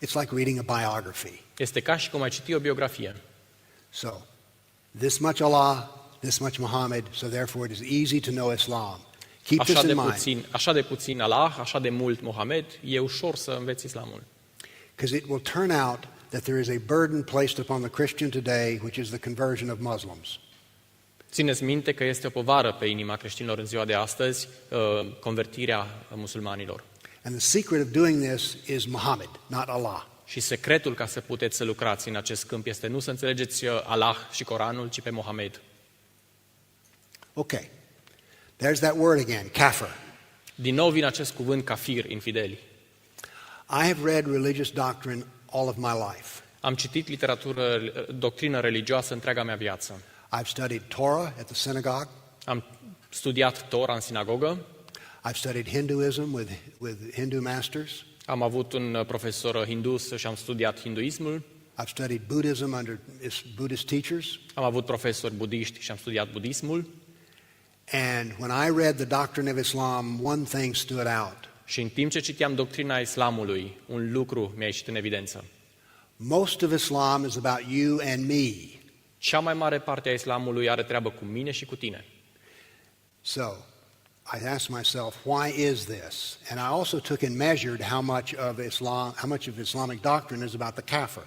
It's like reading a biography. Este ca și cum ai citi o biografie. So, this much Allah, this much Muhammad, so therefore it is easy to know Islam. Keep this in mind, Așa de puțin Allah, așa de mult Mohamed, e ușor să înveți islamul. because it will turn out that there is a burden placed upon the Christian today, which is the conversion of Muslims. Țineți minte că este o povară pe inima creștinilor în ziua de astăzi, convertirea musulmanilor. And the secret of doing this is Muhammad, not Allah. Și secretul ca să puteți să lucrați în acest câmp este nu să înțelegeți Allah și Coranul, ci pe Mohamed. Okay. There's that word again, kafir. Din nou vine acest cuvânt kafir, infideli. I have read religious doctrine all of my life. Am citit doctrină religioasă întreaga mea viață. I've studied Torah at the synagogue. Am studiat Tora în sinagogă. I've studied Hinduism with Hindu masters. Am avut un profesor hindus și am studiat hinduismul. I've studied Buddhism under Buddhist teachers. Am avut profesori budiști și am studiat budismul. And when I read the doctrine of Islam, one thing stood out. Și în timp ce citeam doctrina islamului, un lucru mi-a ieșit în evidență. Most of Islam is about you and me. Cea mai mare parte a islamului are treabă cu mine și cu tine. So, I asked myself, why is this? And I also took and measured how much of Islamic doctrine is about the kafir.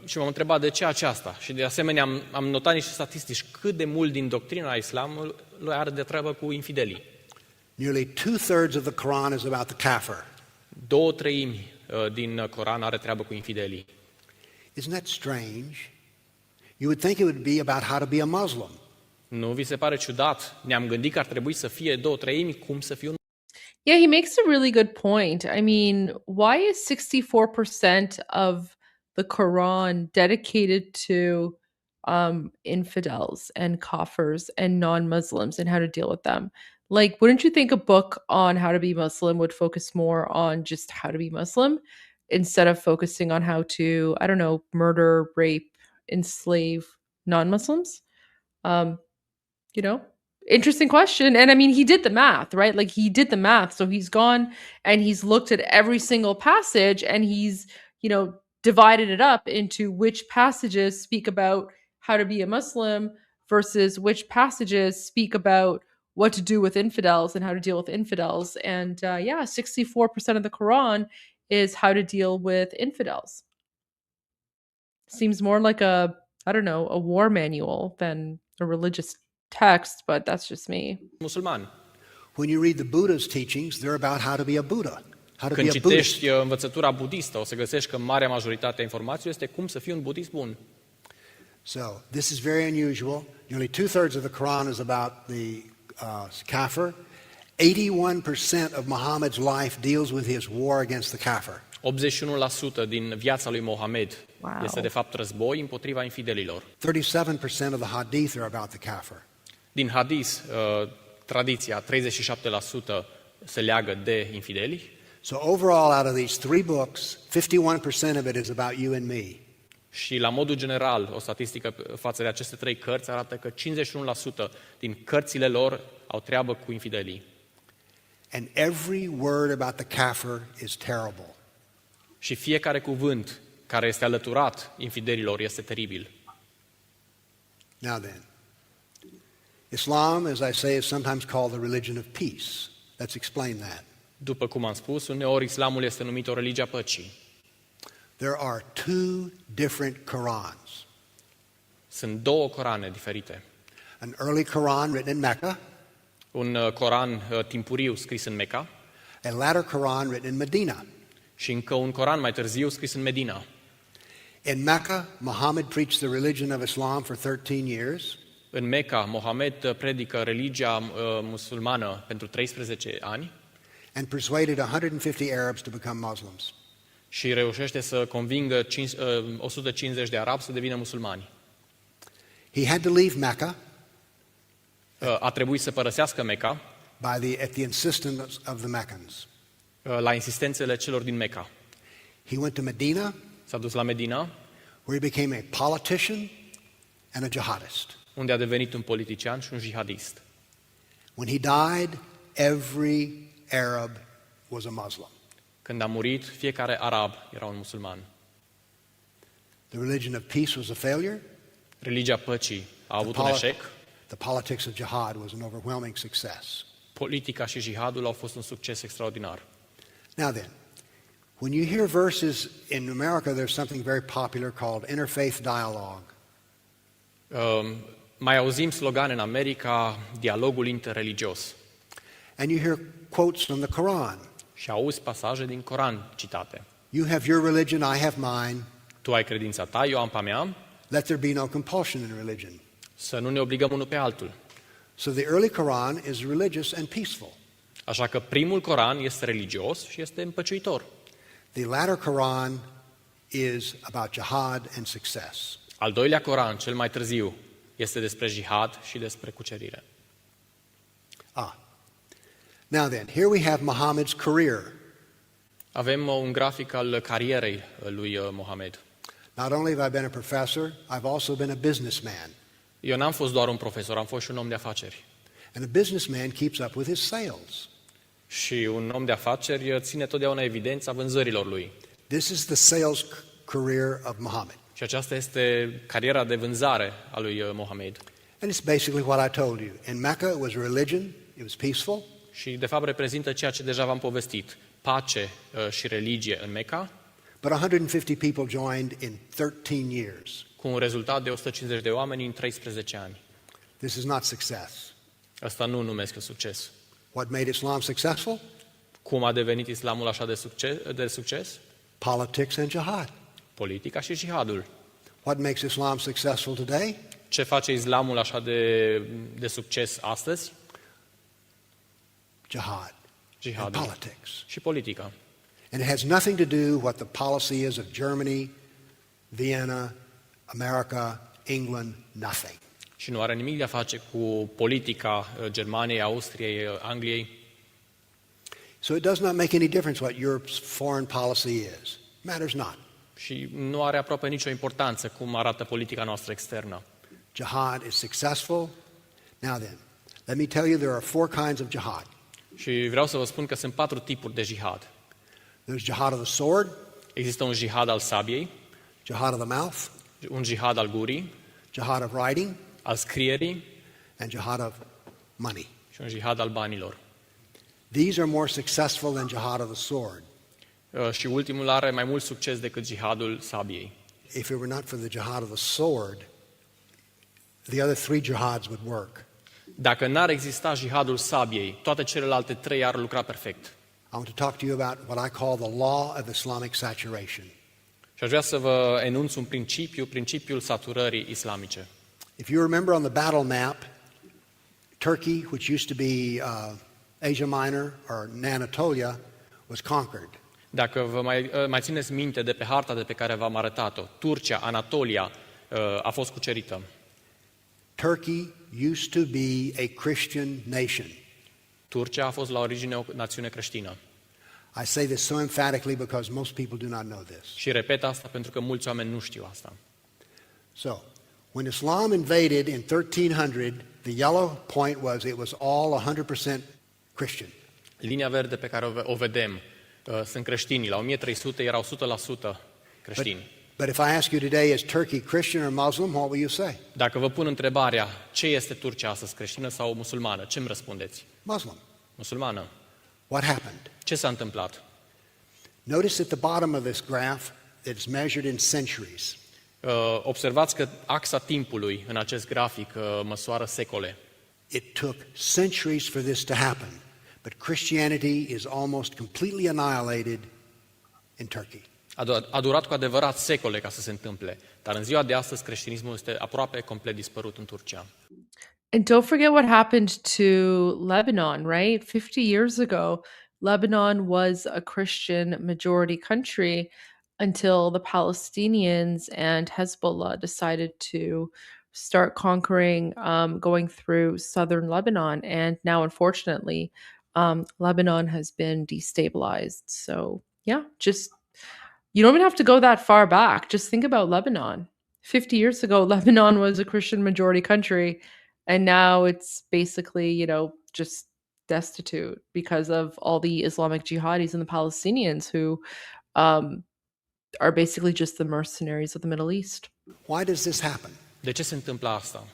Și m-am întrebat de ce aceasta. Și de asemenea am notat niște statistici cât de mult din doctrina islamului are de treabă cu infidelii. Nearly 2/3 of the Quran is about the kafir. 2/3 din Coran are treabă cu infidelii. Isn't that strange? You would think it would be about how to be a Muslim. Nu vi se pare ciudat? Ne-am gândit că ar trebui să fie 2/3 cum să fie un. Yeah, he makes a really good point. I mean, why is 64% of the Quran dedicated to infidels and kafirs and non-Muslims and how to deal with them? Like, wouldn't you think a book on how to be Muslim would focus more on just how to be Muslim instead of focusing on how to, I don't know, murder, rape, enslave non-Muslims? You know, interesting question. And I mean, he did the math, right? Like, he did the math. So he's gone and he's looked at every single passage and he's, divided it up into which passages speak about how to be a Muslim versus which passages speak about what to do with infidels and how to deal with infidels. And 64% of the Quran is how to deal with infidels. Seems more like a war manual than a religious text, but that's just me. Musulman. When you read the Buddha's teachings, they're about how to be a Buddha, how to Când be a Buddhist. citești învățătura budistă, o să găsești că marea majoritate a informațiilor este cum să fii un budist bun. So this is very unusual. Nearly 2/3 of the Quran is about the kafir. 81% of Muhammad's life deals with his war against the kafir. 81% din viața lui Mohamed Wow. este de fapt război împotriva infidelilor. 37% of the hadith are about the kafir. Din hadith, tradiția, 37% se leagă de infideli. So overall, out of these 3 books, 51% of it is about you and me. Și la modul general, o statistică față de aceste 3 cărți arată că 51% din cărțile lor au treabă cu infidelii. And every word about the kafir is terrible. Și fiecare cuvânt care este alăturat infidelilor este teribil. Now then, Islam, as I say, is sometimes called the religion of peace. Let's explain that. După cum am spus, uneori islamul este numit o religie a păcii. There are 2 different Qurans. Sunt 2 Corane diferite. An early Quran written in Mecca, Un Coran timpuriu scris în Mecca a latter Quran written in Medina. și încă un Coran mai târziu scris în Medina. In Mecca, Muhammad preached the religion of Islam for 13 years. În Mecca, Mohamed predică religia musulmană pentru 13 ani and persuaded 150 Arabs to become Muslims. și reușește să convingă 150 de arabi să devină musulmani. He had to leave Mecca A trebuit să părăsească Mecca at the insistence of the Meccans. la insistențele celor din Mecca. He went to Medina, S-a dus la Medina, where he became a politician and a jihadist. unde a devenit un politician și un jihadist. When he died, every Arab was a Muslim. Când a murit, fiecare arab era un musulman. The religion of peace was a failure. Religia păcii a avut un eșec. The politics of jihad was an overwhelming success. Politica și jihadul au fost un succes extraordinar. Now then, when you hear verses in America, there's something very popular called interfaith dialogue. Mai auzim slogane în America, dialogul interreligios. And you hear quotes from the Quran. Și auzi pasaje din Coran citate. You have your religion, I have mine. Tu ai credința ta, eu am pe a mea, Let there be no compulsion in religion. să nu ne obligăm unul pe altul. So the early Quran is religious and peaceful. Așa că primul Coran este religios și este împăciuitor. The latter Quran is about jihad and success. Al doilea Coran, cel mai târziu, este despre jihad și despre cucerire. Now then, here we have Muhammad's career. Avem un grafic al carierei lui Mohamed. Not only have I been a professor, I've also been a businessman. Eu n-am fost doar un profesor, am fost și un om de afaceri. And a businessman keeps up with his sales. Și un om de afaceri ține totdeauna evidența vânzărilor lui. This is the sales career of Muhammad. Și aceasta este cariera de vânzare a lui Mohamed. And it's basically what I told you. In Mecca, it was religion, it was peaceful. Și de fapt reprezintă ceea ce deja v-am povestit. Pace și religie în Mecca, But 150 people joined in 13 years. cu un rezultat de 150 de oameni în 13 ani. This is not success. Asta nu numesc succes. What made Islam successful? Cum a devenit islamul așa de succes? Politics and jihad. Politica și jihadul. What makes Islam successful today? Ce face islamul așa de succes astăzi? Jihad and Jihadul politics. și politica. And it has nothing to do what the policy is of Germany, Vienna, America, England, nothing. Și nu are nimic de a face cu politica Germaniei, Austriei, Angliei. So it does not make any difference what Europe's foreign policy is. Matters not. Și nu are aproape nicio importanță cum arată politica noastră externă. Jihad is successful. Now then, let me tell you there are 4 kinds of jihad. Și vreau să vă spun că sunt 4 tipuri de jihad. There's jihad of the sword, Există un jihad al sabiei, jihad of the mouth, un jihad al gurii, jihad of writing, al scrierii and jihad of money. și un jihad al banilor. These are more successful than jihad of the sword. Și ultimul are mai mult succes decât jihadul sabiei. If it were not for the jihad of the sword, the other 3 jihads would work. Dacă n-ar exista jihadul sabiei, toate celelalte 3 ar lucra perfect. I want to talk to you about what I call the law of Islamic saturation. Și aș vrea să vă enunț un principiu, principiul saturării islamice. If you remember on the battle map, Turkey, which used to be Asia Minor or Anatolia, was conquered. Dacă vă mai țineți minte de pe harta de pe care v-am arătat-o, Turcia, Anatolia, a fost cucerită. Turkey used to be a Christian nation. Turcia a fost la origine o națiune creștină. I say this so emphatically because most people do not know this. Și repet asta pentru că mulți oameni nu știu asta. So, when Islam invaded in 1300, the yellow point was it was all 100% Christian. Linia verde pe care o vedem sunt creștinii. La 1300 erau 100% creștini. But if I ask you today, is Turkey Christian or Muslim, what will you say? Dacă vă pun întrebarea, ce este Turcia astăzi, creștină sau musulmană, ce îmi răspundeți? Muslim. Musulmană. What happened? Ce s-a întâmplat? Notice at the bottom of this graph that it's measured in centuries. Observați că axa timpului în acest grafic măsoară secole. It took centuries for this to happen, but Christianity is almost completely annihilated in Turkey. A durat cu adevărat secole ca să se întâmple, dar în ziua de astăzi creștinismul este aproape complet dispărut în Turcia. And don't forget what happened to Lebanon, right? 50 years ago, Lebanon was a Christian majority country until the Palestinians and Hezbollah decided to start conquering, going through southern Lebanon. And now, unfortunately, Lebanon has been destabilized. So, yeah, just you don't even have to go that far back. Just think about Lebanon. 50 years ago, Lebanon was a Christian majority country, and now it's basically, just destitute because of all the Islamic jihadis and the Palestinians who um, are basically just the mercenaries of the Middle East. Why does this happen? De ce se întâmplă asta?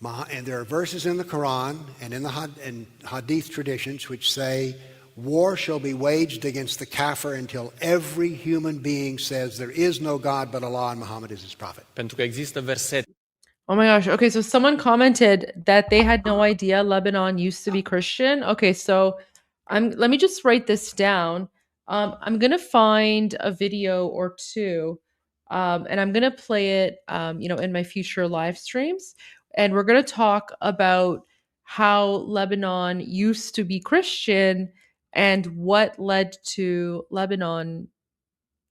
And there are verses in the Quran and in the Hadith traditions which say, war shall be waged against the kafir until every human being says there is no God but Allah and Muhammad is his prophet. Pentru că există versete Oh my gosh. Okay, so someone commented that they had no idea Lebanon used to be Christian. Okay, so let me just write this down. I'm gonna find a video or two, and I'm gonna play it, in my future live streams. And we're gonna talk about how Lebanon used to be Christian and what led to Lebanon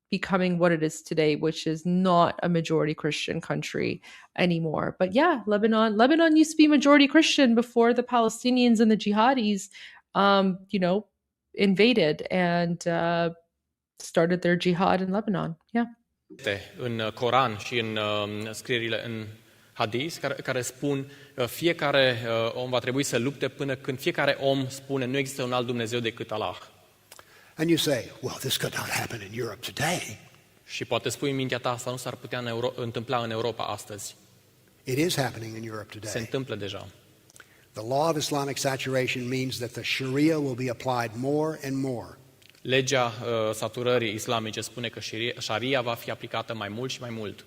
becoming what it is today, which is not a majority Christian country anymore. But yeah, Lebanon used to be majority Christian before the Palestinians and the jihadis, invaded and started their jihad in Lebanon. Yeah. în Coran și în scrierile în Hadis care spun fiecare om va trebui să lupte până când fiecare om spune nu există un alt Dumnezeu decât Allah. And you say, well, this could not happen in Europe today. Și poate spui în mintea ta asta nu s-ar putea întâmpla în Europa astăzi. It is happening in Europe Se today. întâmplă deja. The law of Islamic saturation means that the Sharia will be applied more and more. Legea saturării islamice spune că Sharia va fi aplicată mai mult și mai mult.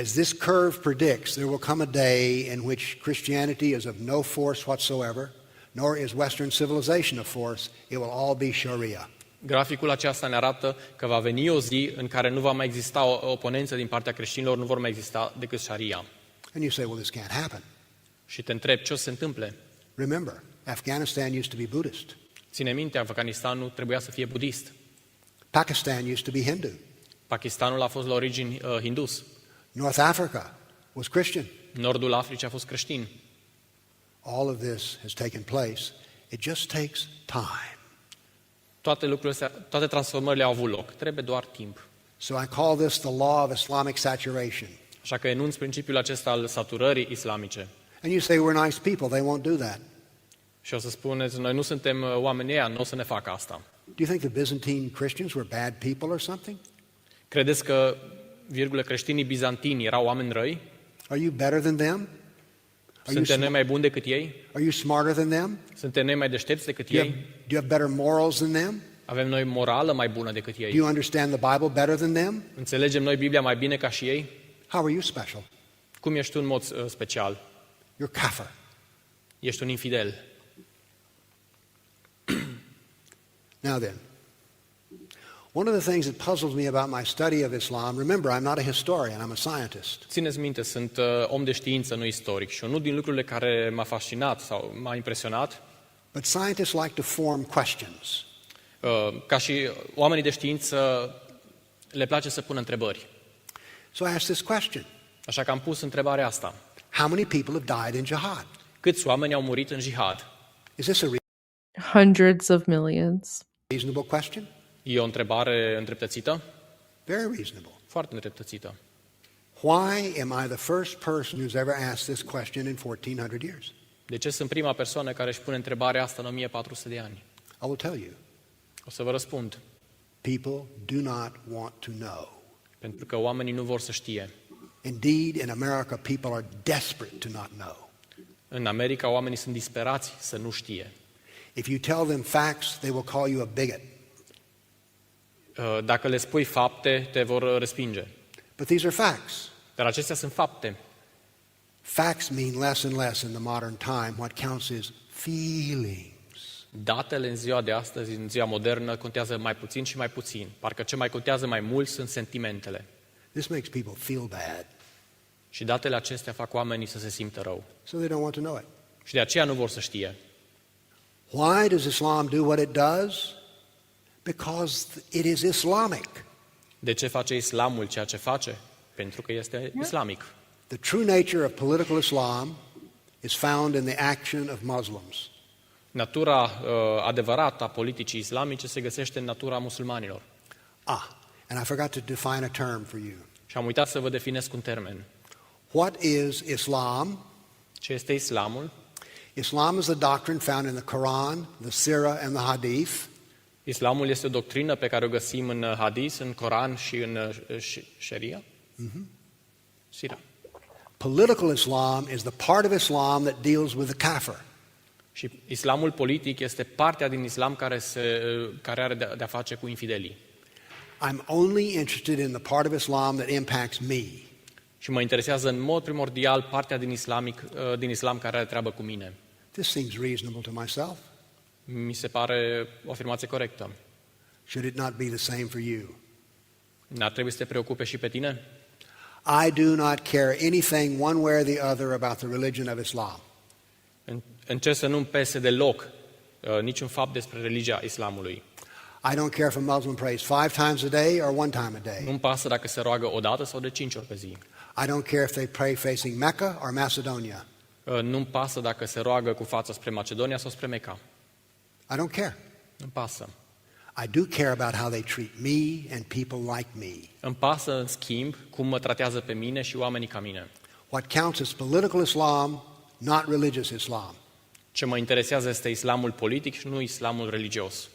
As this curve predicts, there will come a day in which Christianity is of no force whatsoever, nor is Western civilization of force. It will all be Sharia. Graficul acesta ne arată că va veni o zi în care nu va mai exista o oponență din partea creștinilor, nu vor mai exista decât Sharia. And you say, well, this can't happen. Și te întrebi ce o să se întâmple. Remember, Afghanistan used to be Buddhist. Ține minte, Afganistanul trebuia să fie budist. Pakistan used to be Hindu. Pakistanul a fost la origini hindus. North Africa was Christian. Nordul Africii a fost creștin. All of this has taken place. It just takes time. Toate lucrurile astea, toate transformările au avut loc. Trebuie doar timp. So I call this the law of Islamic saturation. Așa că enunț principiul acesta al saturării islamice. And you say we're nice people, they won't do that. Și o să spuneți, noi nu suntem oamenii ăia, nu o să ne facă asta. Do you think the Byzantine Christians were bad people or something? Credeți că, creștinii bizantini erau oameni răi? Are you better than them? Suntem noi mai buni decât ei? Are you smarter than them? Suntem noi mai deștepți decât Do you ei? have, do you have better morals than them? Avem noi morală mai bună decât Do you ei? understand the Bible better than them? Înțelegem noi Biblia mai bine ca și ei? How are you special? Cum ești tu în mod special? You're kafir. Ești un infidel. Now then, one of the things that puzzles me about my study of Islam, remember, I'm not a historian, I'm a scientist. Țineți minte, sunt om de știință, nu istoric. Și unul din lucrurile care m-a fascinat sau m-a impresionat, But scientists like to form questions. ca și oamenii de știință, le place să pună întrebări. So I asked this question. Așa că am pus întrebarea asta. How many people have died in jihad? Câți oameni au murit în jihad? Is this a Hundreds of millions. reasonable question? E o întrebare îndreptățită? Very reasonable. Foarte îndreptățită. Why am I the first person who's ever asked this question in 1400 years? De ce sunt prima persoană care își pune întrebarea asta în 1400 de ani? I will tell you. O să vă răspund. People do not want to know. Pentru că oamenii nu vor să știe. Indeed, in America, people are desperate to not know. În America, oamenii sunt disperați să nu știe. If you tell them facts, they will call you a bigot. Dacă le spui fapte, te vor respinge. But these are facts. Dar acestea sunt fapte. Facts mean less and less in the modern time. What counts is feelings. Datele în ziua de astăzi, în ziua modernă, contează mai puțin și mai puțin. Parcă ce mai contează mai mult sunt sentimentele. This makes people feel bad, Și datele acestea fac oamenii să se simtă rău. so they don't want to know it. Și de aceea nu vor să știe. Why does Islam do what it does? Because it is Islamic. De ce face islamul ceea ce face? Pentru că este islamic. The true nature of political Islam is found in the action of Muslims. Natura adevărată a politicii islamice se găsește în natura musulmanilor. And I forgot to define a term for you. Și am uitat să vă definesc un termen. What is Islam? Ce este islamul? Islam is a doctrine found in the Quran, the Sirah, and the Hadith. Islamul este o doctrină pe care o găsim în hadis, în Coran și în Sharia. Sira. Political Islam is the part of Islam that deals with the kafir. Și islamul politic este partea din islam care are de-a face cu infidelii. I'm only interested in the part of Islam that impacts me. Și mă interesează în mod primordial partea din islam care are treabă cu mine. This seems reasonable to myself. Mi se pare o afirmație corectă. Should it not be the same for you? N-ar trebui să te preocupe și pe tine? I do not care anything one way or the other about the religion of Islam. Încerc să nu-mi pese deloc niciun fapt despre religia islamului. I don't care if a Muslim prays 5 times a day or 1 time a day. Nu-mi pasă dacă se roagă o dată sau de 5 ori pe zi. I don't care if they pray facing Mecca or Macedonia. Nu-mi pasă dacă se roagă cu fața spre Macedonia sau spre Mecca. I don't care. Nu-mi pasă. I do care about how they treat me and people like me. Îmi pasă, în schimb, cum mă tratează pe mine și oamenii ca mine. What counts is political Islam, not religious Islam. Ce mă interesează este islamul politic și nu islamul religios.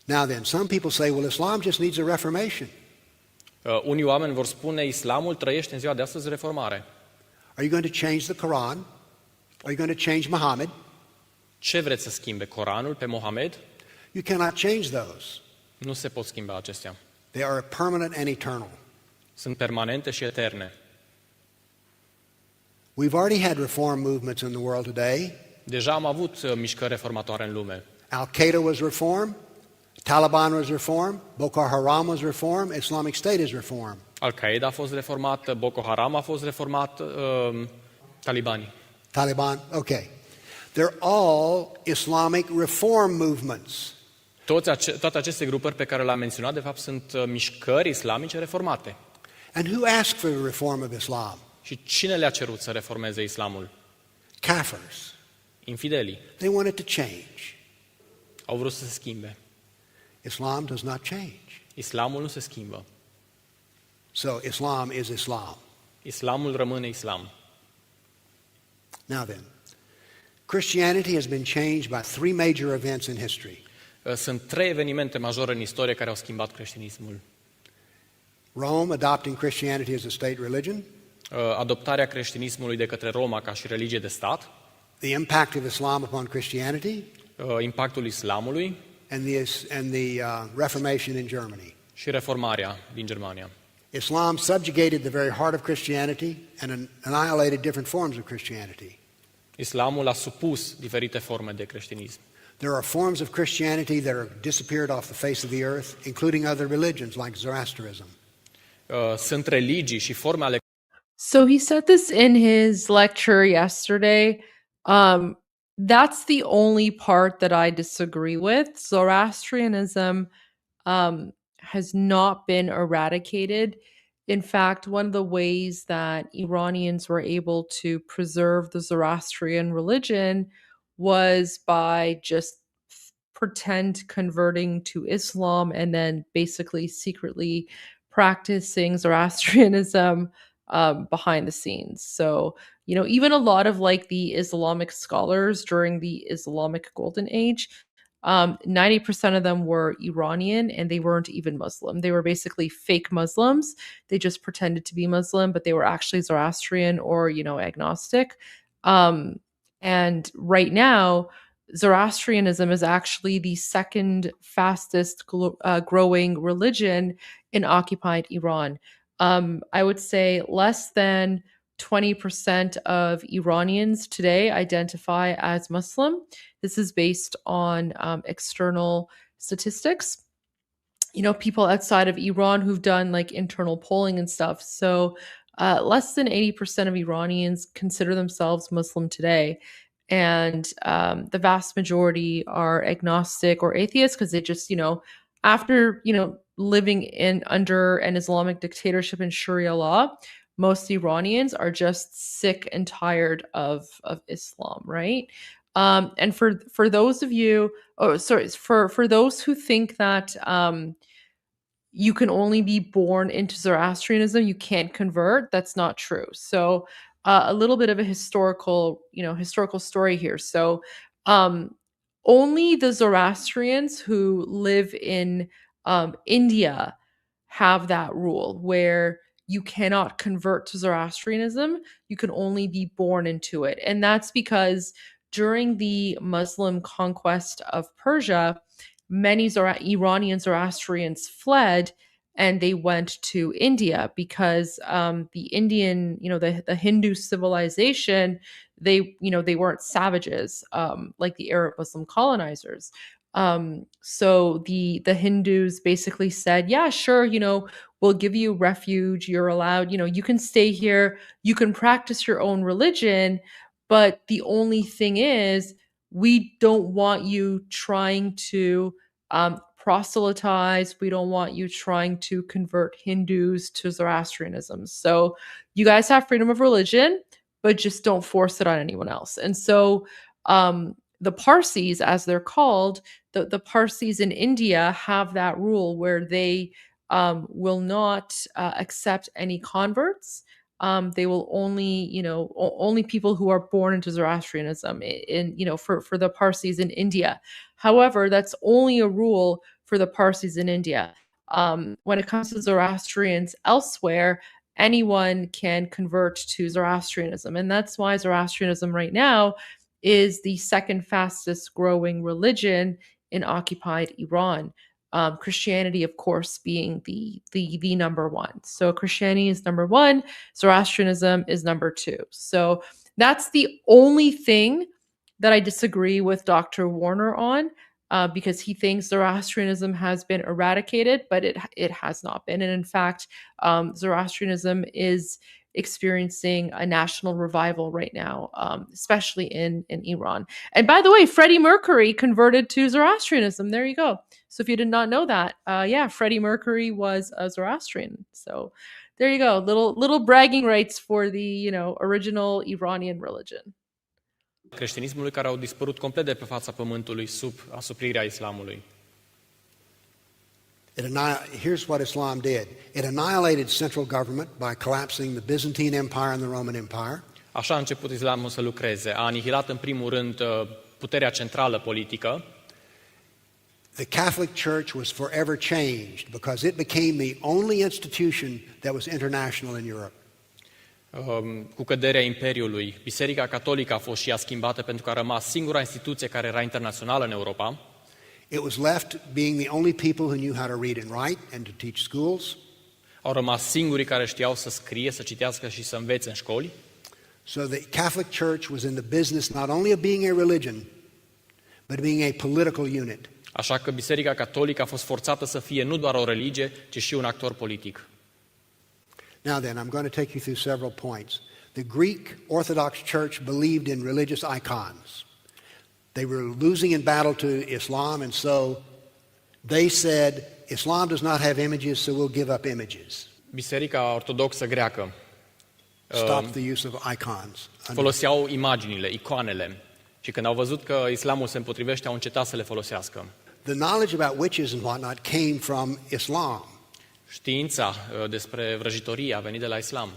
Now then, some people say, well, Islam just needs a reformation. Unii oameni vor spune, islamul trăiește în ziua de astăzi reformare. Are you going to change the Quran? Are you going to change Muhammad? Ce vreți să schimbe? Coranul pe Mohamed? You cannot change those. Nu se pot schimba acestea. They are permanent and eternal. Sunt permanente și eterne. We've already had reform movements in the world today. Deja am avut mișcări reformatoare în lume. Al-Qaeda was reformed, Taliban was reformed, Boko Haram was reformed, Islamic State is reformed. Al-Qaeda a fost reformat, Boko Haram a fost reformat, talibanii. Taliban, okay. They're all Islamic reform movements. Toate aceste grupări pe care le-am menționat, de fapt, sunt mișcări islamice reformate. And who asked for the reform of Islam? Și cine le-a cerut să reformeze islamul? Kafirs. Infidelii. They wanted to change. Au vrut să se schimbe. Islam does not change. Islamul nu se schimbă. So Islam is Islam. Islamul rămâne islam. Now then, Christianity has been changed by 3 major events in history. Sunt 3 evenimente majore în istorie care au schimbat creștinismul. Rome adopting Christianity as a state religion. Adoptarea creștinismului de către Roma ca și religie de stat. The impact of Islam upon Christianity. Impactul islamului. And the Reformation in Germany. Și reformarea din Germania. Islam subjugated the very heart of Christianity and annihilated different forms of Christianity. Islamul a supus diferite forme de creștinism. There are forms of Christianity that are disappeared off the face of the earth, including other religions like Zoroastrianism. Sunt religii și forme ale. So he said this in his lecture yesterday. That's the only part that I disagree with. Zoroastrianism has not been eradicated. In fact, one of the ways that Iranians were able to preserve the Zoroastrian religion was by just pretend converting to Islam and then basically secretly practicing Zoroastrianism behind the scenes. So, even a lot of like the Islamic scholars during the Islamic Golden Age, 90% of them were Iranian and they weren't even Muslim. They were basically fake Muslims. They just pretended to be Muslim, but they were actually Zoroastrian or, agnostic. And right now, Zoroastrianism is actually the second fastest growing religion in occupied Iran. I would say less than 20% of Iranians today identify as Muslim. This is based on external statistics. People outside of Iran who've done like internal polling and stuff. So less than 80% of Iranians consider themselves Muslim today. And the vast majority are agnostic or atheists because they just, after, living under an Islamic dictatorship and Sharia law, most Iranians are just sick and tired of Islam, right? And for those of you, oh, sorry, for those who think that you can only be born into Zoroastrianism, you can't convert. That's not true. So, a little bit of a historical story here. So, um, only the Zoroastrians who live in India have that rule where you cannot convert to Zoroastrianism. You can only be born into it. And that's because during the Muslim conquest of Persia, many Iranian Zoroastrians fled and they went to India because the Indian, the Hindu civilization, they weren't savages like the Arab Muslim colonizers. So the Hindus basically said, yeah, sure, we'll give you refuge. You're allowed, you can stay here, you can practice your own religion, but the only thing is, we don't want you trying to proselytize. We don't want you trying to convert Hindus to Zoroastrianism. So you guys have freedom of religion, but just don't force it on anyone else. And so the Parsis, as they're called, the Parsis in India have that rule where they will not accept any converts. They will only, only people who are born into Zoroastrianism for the Parsis in India. However, that's only a rule for the Parsis in India. When it comes to Zoroastrians elsewhere, anyone can convert to Zoroastrianism. And that's why Zoroastrianism right now is the second fastest growing religion in occupied Iran. Christianity, of course, being the number one. So Christianity is number one, Zoroastrianism is number two. So that's the only thing that I disagree with Dr. Warner on, because he thinks Zoroastrianism has been eradicated, but it has not been. And in fact, Zoroastrianism is experiencing a national revival right now, especially in Iran. And by the way, Freddie Mercury converted to Zoroastrianism. There you go. So if you did not know that, yeah, Freddie Mercury was a Zoroastrian. So there you go. Little bragging rights for the original Iranian religion. Creștinismului care au dispărut complet de pe fața pământului sub asuprirea islamului. Here's what Islam did. It annihilated central government by collapsing the Byzantine Empire and the Roman Empire. Așa a început islamul să lucreze. A anihilat în primul rând puterea centrală politică. The Catholic Church was forever changed because it became the only institution that was international in Europe. Cu căderea Imperiului, Biserica Catolică a fost și ea schimbată pentru că a rămas singura instituție care era internațională în Europa. It was left being the only people who knew how to read and write and to teach schools. Au rămas singurii care știau să scrie, să citească și să învețe în școli. So the Catholic Church was in the business not only of being a religion, but being a political unit. Așa că Biserica Catolică a fost forțată să fie nu doar o religie, ci și un actor politic. Now then, I'm going to take you through several points. The Greek Orthodox Church believed in religious icons. They were losing in battle to Islam, and so they said, Islam does not have images, so we'll give up images. Biserica Ortodoxă greacă Stop the use of icons. foloseau imaginile, icoanele. Și când au văzut că islamul se împotrivește, au încetat să le folosească. The knowledge about witches and whatnot came from Islam. Știința despre vrăjitorie a venit de la islam.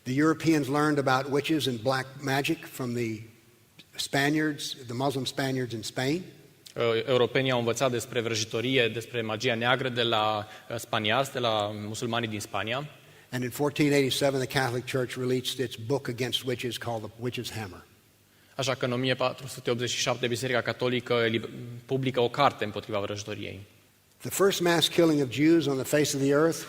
The Europeans learned about witches and black magic from the Spaniards, the Muslim Spaniards in Spain. Europenii au învățat despre vrăjitorie, despre magia neagră de la spaniarzi, de la musulmanii din Spania. And in 1487 the Catholic Church released its book against witches called The Witch's Hammer. Așa că în 1487 Biserica Catolică publică o carte împotriva vrăjitoriei. The first mass killing of Jews on the face of the earth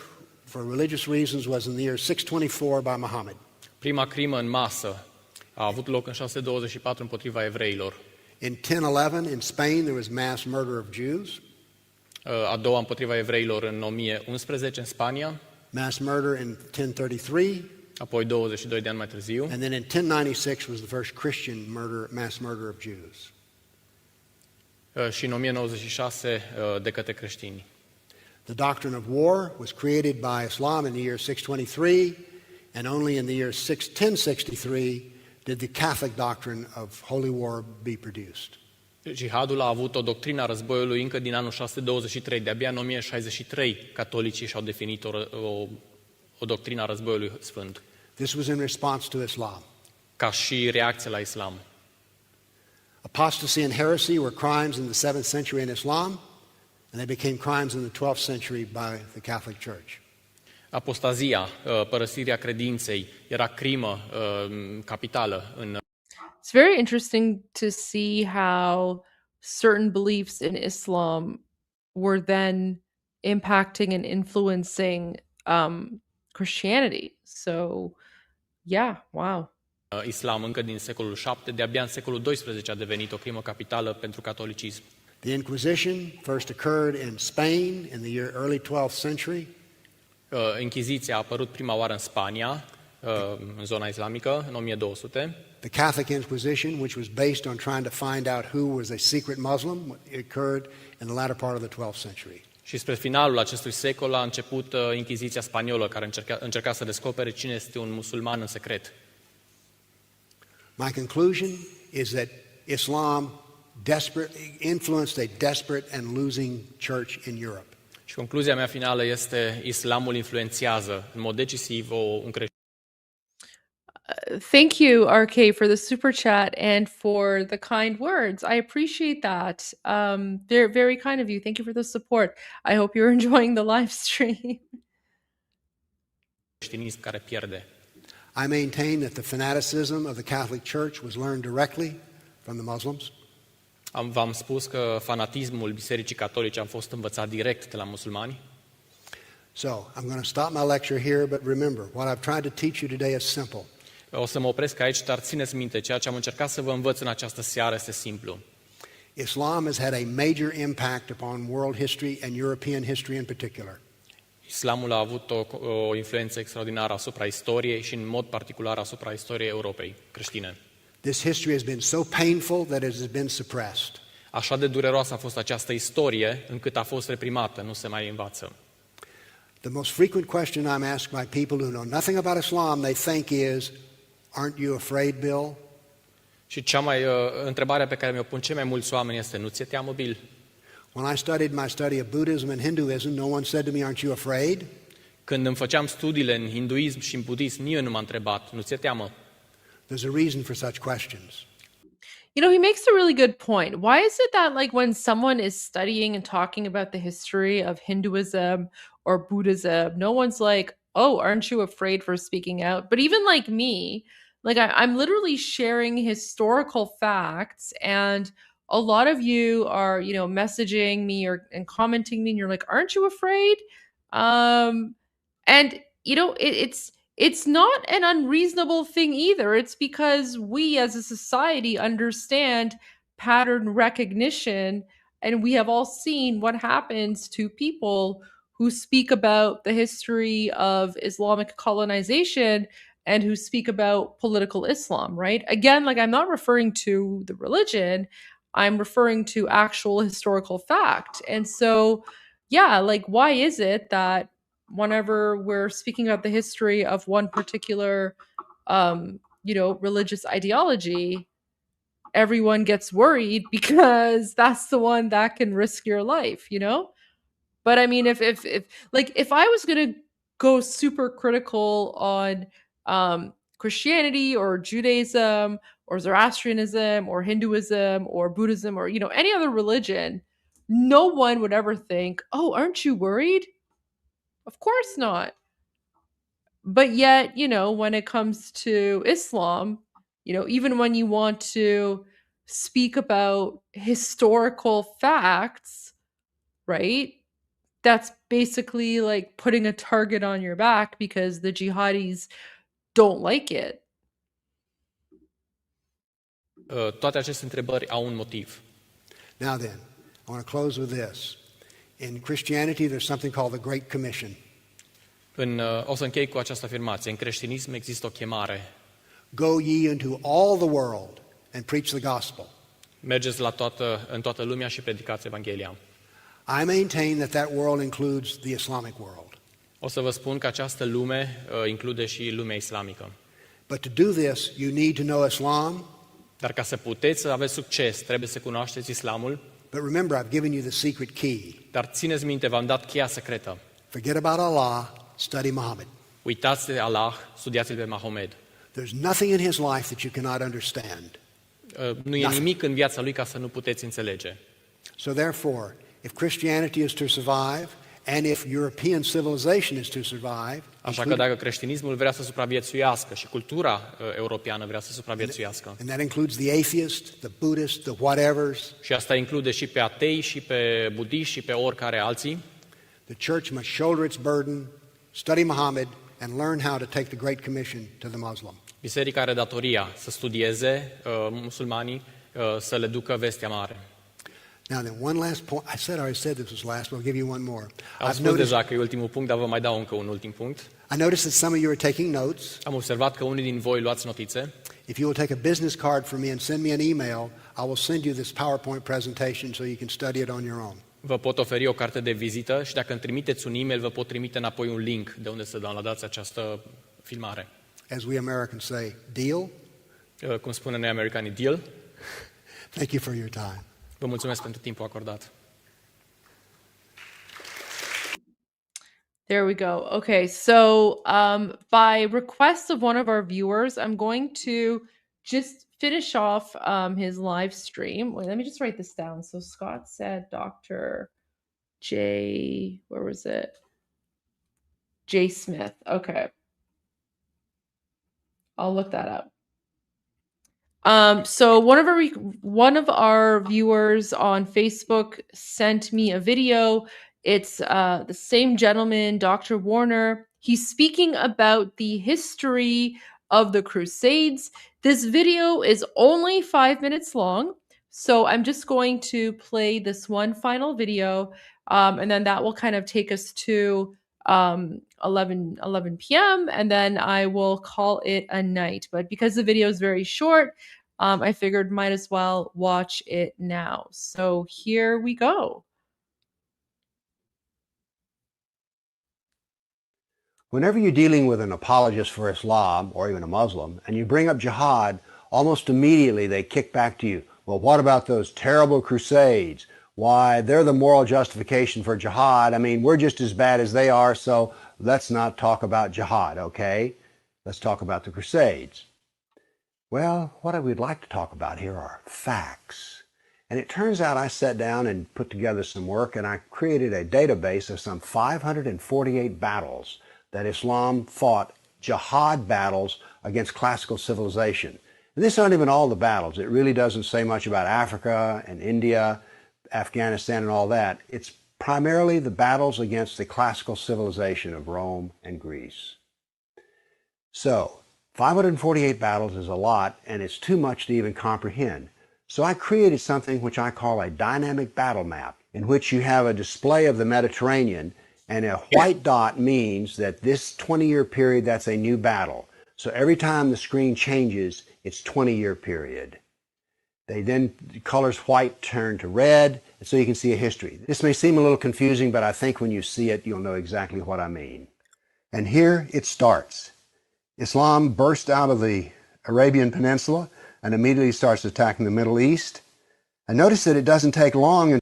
for religious reasons was in the year 624 by Muhammad. Prima crimă în masă a avut loc în 624 împotriva evreilor. In 1011 in Spain there was mass murder of Jews. A doua împotriva evreilor în 1011 în Spania. Mass murder in 1033. Apoi 22 de ani mai târziu. And then in 1096 was the first Christian mass murder of Jews. Și în 1096 de către creștini. The doctrine of war was created by Islam in the year 623. and only in the year 1063 did the Catholic doctrine of holy war be produced. Jihadul a avut o doctrină a războiului încă din anul 623. De-abia în 1063 catolicii și-au definit o doctrină a războiului sfânt, This was in response to Islam. ca și reacție la islam. Apostasy and heresy were crimes in the 7th century in Islam, and they became crimes in the 12th century by the Catholic Church. Apostazia, părăsirea credinței, era crimă capitală în It's very interesting to see how certain beliefs in Islam were then impacting and influencing Christianity. So, yeah, wow. islam încă din secolul VII, de-abia în secolul XII a devenit o crimă capitală pentru catolicism. The Inquisition first occurred in Spain in the early 12th century. Închiziția a apărut prima oară în Spania, în zona islamică, în 1200. The Catholic Inquisition, which was based on trying to find out who was a secret Muslim, occurred in the latter part of the 12th century. Și spre finalul acestui secol a început Inchiziția spaniolă, care încerca să descopere cine este un musulman în secret. My conclusion is that Islam influenced a desperate and losing church in Europe. Și concluzia mea finală este: islamul influențează în mod decisiv un creștin. Thank you, RK, for the super chat and for the kind words. I appreciate that. They're very kind of you. Thank you for the support. I hope you're enjoying the live stream. Creștinism care pierde. I maintain that the fanaticism of the Catholic Church was learned directly from the Muslims. V-am spus că fanatismul Bisericii Catolice a fost învățat direct de la musulmani. So, I'm going to stop my lecture here, but remember, what I've tried to teach you today is simple. O să mă opresc aici, dar țineți minte, ceea ce am încercat să vă învăț în această seară este simplu. Islam has had a major impact upon world history and European history in particular. Islamul a avut o influență extraordinară asupra istoriei și în mod particular asupra istoriei Europei creștine. This history has been so painful that it has been suppressed. Așa de dureroasă a fost această istorie, încât a fost reprimată, nu se mai învață. The most frequent question I'm asked by people who know nothing about Islam, they think is, aren't you afraid, Bill? Și întrebarea pe care mi-o pun cei mai mulți oameni este: nu ți-e teamă, Bill? When I studied my study of Buddhism and Hinduism, no one said to me, aren't you afraid? Când îmi făceam studiile în hinduism și în budism, nimeni nu m-a întrebat: nu ți-e teamă? There's a reason for such questions. You know, he makes a really good point. Why is it that, like, when someone is studying and talking about the history of Hinduism or Buddhism, no one's like, oh, aren't you afraid for speaking out? But even like me, like, I'm literally sharing historical facts, and a lot of you are, you know, messaging me and commenting me, and you're like, aren't you afraid? And, you know, it's not an unreasonable thing either. It's because we as a society understand pattern recognition, and we have all seen what happens to people who speak about the history of Islamic colonization and who speak about political Islam, right? Again, like, I'm not referring to the religion, I'm referring to actual historical fact. And so, yeah, like, why is it that whenever we're speaking about the history of one particular, you know, religious ideology, everyone gets worried because that's the one that can risk your life, you know? But I mean, if I was going to go super critical on Christianity or Judaism or Zoroastrianism or Hinduism or Buddhism or, you know, any other religion, no one would ever think, oh, aren't you worried? Of course not. But yet, you know, when it comes to Islam, you know, even when you want to speak about historical facts, right? That's basically like putting a target on your back because the jihadis don't like it. Toate aceste întrebări au un motiv. Now then, I want to close with this. In Christianity, there's something called the Great Commission. O să închei cu această afirmație. În creștinism există o chemare. Go ye into all the world and preach the gospel. Mergeți în toată lumea și predicați Evanghelia. I maintain that world includes the Islamic world. O să vă spun că această lume include și lumea islamică. But to do this, you need to know Islam. Dar ca să puteți să aveți succes, trebuie să cunoașteți islamul. But remember, I've given you the secret key. Dar țineți minte, v-am dat cheia secretă. Forget about Allah, study Muhammad. Uitați de Allah, studiați-l pe Mahomed. There's nothing in his life that you cannot understand. Nu e nimic în viața lui ca să nu puteți înțelege. So therefore, if Christianity is to survive, and if European civilization is to survive, Așa că dacă creștinismul vrea să supraviețuiască și cultura europeană vrea să supraviețuiască, and that includes the atheist, the Buddhist, the whatevers, și asta include și pe atei, și pe budiști, și pe oricare alții, the church must shoulder its burden, study Muhammad, and learn how to take the Great Commission to the Muslim. biserica are datoria să studieze musulmanii, să le ducă vestea mare. Now then, one last point. I already said this was last, but I'll give you one more. Am spus deja că e ultimul punct, dar vă mai dau încă un ultim punct. I noticed that some of you are taking notes. Am observat că unii din voi luați notițe. If you will take a business card from me and send me an email, I will send you this PowerPoint presentation so you can study it on your own. Vă pot oferi o carte de vizită și dacă îmi trimiteți un e-mail, vă pot trimite înapoi un link de unde să downloadați această filmare. As we Americans say, deal? Cum spune noi americanii, deal? Thank you for your time. Vă mulțumesc pentru timpul acordat. There we go. Okay, so by request of one of our viewers, I'm going to just finish off his live stream. Wait, let me just write this down. So Scott said Dr. J, where was it? J. Smith. Okay. I'll look that up. So one of our viewers on Facebook sent me a video. It's the same gentleman, Dr. Warner. He's speaking about the history of the Crusades. This video is only 5 minutes long, so I'm just going to play this one final video, and then that will kind of take us to 11 p.m. and then I will call it a night. But because the video is very short, I figured might as well watch it now. So here we go. Whenever you're dealing with an apologist for Islam or even a Muslim and you bring up jihad, almost immediately they kick back to you, well, what about those terrible crusades? Why, they're the moral justification for jihad. I mean, we're just as bad as they are, so let's not talk about jihad, okay? Let's talk about the crusades. Well, what I would like to talk about here are facts. And it turns out I sat down and put together some work and I created a database of some 548 battles that Islam fought, jihad battles against classical civilization. And these aren't even all the battles. It really doesn't say much about Africa and India, Afghanistan and all that. It's primarily the battles against the classical civilization of Rome and Greece. So, 548 battles is a lot, and it's too much to even comprehend. So I created something which I call a dynamic battle map, in which you have a display of the Mediterranean, and a white dot means that this 20-year period, that's a new battle. So every time the screen changes, it's 20-year period. The colors white turn to red, and so you can see a history. This may seem a little confusing, but I think when you see it, you'll know exactly what I mean. And here it starts. Islam burst out of the Arabian Peninsula and immediately starts attacking the Middle East. And notice that it doesn't take long.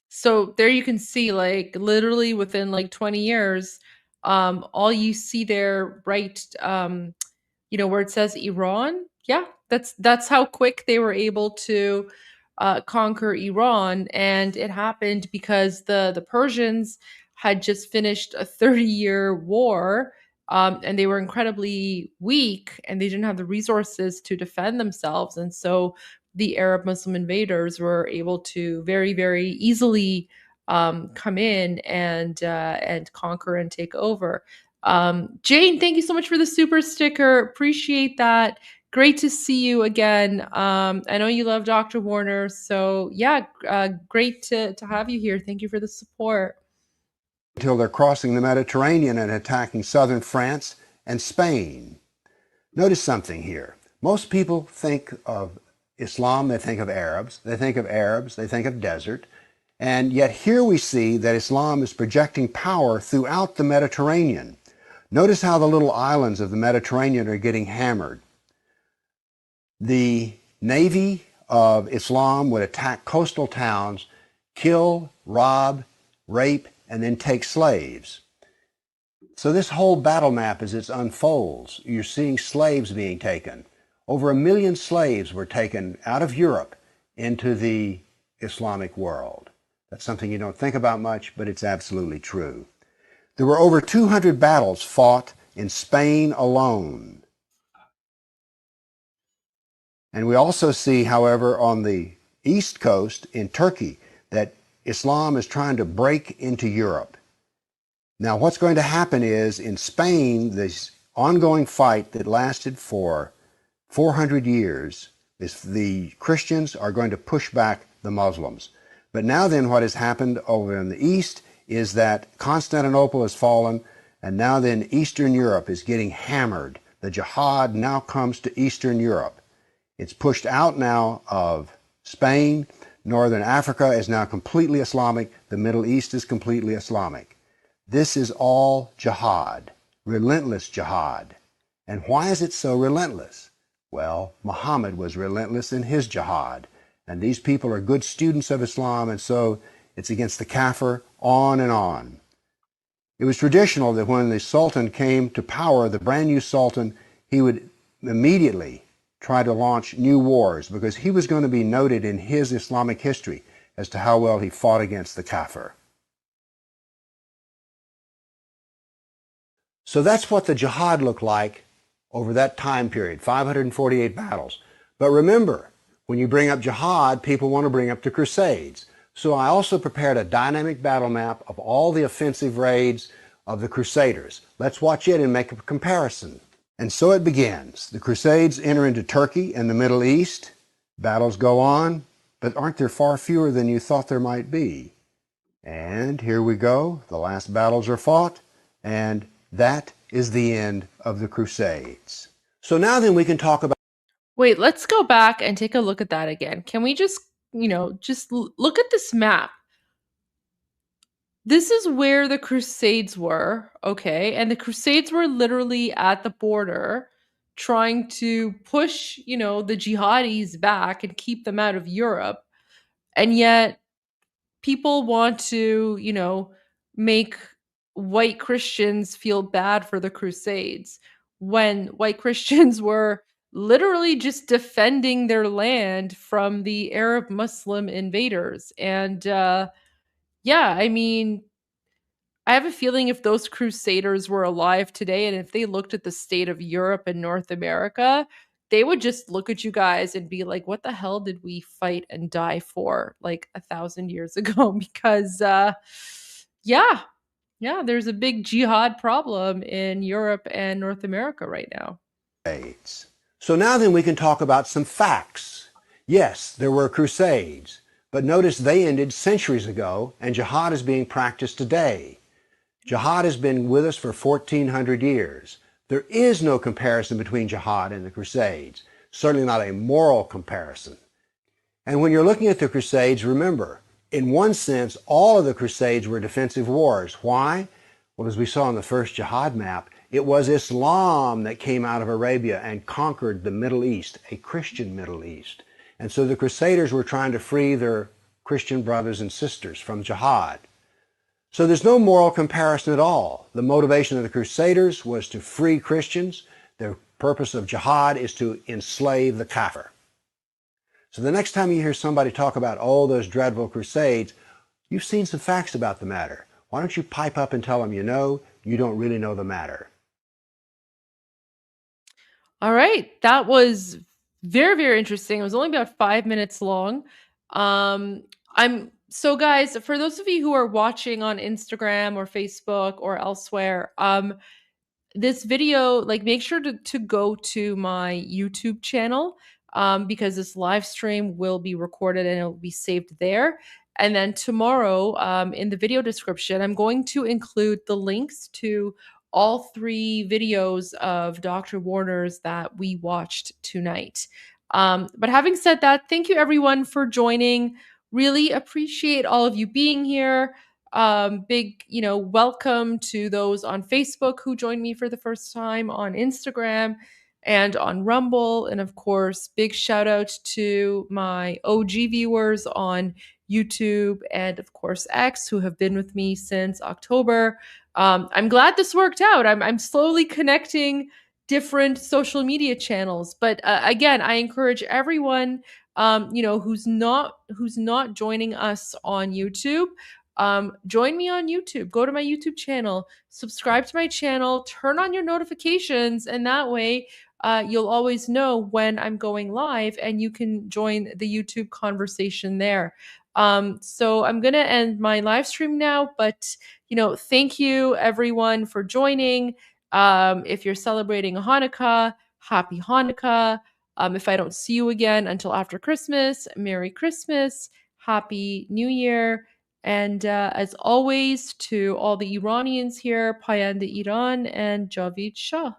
So there you can see, like, literally within like 20 years, all you see there, right, where it says Iran. Yeah, that's how quick they were able to conquer Iran. And it happened because the Persians had just finished a 30-year war, and they were incredibly weak and they didn't have the resources to defend themselves. And so the Arab Muslim invaders were able to very, very easily come in and conquer and take over. Jane, thank you so much for the super sticker. Appreciate that. Great to see you again. I know you love Dr. Warner, so yeah, great to have you here. Thank you for the support. Until they're crossing the Mediterranean and attacking southern France and Spain. Notice something here. Most people think of Islam, they think of Arabs, they think of desert. And yet here we see that Islam is projecting power throughout the Mediterranean. Notice how the little islands of the Mediterranean are getting hammered. The navy of Islam would attack coastal towns, kill, rob, rape, and then take slaves. So this whole battle map, as it unfolds, you're seeing slaves being taken. Over 1 million slaves were taken out of Europe into the Islamic world. That's something you don't think about much, but it's absolutely true. There were over 200 battles fought in Spain alone. And we also see, however, on the east coast in Turkey, that Islam is trying to break into Europe. Now, what's going to happen is in Spain, this ongoing fight that lasted for 400 years, is the Christians are going to push back the Muslims. But now then what has happened over in the east is that Constantinople has fallen, and now then Eastern Europe is getting hammered. The jihad now comes to Eastern Europe. It's pushed out now of Spain. Northern Africa is now completely Islamic. The Middle East is completely Islamic. This is all jihad, relentless jihad. And why is it so relentless? Well, Muhammad was relentless in his jihad. And these people are good students of Islam, and so it's against the kafir, on and on. It was traditional that when the Sultan came to power, the brand new Sultan, he would immediately try to launch new wars because he was going to be noted in his Islamic history as to how well he fought against the kafir. So that's what the jihad looked like over that time period, 548 battles. But remember, when you bring up jihad, people want to bring up the Crusades. So I also prepared a dynamic battle map of all the offensive raids of the Crusaders. Let's watch it and make a comparison. And so it begins. The Crusades enter into Turkey and the Middle East. Battles go on, but aren't there far fewer than you thought there might be? And here we go. The last battles are fought, and that is the end of the Crusades. So now then we can talk about... Wait, let's go back and take a look at that again. Can we just, look at this map? This is where the Crusades were, okay? And the Crusades were literally at the border trying to push, the jihadis back and keep them out of Europe. And yet people want to, make white Christians feel bad for the Crusades when white Christians were literally just defending their land from the Arab Muslim invaders. And yeah, I mean, I have a feeling if those crusaders were alive today and if they looked at the state of Europe and North America, they would just look at you guys and be like, what the hell did we fight and die for like 1,000 years ago? Because, yeah, yeah, there's a big jihad problem in Europe and North America right now. So now then we can talk about some facts. Yes, there were crusades, but notice they ended centuries ago and jihad is being practiced today. Jihad has been with us for 1,400 years. There is no comparison between jihad and the Crusades, certainly not a moral comparison. And when you're looking at the Crusades, remember, in one sense, all of the Crusades were defensive wars. Why? Well, as we saw in the first jihad map, it was Islam that came out of Arabia and conquered the Middle East, a Christian Middle East. And so the Crusaders were trying to free their Christian brothers and sisters from jihad. So there's no moral comparison at all. The motivation of the Crusaders was to free Christians. The purpose of jihad is to enslave the kafir. So the next time you hear somebody talk about, oh, those dreadful crusades, you've seen some facts about the matter. Why don't you pipe up and tell them you don't really know the matter? All right. That was very, very interesting. It was only about 5 minutes long. So guys, for those of you who are watching on Instagram or Facebook or elsewhere, this video, like make sure to go to my YouTube channel because this live stream will be recorded and it will be saved there. And then tomorrow in the video description, I'm going to include the links to all 3 videos of Dr. Warner's that we watched tonight. But having said that, thank you everyone for joining. really appreciate all of you being here. Big, welcome to those on Facebook who joined me for the first time, on Instagram and on Rumble. And of course, big shout out to my OG viewers on YouTube and of course X, who have been with me since October. I'm glad this worked out. I'm slowly connecting different social media channels, but again, I encourage everyone who's not joining us on YouTube. Join me on YouTube. Go to my YouTube channel, subscribe to my channel, turn on your notifications, and that way you'll always know when I'm going live, and you can join the YouTube conversation there. So I'm gonna end my live stream now, but thank you everyone for joining. If you're celebrating Hanukkah, happy Hanukkah. If I don't see you again until after Christmas, Merry Christmas, Happy New Year. And as always, to all the Iranians here, Payand Iran and Javid Shah.